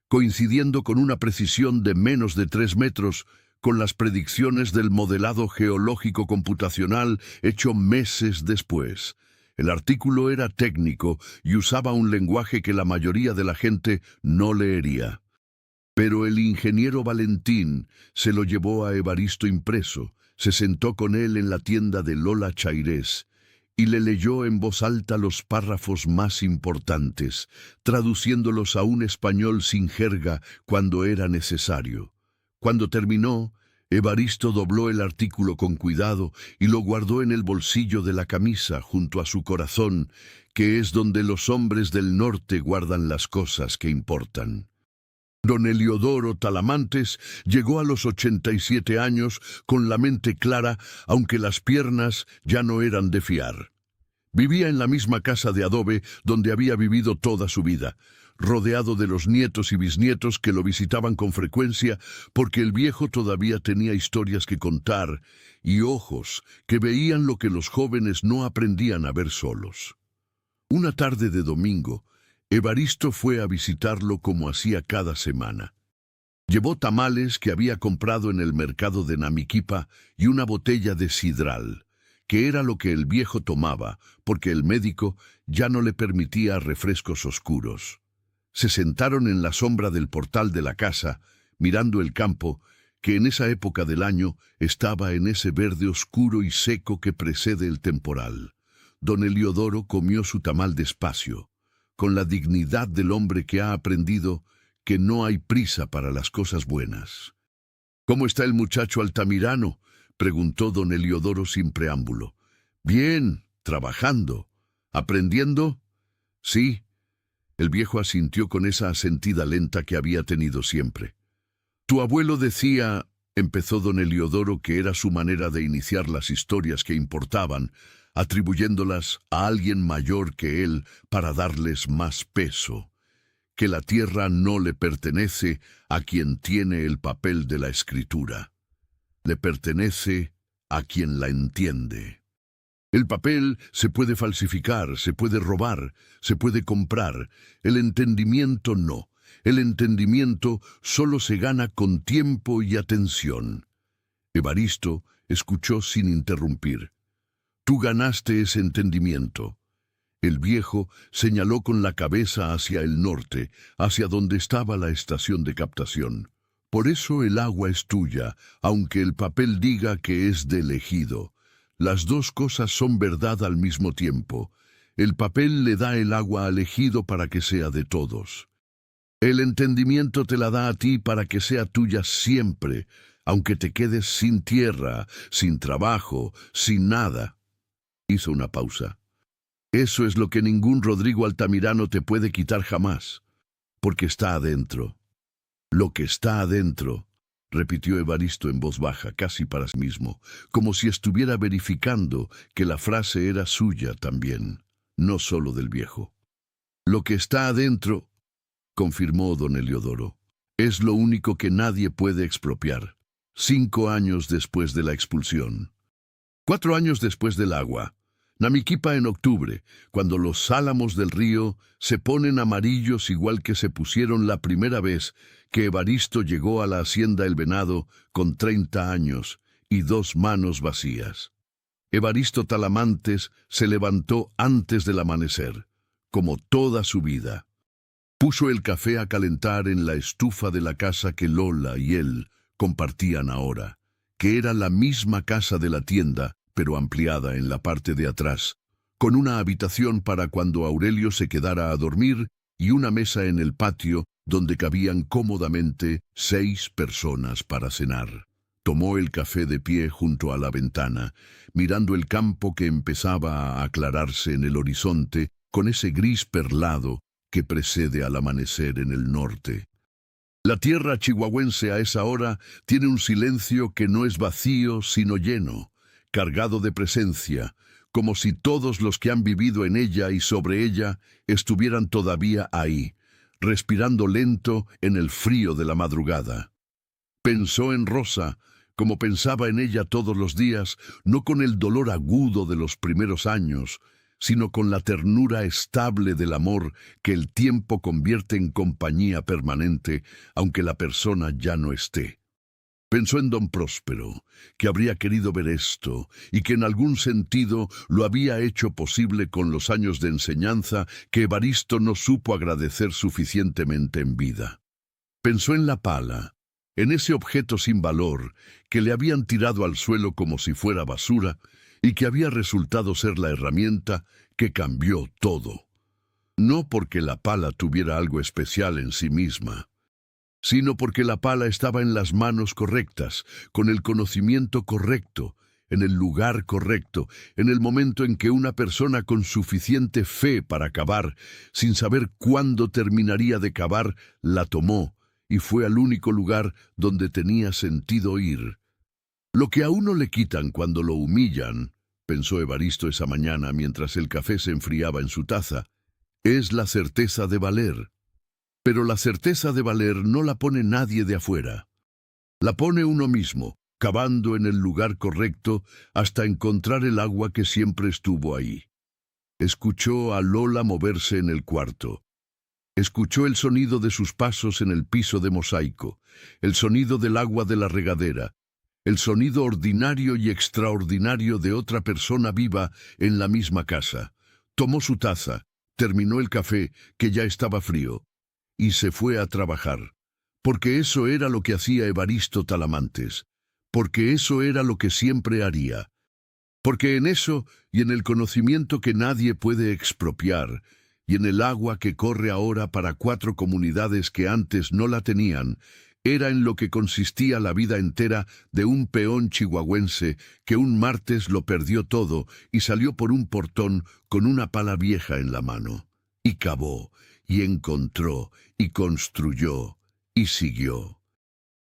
coincidiendo con una precisión de menos de 3 metros con las predicciones del modelado geológico computacional hecho meses después. El artículo era técnico y usaba un lenguaje que la mayoría de la gente no leería. Pero el ingeniero Valentín se lo llevó a Evaristo impreso, se sentó con él en la tienda de Lola Chairés y le leyó en voz alta los párrafos más importantes, traduciéndolos a un español sin jerga cuando era necesario. Cuando terminó, Evaristo dobló el artículo con cuidado y lo guardó en el bolsillo de la camisa junto a su corazón, que es donde los hombres del norte guardan las cosas que importan. Don Heliodoro Talamantes llegó a los 87 años con la mente clara, aunque las piernas ya no eran de fiar. Vivía en la misma casa de adobe donde había vivido toda su vida, rodeado de los nietos y bisnietos que lo visitaban con frecuencia porque el viejo todavía tenía historias que contar y ojos que veían lo que los jóvenes no aprendían a ver solos. Una tarde de domingo, Evaristo fue a visitarlo como hacía cada semana. Llevó tamales que había comprado en el mercado de Namiquipa y una botella de sidral, que era lo que el viejo tomaba, porque el médico ya no le permitía refrescos oscuros. Se sentaron en la sombra del portal de la casa mirando el campo, que en esa época del año estaba en ese verde oscuro y seco que precede el temporal. Don Heliodoro comió su tamal despacio, con la dignidad del hombre que ha aprendido que no hay prisa para las cosas buenas. «¿Cómo está el muchacho Altamirano?», preguntó don Heliodoro sin preámbulo. «Bien, trabajando. ¿Aprendiendo?». «Sí». El viejo asintió con esa asentida lenta que había tenido siempre. «Tu abuelo decía», empezó don Heliodoro, que era su manera de iniciar las historias que importaban, atribuyéndolas a alguien mayor que él para darles más peso, que la tierra no le pertenece a quien tiene el papel de la escritura. Le pertenece a quien la entiende. El papel se puede falsificar, se puede robar, se puede comprar. El entendimiento no. El entendimiento solo se gana con tiempo y atención. Evaristo escuchó sin interrumpir. «Tú ganaste ese entendimiento». El viejo señaló con la cabeza hacia el norte, hacia donde estaba la estación de captación. «Por eso el agua es tuya, aunque el papel diga que es del ejido. Las dos cosas son verdad al mismo tiempo. El papel le da el agua al ejido para que sea de todos. El entendimiento te la da a ti para que sea tuya siempre, aunque te quedes sin tierra, sin trabajo, sin nada». Hizo una pausa. «Eso es lo que ningún Rodrigo Altamirano te puede quitar jamás, porque está adentro». «Lo que está adentro», repitió Evaristo en voz baja, casi para sí mismo, como si estuviera verificando que la frase era suya también, no solo del viejo. «Lo que está adentro», confirmó don Heliodoro, «es lo único que nadie puede expropiar. 5 años después de la expulsión. 4 años después del agua. Namiquipa en octubre, cuando los álamos del río se ponen amarillos igual que se pusieron la primera vez que Evaristo llegó a la hacienda El Venado con 30 años y 2 manos vacías. Evaristo Talamantes se levantó antes del amanecer, como toda su vida. Puso el café a calentar en la estufa de la casa que Lola y él compartían ahora, que era la misma casa de la tienda, pero ampliada en la parte de atrás, con una habitación para cuando Aurelio se quedara a dormir y una mesa en el patio donde cabían cómodamente 6 personas para cenar. Tomó el café de pie junto a la ventana, mirando el campo que empezaba a aclararse en el horizonte con ese gris perlado que precede al amanecer en el norte. La tierra chihuahuense a esa hora tiene un silencio que no es vacío sino lleno, cargado de presencia, como si todos los que han vivido en ella y sobre ella estuvieran todavía ahí, respirando lento en el frío de la madrugada. Pensó en Rosa, como pensaba en ella todos los días, no con el dolor agudo de los primeros años, sino con la ternura estable del amor que el tiempo convierte en compañía permanente, aunque la persona ya no esté. Pensó en don Próspero, que habría querido ver esto, y que en algún sentido lo había hecho posible con los años de enseñanza que Evaristo no supo agradecer suficientemente en vida. Pensó en la pala, en ese objeto sin valor que le habían tirado al suelo como si fuera basura, y que había resultado ser la herramienta que cambió todo. No porque la pala tuviera algo especial en sí misma, sino porque la pala estaba en las manos correctas, con el conocimiento correcto, en el lugar correcto, en el momento en que una persona con suficiente fe para cavar, sin saber cuándo terminaría de cavar, la tomó y fue al único lugar donde tenía sentido ir. Lo que a uno le quitan cuando lo humillan, pensó Evaristo esa mañana mientras el café se enfriaba en su taza, es la certeza de valer. Pero la certeza de valer no la pone nadie de afuera. La pone uno mismo, cavando en el lugar correcto hasta encontrar el agua que siempre estuvo ahí. Escuchó a Lola moverse en el cuarto. Escuchó el sonido de sus pasos en el piso de mosaico, el sonido del agua de la regadera, el sonido ordinario y extraordinario de otra persona viva en la misma casa. Tomó su taza, terminó el café, que ya estaba frío, y se fue a trabajar. porque eso era lo que hacía Evaristo Talamantes, porque eso era lo que siempre haría, porque en eso y en el conocimiento que nadie puede expropiar, y en el agua que corre ahora para 4 comunidades que antes no la tenían, era en lo que consistía la vida entera de un peón chihuahuense que un martes lo perdió todo y salió por un portón con una pala vieja en la mano. Y cavó, y encontró, y construyó, y siguió.